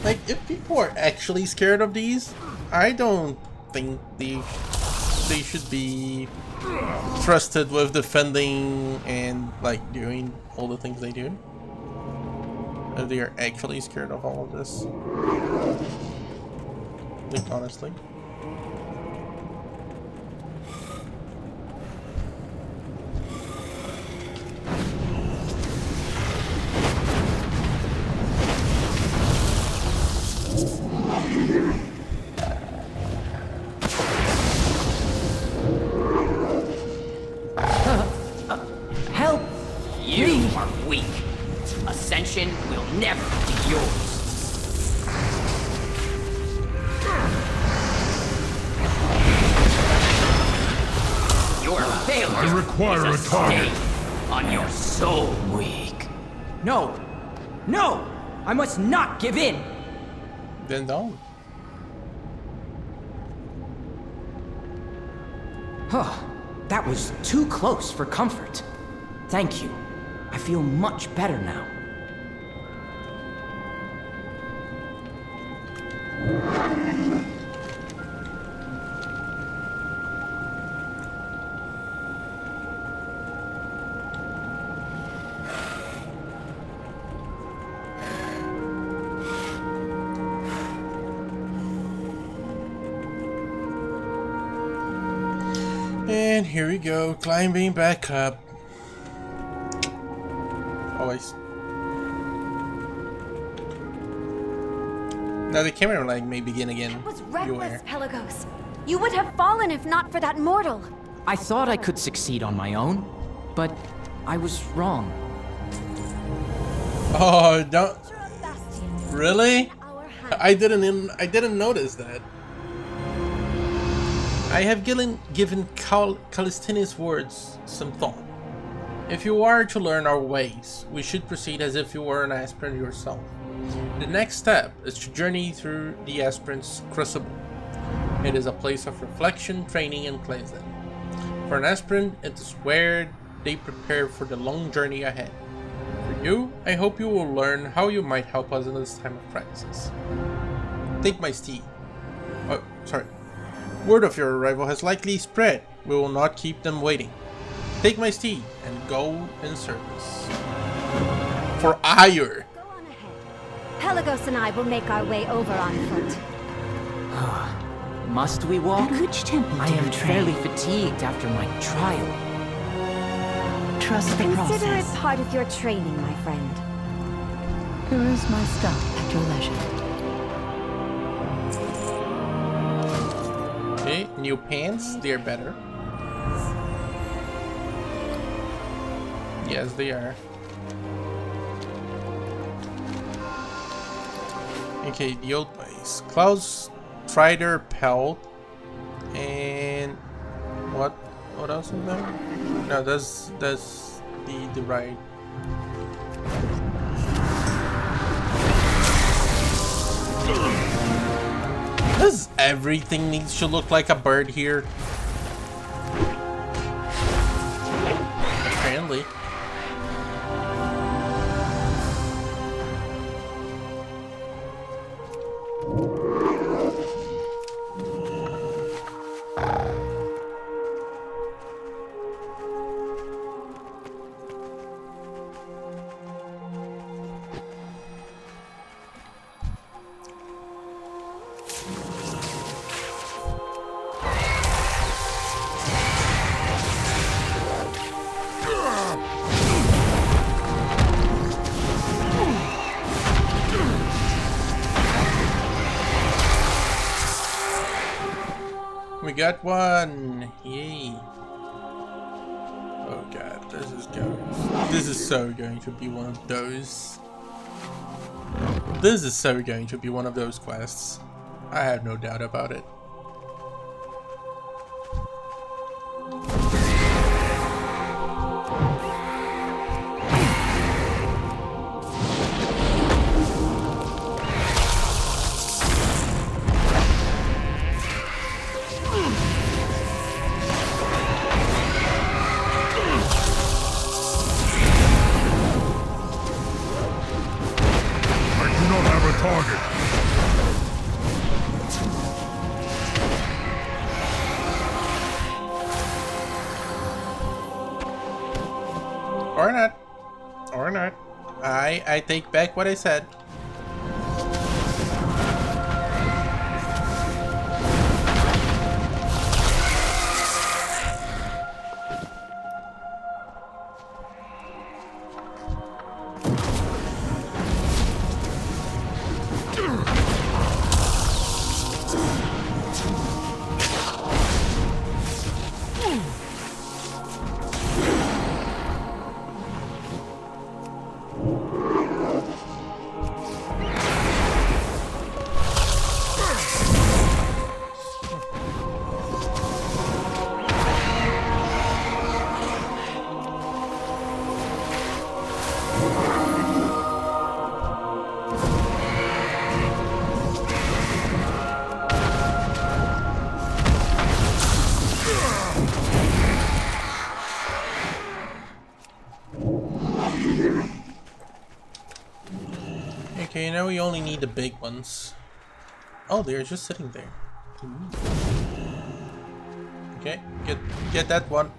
Like, if people are actually scared of these, I don't think they should be trusted with defending and like doing all the things they do. If they are actually scared of all of this. Like, honestly. Help! You are weak. Ascension will never be yours. Your failure I require is a target. stain on your soul. Weak. No! No! I must not give in! Then don't. Huh. That was too close for comfort. Thank you. I feel much better now. And here we go, climbing back up. Always. Now the camera lag may begin again. It was reckless, Pelagos. You would have fallen if not for that mortal. I thought I could succeed on my own, but I was wrong. Oh, don't. Really? I didn't notice that. I have given Calistini's words some thought. If you are to learn our ways, we should proceed as if you were an aspirant yourself. The next step is to journey through the aspirant's crucible. It is a place of reflection, training, and cleansing. For an aspirant, it is where they prepare for the long journey ahead. For you, I hope you will learn how you might help us in this time of crisis. Take my steed. Oh, sorry. Word of your arrival has likely spread. We will not keep them waiting. Take my steed and go in service. For ire. Pelagos and I will make our way over on foot. Must we walk? At which temple I do am you train? fairly fatigued after my trial. Trust the Consider process. it part of your training, my friend. Peruse my stuff at your leisure. Okay, new pants. They're better. Yes, they are. Okay, the old ways. Cloud's Strider Pelt. And what else is there? No, that's the right. Does everything needs to look like a bird here? Apparently. We got one! Yay! Oh god, this is so going to be one of those. This is so going to be one of those quests. I have no doubt about it. Or not. Or not. I take back what I said. Okay, now we only need the big ones. Oh, they're just sitting there. Okay, get that one.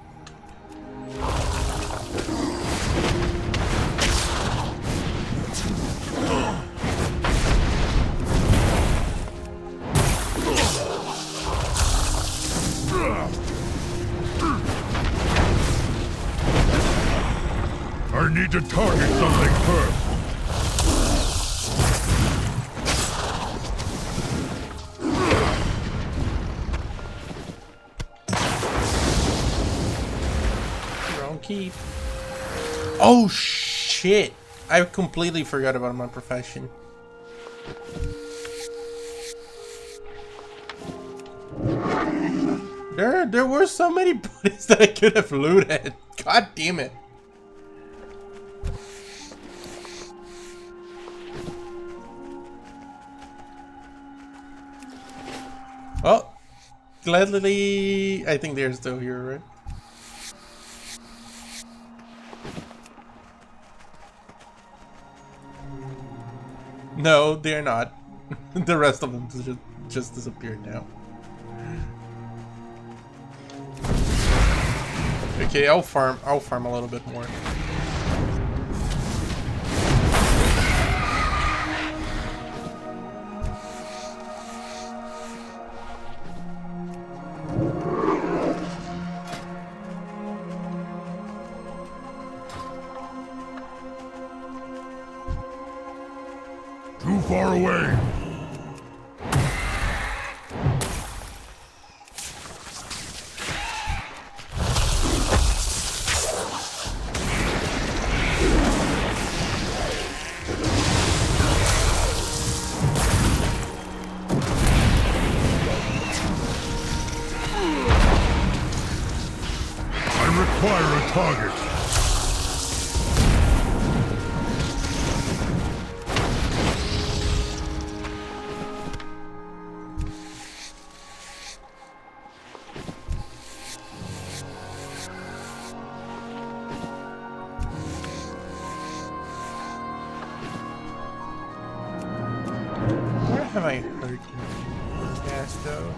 I need to target something first. Keep. Oh shit! I completely forgot about my profession. There were so many bodies that I could have looted. God damn it. Oh, gladly, I think they're still here, right? No, they're not. The rest of them just disappeared now. Okay, I'll farm a little bit more. Too far away. I require a target. Where have I hurt you? Yes, though.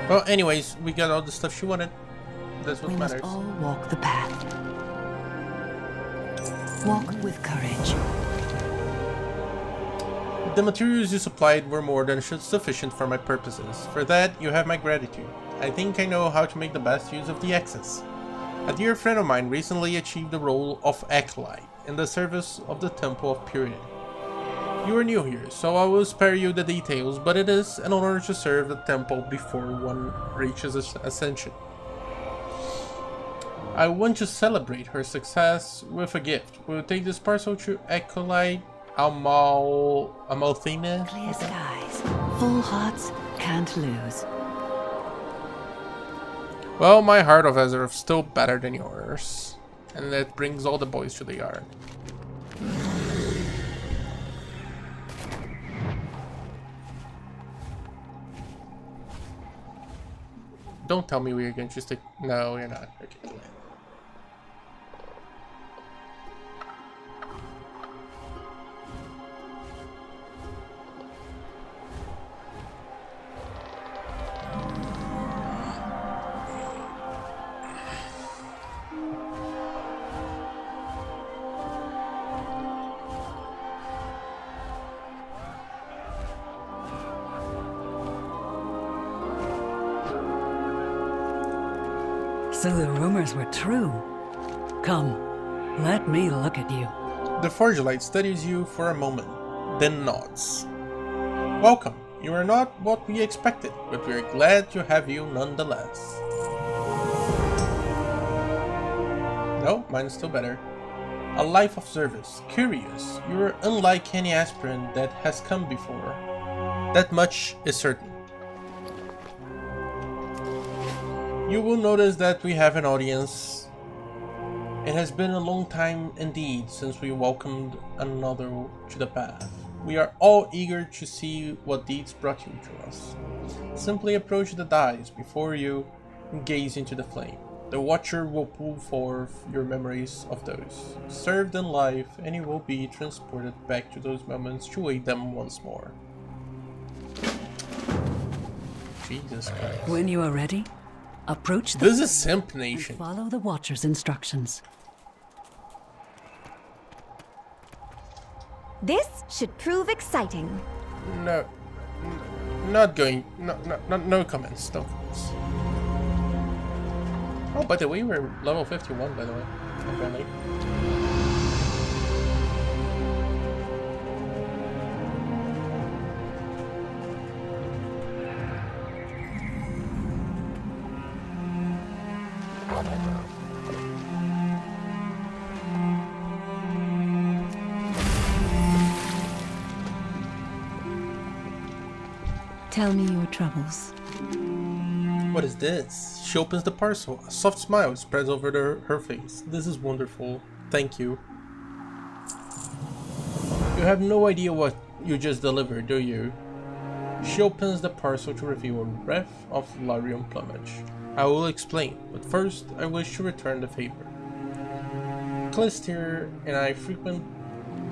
Well, anyways, we got all the stuff she wanted. That's what We matters. must all walk the path. Walk with courage. The materials you supplied were more than sufficient for my purposes. For that, you have my gratitude. I think I know how to make the best use of the excess. A dear friend of mine recently achieved the role of acolyte in the service of the Temple of Purity. You are new here, so I will spare you the details, but it is an honor to serve the temple before one reaches ascension. I want to celebrate her success with a gift. We'll take this parcel to acolyte Amalthina. Clear skies. Full hearts can't lose. Well, my heart of Azeroth is still better than yours. And that brings all the boys to the yard. Don't tell me we're going to stick. No, you're not. Okay. So the rumors were true. Come, let me look at you. The Forgelite studies you for a moment, then nods. Welcome. You are not what we expected, but we are glad to have you nonetheless. No, mine's still better. A life of service. Curious. You are unlike any aspirant that has come before. That much is certain. You will notice that we have an audience. It has been a long time indeed since we welcomed another to the path. We are all eager to see what deeds brought you to us. Simply approach the dais before you and gaze into the flame. The Watcher will pull forth your memories of those served in life, and you will be transported back to those moments to aid them once more. Jesus Christ. When you are ready, approach the... This is Simp Nation. Follow the Watcher's instructions. This should prove exciting. No. Not going. No comments. No comments. Oh, by the way, we're level 51, by the way. Apparently. Tell me your troubles. What is this? She opens the parcel. A soft smile spreads over her face. This is wonderful. Thank you. You have no idea what you just delivered, do you? She opens the parcel to reveal a wreath of Larian plumage. I will explain, but first I wish to return the favor. Callister and I frequent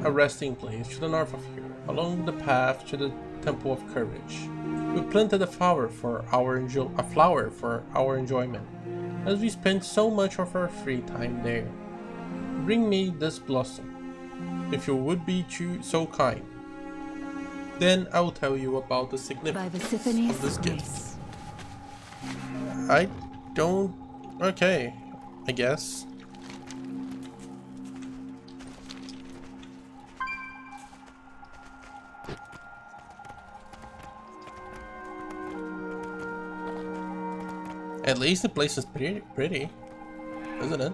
a resting place to the north of here, along the path to the Temple of Courage. We planted a flower for our enjoyment, as we spent so much of our free time there. Bring me this blossom, if you would be so kind. Then I will tell you about the significance of this gift. I don't... Okay, I guess. At least the place is pretty, isn't it?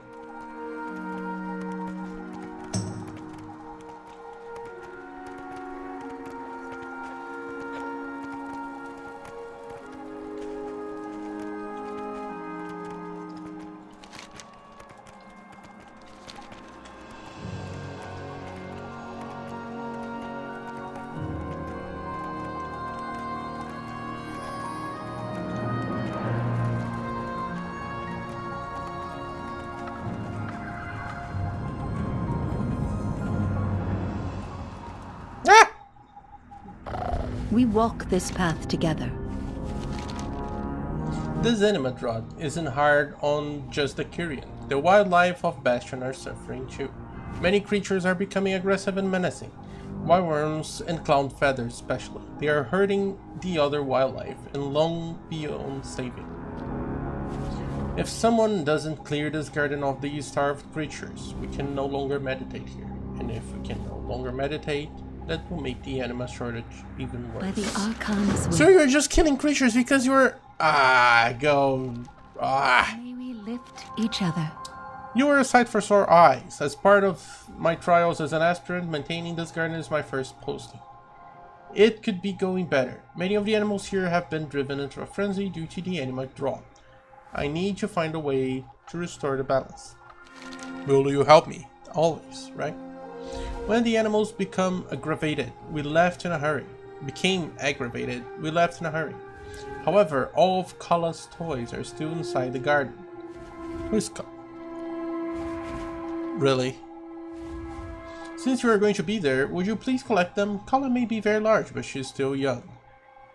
We walk this path together. This anima drought isn't hard on just the Kyrian. The wildlife of Bastion are suffering too. Many creatures are becoming aggressive and menacing. Wireworms and clown feathers especially. They are hurting the other wildlife and long beyond saving. If someone doesn't clear this garden of these starved creatures, we can no longer meditate here. And if we can no longer meditate, that will make the anima shortage even worse. By the Archon's will. So you're just killing creatures because you're... May we lift each other. You are a sight for sore eyes. As part of my trials as an aspirant, maintaining this garden is my first posting. It could be going better. Many of the animals here have been driven into a frenzy due to the anima drought. I need to find a way to restore the balance. Will you help me? Always, right? When the animals became aggravated, we left in a hurry. However, all of Kala's toys are still inside the garden. Who's Really? Since you are going to be there, would you please collect them? Kala may be very large, but she's still young.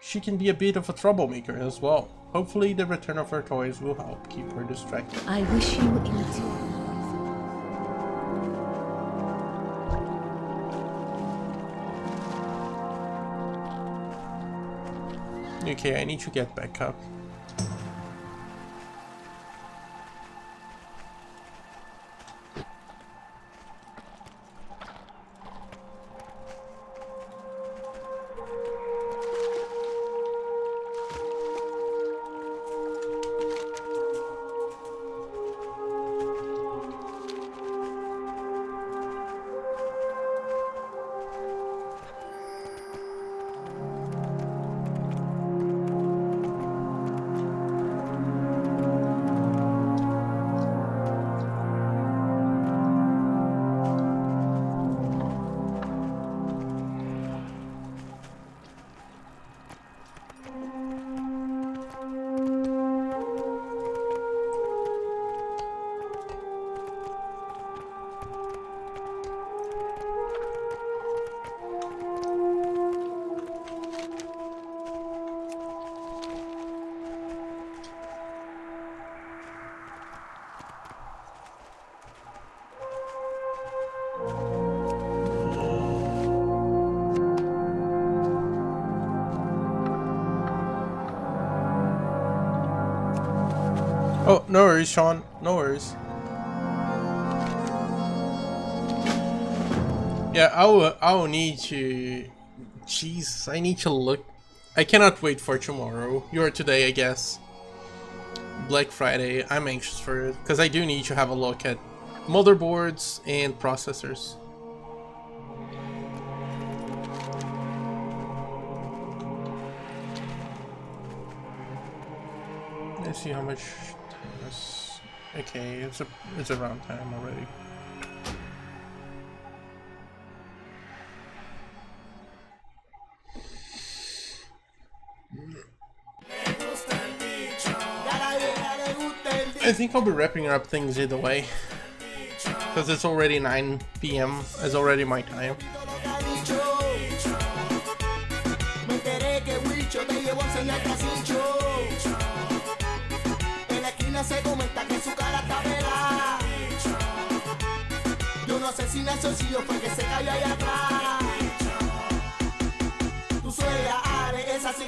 She can be a bit of a troublemaker as well. Hopefully the return of her toys will help keep her distracted. I wish you ill. Okay, I need to get back up. Oh, no worries, Sean. No worries. Yeah, I will need to... Jeez, I need to look... I cannot wait for tomorrow. Or today, I guess. Black Friday. I'm anxious for it. Because I do need to have a look at motherboards and processors. see how much time is. Okay, it's around time already. I think I'll be wrapping up things either way, because it's already 9 p.m. It's already my time.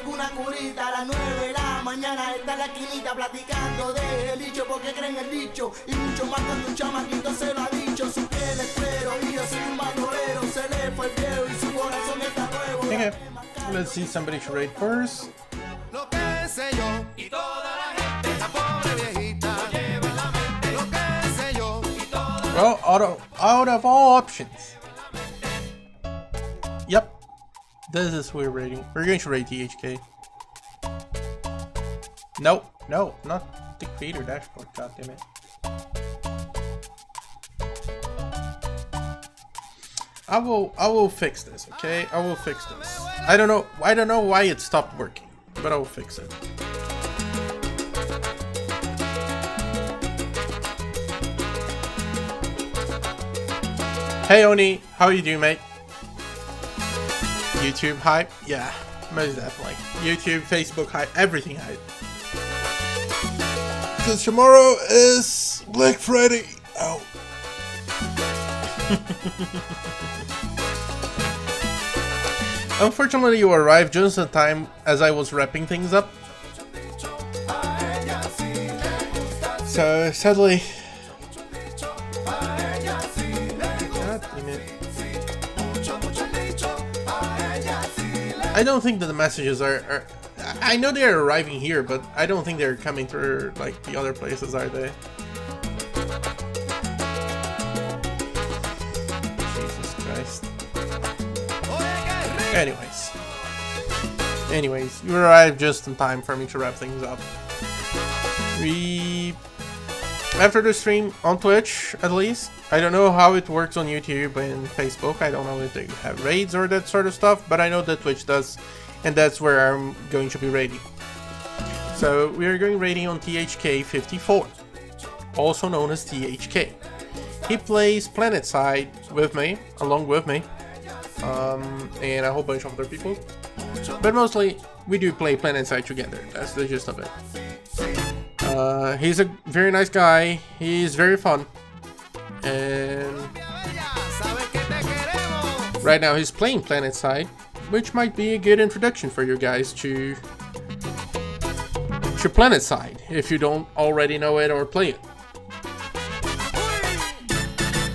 Una curita a las 9 de la mañana está en la esquinita platicando del dicho porque creen el dicho y mucho más cuando un chamaquito se lo ha dicho. Su piel es cuero y yo soy un bandolero, se le fue el viejo y su corazón está nuevo. Okay, let's see somebody should rate first. Lo que sé yo y toda la gente, la pobre viejita lleva la mente. Lo que sé yo y toda la Well, out of all options. Yep. This is we're rating. We're going to rate THK. No, not the creator dashboard. God damn it. I will fix this. Okay, I will fix this. I don't know why it stopped working, but I will fix it. Hey Oni, how you doing, mate? YouTube hype? Yeah, most definitely. YouTube, Facebook hype, everything hype. Because tomorrow is Black Friday. Oh. Unfortunately, you arrived just in time as I was wrapping things up. So, sadly... I don't think that the messages are I know they're arriving here, but I don't think they're coming through like the other places, are they? Jesus Christ. Anyways, you arrived just in time for me to wrap things up. After the stream on Twitch, at least, I don't know how it works on YouTube and Facebook. I don't know if they have raids or that sort of stuff, but I know that Twitch does, and that's where I'm going to be raiding. So we are going raiding on THK 54, also known as THK. He plays Planetside with me, along with me, and a whole bunch of other people. But mostly, we do play Planetside together. That's the gist of it. He's a very nice guy. He's very fun. And right now he's playing Planetside, which might be a good introduction for you guys to Planetside, if you don't already know it or play it.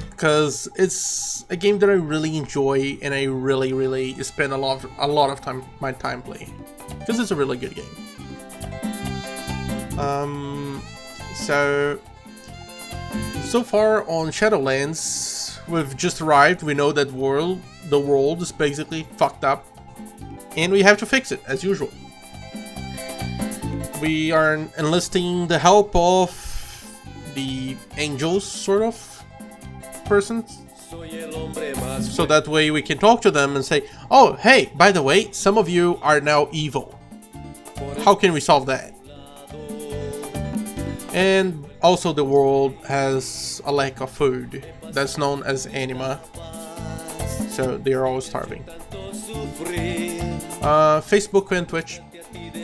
Because it's a game that I really enjoy and I really spend a lot of my time playing. Because it's a really good game. So far on Shadowlands, we've just arrived. We know that the world is basically fucked up, and we have to fix it as usual. We are enlisting the help of the angels, sort of persons, so that way we can talk to them and say, "Oh, hey, by the way, some of you are now evil. How can we solve that?" And also the world has a lack of food that's known as anima, so they are all starving. Facebook and Twitch.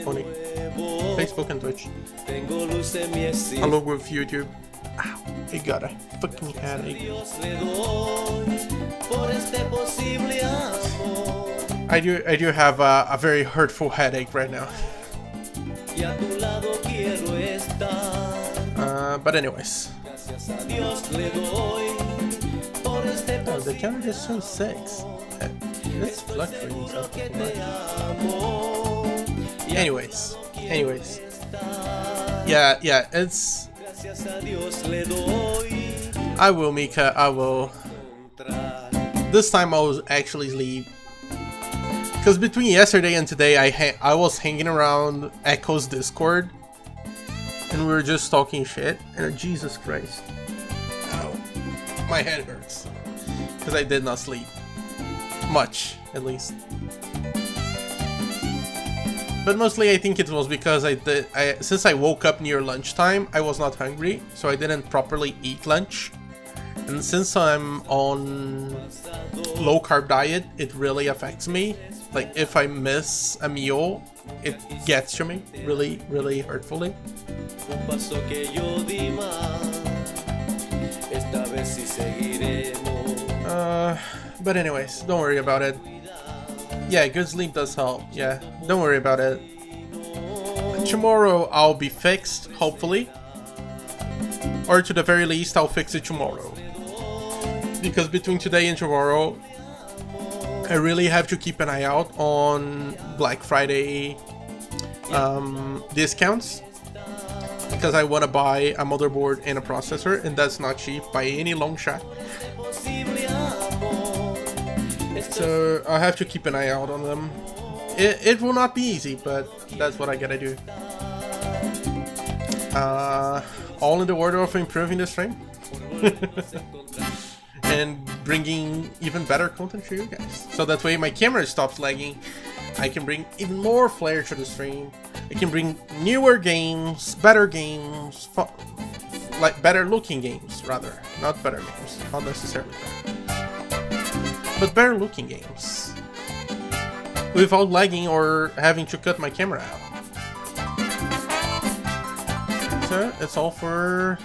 Only Facebook and Twitch. Along with YouTube. Ow, I got a fucking headache. I do have a very hurtful headache right now. But anyways. Oh, the camera just shows 6. It's fluctuating so much. Anyways. Yeah, it's... I will, Mika, I will. This time I will actually leave. Because between yesterday and today I was hanging around Echo's Discord. and we were just talking shit, and Jesus Christ. Ow. My head hurts. Because I did not sleep. Much, at least. But mostly I think it was because since I woke up near lunchtime, I was not hungry, so I didn't properly eat lunch. And since I'm on low carb diet, it really affects me. Like if I miss a meal, it gets to me really, really hurtfully. But anyways, don't worry about it. Yeah, good sleep does help. Yeah, don't worry about it. Tomorrow I'll be fixed, hopefully. Or to the very least, I'll fix it tomorrow. Because between today and tomorrow, I really have to keep an eye out on Black Friday discounts. Because I want to buy a motherboard and a processor, and that's not cheap by any long shot. So I have to keep an eye out on them. It will not be easy, but that's what I gotta do. All in the order of improving the stream. And bringing even better content for you guys. So that way my camera stops lagging. I can bring even more flair to the stream. I can bring newer games, better games, like better looking games rather. Not better games, not necessarily better. But better looking games. Without lagging or having to cut my camera out. So it's all for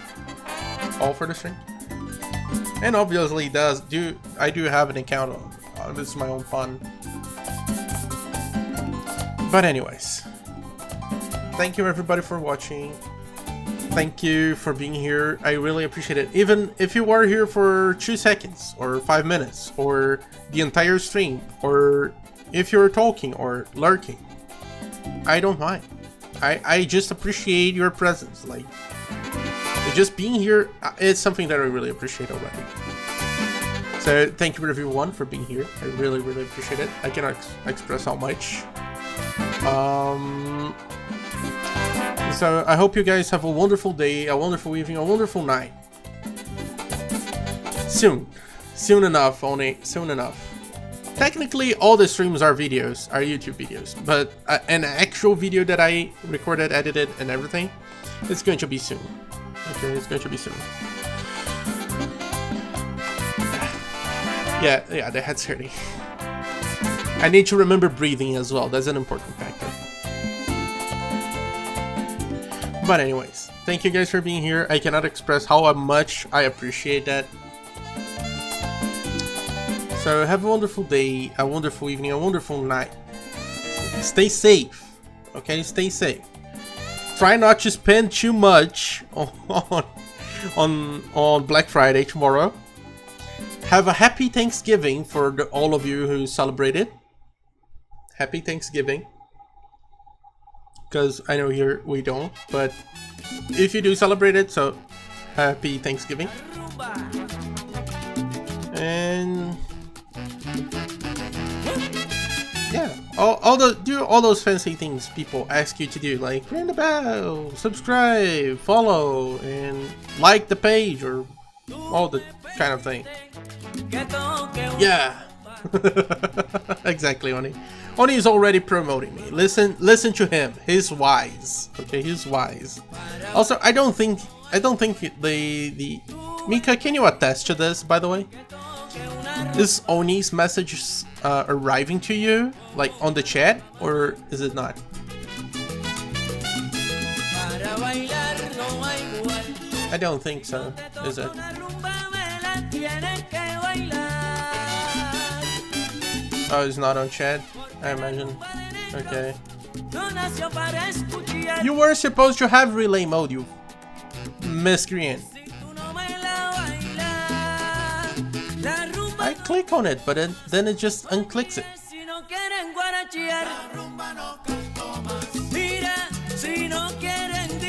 the stream. And obviously I do have an account on this is my own fun. But anyways. Thank you everybody for watching. Thank you for being here. I really appreciate it. Even if you are here for 2 seconds or 5 minutes or the entire stream, or if you're talking or lurking, I don't mind. I just appreciate your presence. Like, just being here is something that I really appreciate already. So thank you everyone for being here. I really, really appreciate it. I cannot express how much. So I hope you guys have a wonderful day, a wonderful evening, a wonderful night. Soon enough, only soon enough. Technically, all the streams are videos, are YouTube videos, but an actual video that I recorded, edited, and everything, it's going to be soon. Okay, it's going to be soon. Yeah, the head's hurting. I need to remember breathing as well. That's an important factor. But anyways, thank you guys for being here. I cannot express how much I appreciate that. So have a wonderful day, a wonderful evening, a wonderful night. Stay safe, okay? Stay safe. Try not to spend too much on Black Friday tomorrow. Have a happy Thanksgiving for all of you who celebrated. Happy Thanksgiving. Because I know here we don't, but if you do celebrate it, so happy Thanksgiving. And yeah, all those fancy things people ask you to do, like ring the bell, subscribe, follow, and like the page, or all the kind of thing. Yeah. Exactly, Oni. Oni is already promoting me. Listen to him. He's wise. Okay, he's wise. Also, I don't think the Mika, can you attest to this, by the way? Is Oni's message arriving to you, like on the chat, or is it not? I don't think so, is it? Oh, it's not on chat, I imagine. Okay. You were supposed to have relay mode, you miscreant. I click on it, but then it just unclicks it.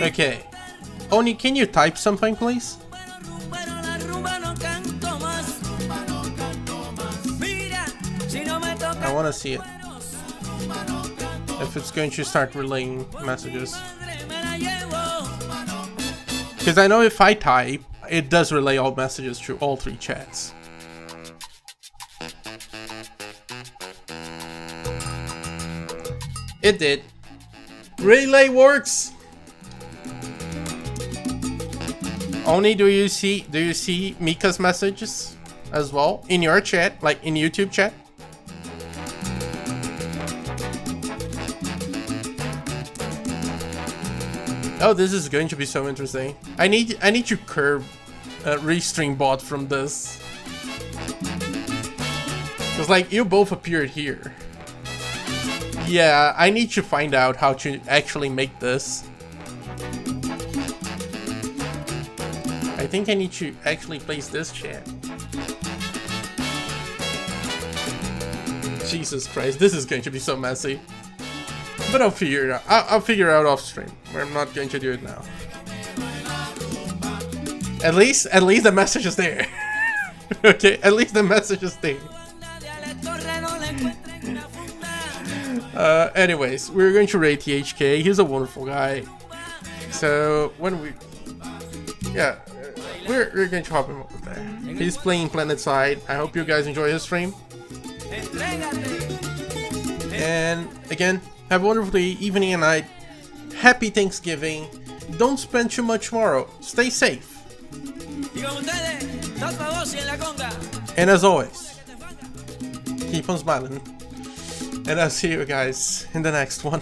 Okay. Oni, can you type something, please? I want to see it. If it's going to start relaying messages. Because I know if I type, it does relay all messages through all 3 chats. It did. Relay works. Only do you see Mika's messages as well in your chat, like in YouTube chat? Oh, this is going to be so interesting. I need to curb Restream bot from this. Cause like you both appeared here. Yeah, I need to find out how to actually make this. I think I need to actually place this chat. Jesus Christ, this is going to be so messy. But I'll figure it out. I'll figure it out off stream. I'm not going to do it now. At least the message is there. Okay, at least the message is there. Anyways, we're going to rate THK. He's a wonderful guy. So when we, yeah, we're going to hop him over there. He's playing PlanetSide. I hope you guys enjoy his stream. And again, have a wonderful day, evening and night. Happy Thanksgiving. Don't spend too much tomorrow. Stay safe. And as always, keep on smiling. And I'll see you guys in the next one.